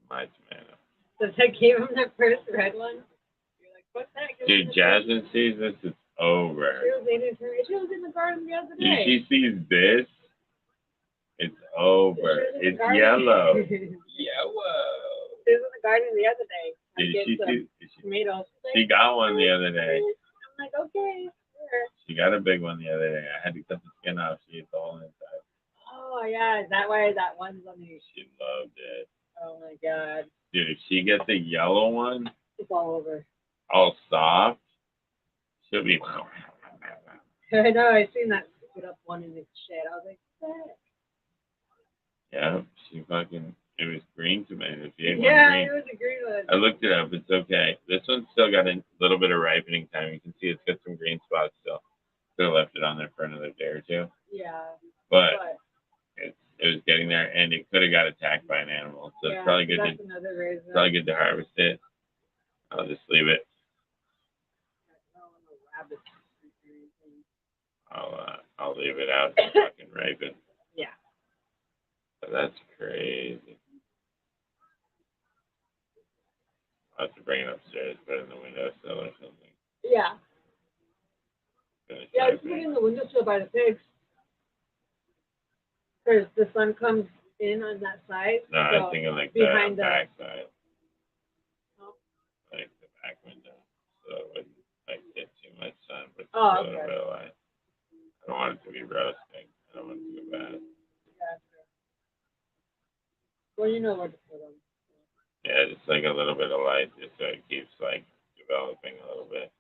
my tomato. Since I gave them the first red one, you're like, what's that? Give them Dude, the Jasmine sees this, it's over. She was eating her. She was in the garden the other If day. she sees this, it's over. It's yellow. Yellow. She was in the garden the other day. I Did get she some see? tomatoes. She got one the other day. I'm like, okay, sure. She got a big one the other day. I had to cut the skin off. She ate the whole inside. Oh, yeah. Is that why that one's on the... She loved it. Oh, my God. Dude, if she gets the yellow one, It's all over. all soft, She'll be. I know, I seen that stupid up one in the shed. I was like, "Sick." Yeah, she fucking. It was green tomato. She ate one Yeah, green. it was a green one. I looked it up. It's okay. This one's still got a little bit of ripening time. You can see it's got some green spots still. Could have left it on there for another day or two. Yeah. But it was getting there, and it could have got attacked by an animal. So yeah, it's probably good that's to another reason. probably good to harvest it. I'll just leave it. I don't want no rabbits or anything. I'll leave it out to fucking ripen. Yeah. But that's crazy. I'll have to bring it upstairs, put it in the windowsill or something. Yeah. Finish Yeah, just put it ripening. in the windowsill by the pigs. Because the sun comes in on that side. No, I so was thinking like behind the the back side. Oh. Like the back window. So it wouldn't like get too much sun, but Oh, still in a okay. bit of light. I don't want it to be roasting. I don't want it to go bad. Gotcha. Well, you know where to put them. Yeah, just like a little bit of light, just so it keeps like developing a little bit.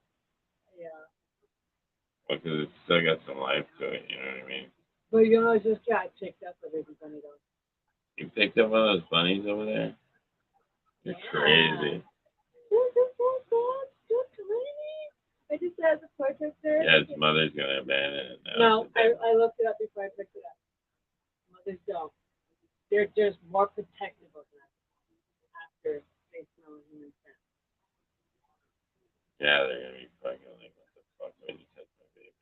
Yeah. Because it's still got some life to it, you know what I mean? But you know, I just got picked up a baby bunny though. You picked up one of those bunnies over there? You're Yeah. crazy. I just had the protector. Yeah, its mother's gonna abandon it now. No, I looked it up before I picked it up. Mothers don't. They're just more protective of them after they smell a human scent. Yeah, they're gonna be fucking like, what the fuck? Why'd you touch my baby?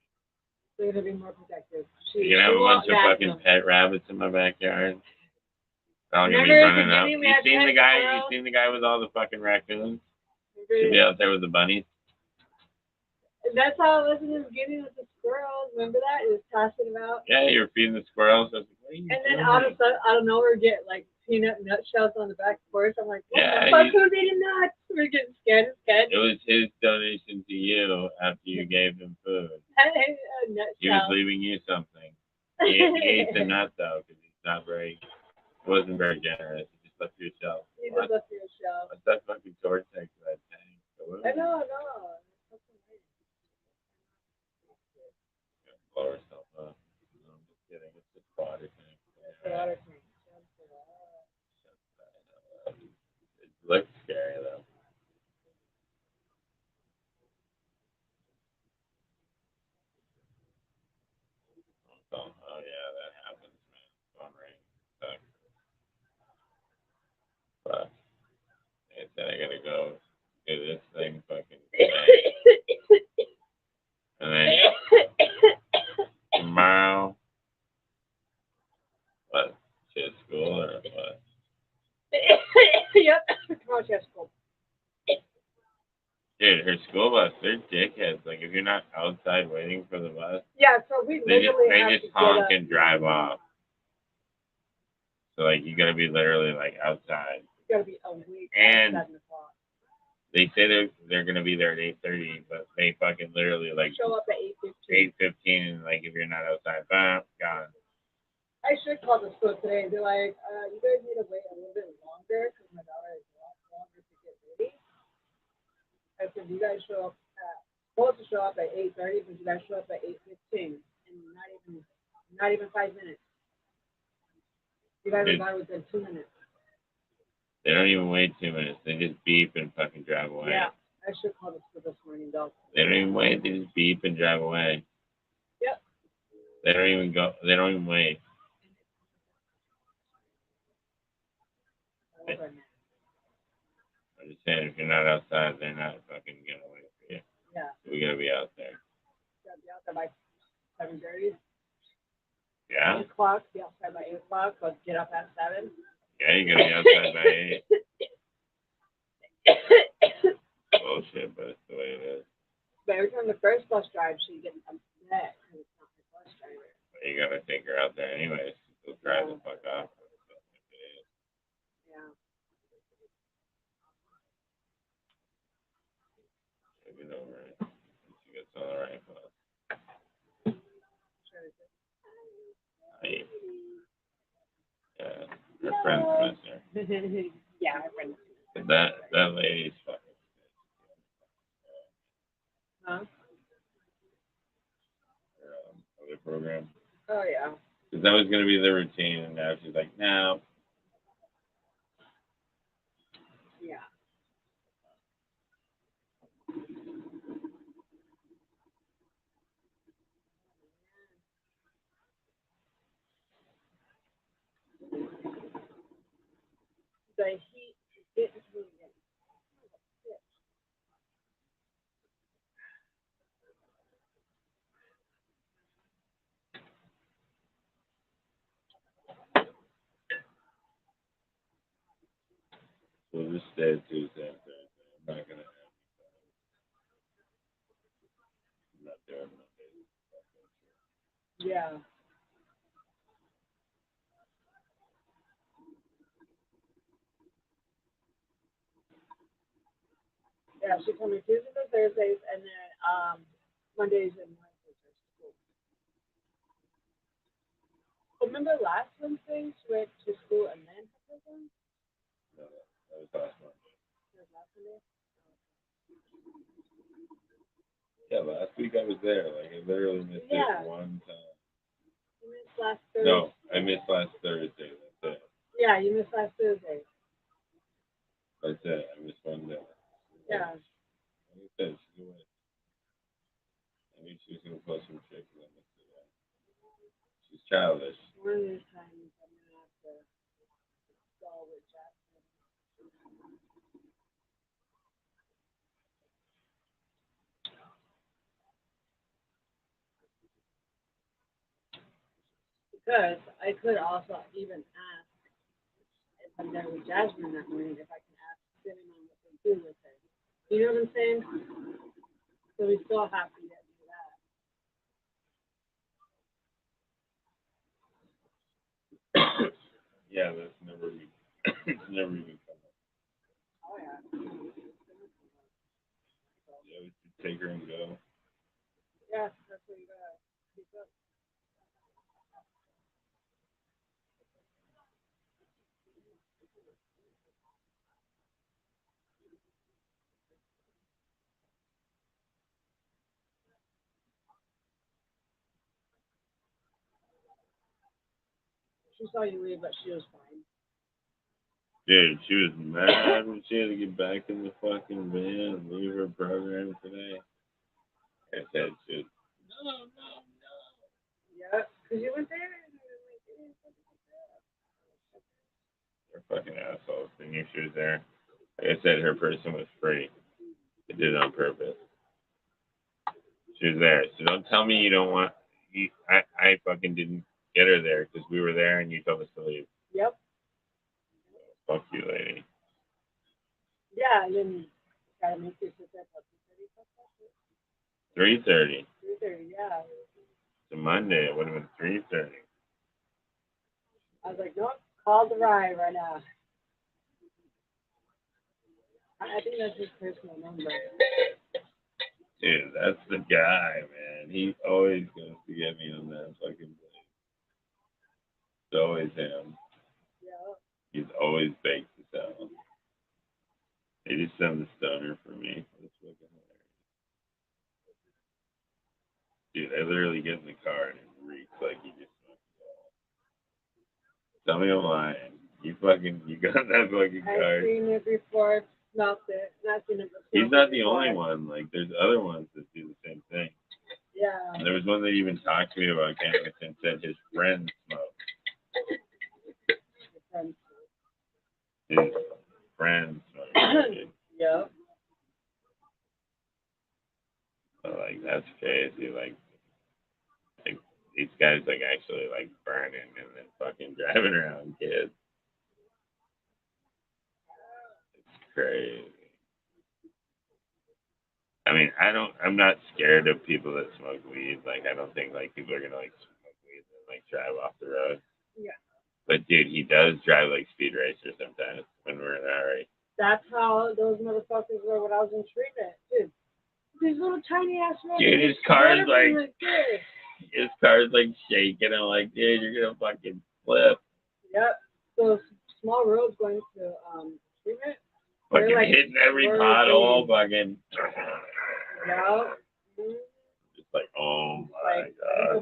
They're gonna be more protective. You can have a bunch of fucking pet rabbits in my backyard. All gonna be Remember running at the up. beginning we You had seen the pet guy? squirrels? You seen the guy with all the fucking raccoons? Should be out there with the bunnies. That's how it was in the beginning with the squirrels. Remember that? It was talking about. Yeah, you were feeding the squirrels. I was like, what are you And then doing? out of nowhere, get like peanut nutshells on the back porch. I'm like, what Yeah, the fuck? Who's eating nuts? We're getting scared and scared. It was his donation to you after you gave him food. He was Nutshell. leaving you something. He ate the nut though, because wasn't very generous. He just left you a shell. You just left your shell. What's that fucking Gore-Tex that tank? I know. Blow herself up. No, I'm just kidding. It's just water tank. That's the water tank. It looks scary though. Oh yeah, that happens, man. Phone ring. Sucks. But like I said, I gotta go do this thing fucking today. And then tomorrow, what? She at school or what? Yep. Tomorrow she has school. Dude, her school bus, they're dickheads. Like, if you're not outside waiting for the bus, Yeah, so we they literally have just to get honk up. and drive off. So, like, you gotta be literally, like, outside. It's gotta be a week And at 7 o'clock. They say they're gonna be there at 8:30, but they fucking literally, like, Show up at 8:15. 8:15, and, like, if you're not outside, bam, gone. I should call the school today and be like, you guys need to wait a little bit longer because my daughter is a lot longer to get ready. I said, you guys supposed to show up at 8:30, but you guys show up at 8:15, and not even 5 minutes. You guys are gone within 2 minutes. They don't even wait 2 minutes. They just beep and fucking drive away. Yeah, I should call the school this morning though. They don't even wait. They just beep and drive away. Yep. They don't even go. They don't even wait. I'm just saying, if you're not outside, they're not fucking gonna wait for you. Yeah. We gotta be out there. Gotta be out there by 7:30. Yeah. 8 o'clock. Be outside by 8 o'clock. But get up at 7. Yeah, you gotta be outside by 8. Bullshit, but it's the way it is. But every time the first bus drives, she gets upset because it's not the bus driver. But you gotta take her out there anyways. She'll drive the fuck off. Yeah. She'll get over it. She gets on the right bus. Yeah, her friends miss her. Yeah, her friends. That lady's fucking. Huh? program. Oh yeah. Because that was going to be the routine, and now she's like, no. Yeah. The heat didn't really get We'll just stay Tuesday and Thursday. I'm not going to have I'm not doing Mondays. Yeah. Yeah, she told me Tuesdays and Thursdays, and then Mondays and Wednesdays are school. Remember last Wednesday she went to school and then her program? No, that was last Monday. That was last Monday? Yeah, last week I was there. Like, I literally missed Yeah. it one time. You missed last Thursday. No, I missed last Thursday. That's it. Yeah, you missed last Thursday. That's it. I missed one day. Yeah. Like I said, she's away. I mean, she's going to post some chicks and I missed it. Yeah. She's childish. One of these times I'm going to have to go with Jasmine. Because I could also even ask if I'm there with Jasmine that morning, if I can ask depending on what they do with it. You know what I'm saying? So we still have to get to that. Yeah, that's never even, it's never even come up. Oh yeah. Yeah, we should take her and go. Yeah, that's what you gotta keep up. She saw you leave, but she was fine. Dude, she was mad when she had to get back in the fucking van and leave her program today. I said, shit. No. Yeah, because you went there and you were like, They're fucking assholes. They knew she was there. Like I said, her person was free. They did it on purpose. She was there. So don't tell me you don't want. I fucking didn't get her there because we were there and you told us to leave. Yep. Fuck you, lady. Yeah, and then gotta make your sit there till 3:30. 3:30, yeah. It's a Monday. It would have been 3:30. I was like, nope, call the ride right now. I think that's his personal number. Dude, that's the guy, man. He always goes to get me on that fucking thing. It's always him. Yeah. He's always baked as hell. They just send the stoner for me. That's fucking hilarious. Dude, I literally get in the car and it reeks like he just smoked it all. Tell me I'm lying. You got that fucking car. I've seen it before, smelled it, not seen it before. He's not the only one. Like, there's other ones that do the same thing. Yeah. And there was one that even talked to me about cannabis and said his friend smoked. His friend smoked. Yep. So, like, that's crazy. Like these guys like actually like burning and then fucking driving around kids. It's crazy. I mean, I'm not scared of people that smoke weed. Like, I don't think like people are gonna like smoke weed and like drive off the road. Yeah. But dude, he does drive like speed racers sometimes when we're in a hurry. That's how those motherfuckers were when I was in treatment, dude. These little tiny ass roads. Dude, his car's like this. his car's like shaking. I'm like, dude, you're gonna fucking flip. Yep. Those small roads going to treatment. Fucking like, hitting every pothole, fucking. Yeah. Just like, oh my like,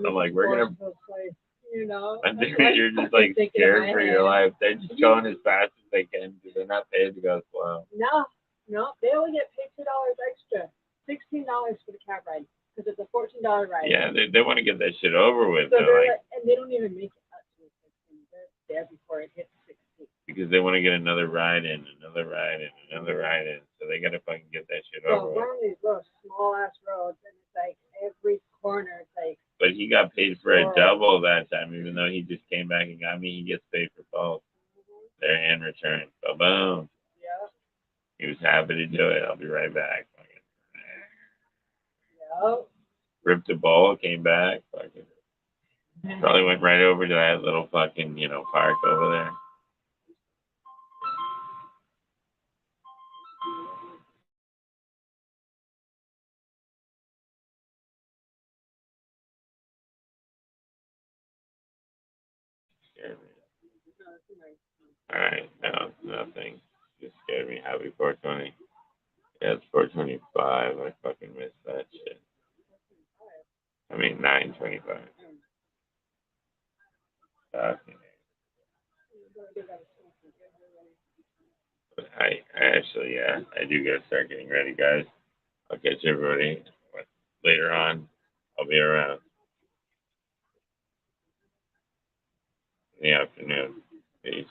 I'm like, we're gonna. place, you know. I think Like, you're just like thinking in scared my for head. your life. They're just going as fast as they can because they're not paid to go slow. No, they only get paid $2 extra, $16 for the cab ride because it's a $14 ride. Yeah, they want to get that shit over with. So They're they're like, and they don't even make it up to 16. They're there before it hits 16. because they want to get another ride in, another ride in, another ride in. So they gotta fucking get that shit over So with. we're on these little small ass roads, and it's like every corner, it's like. But he got paid for a Sure. double that time, even though he just came back and got me. He gets paid for both. They're in return. So boom. Yeah. He was happy to do it. I'll be right back. Fucking Yeah. ripped the ball, came back. Fucking probably went right over to that little fucking, park over there. Scared me. Alright, no, nothing. Just scared me. Happy 420. Yeah, it's 425. I fucking missed that shit. I mean, 925. But I actually, yeah, I do gotta start getting ready, guys. I'll catch everybody later on. I'll be around in the afternoon. Peace.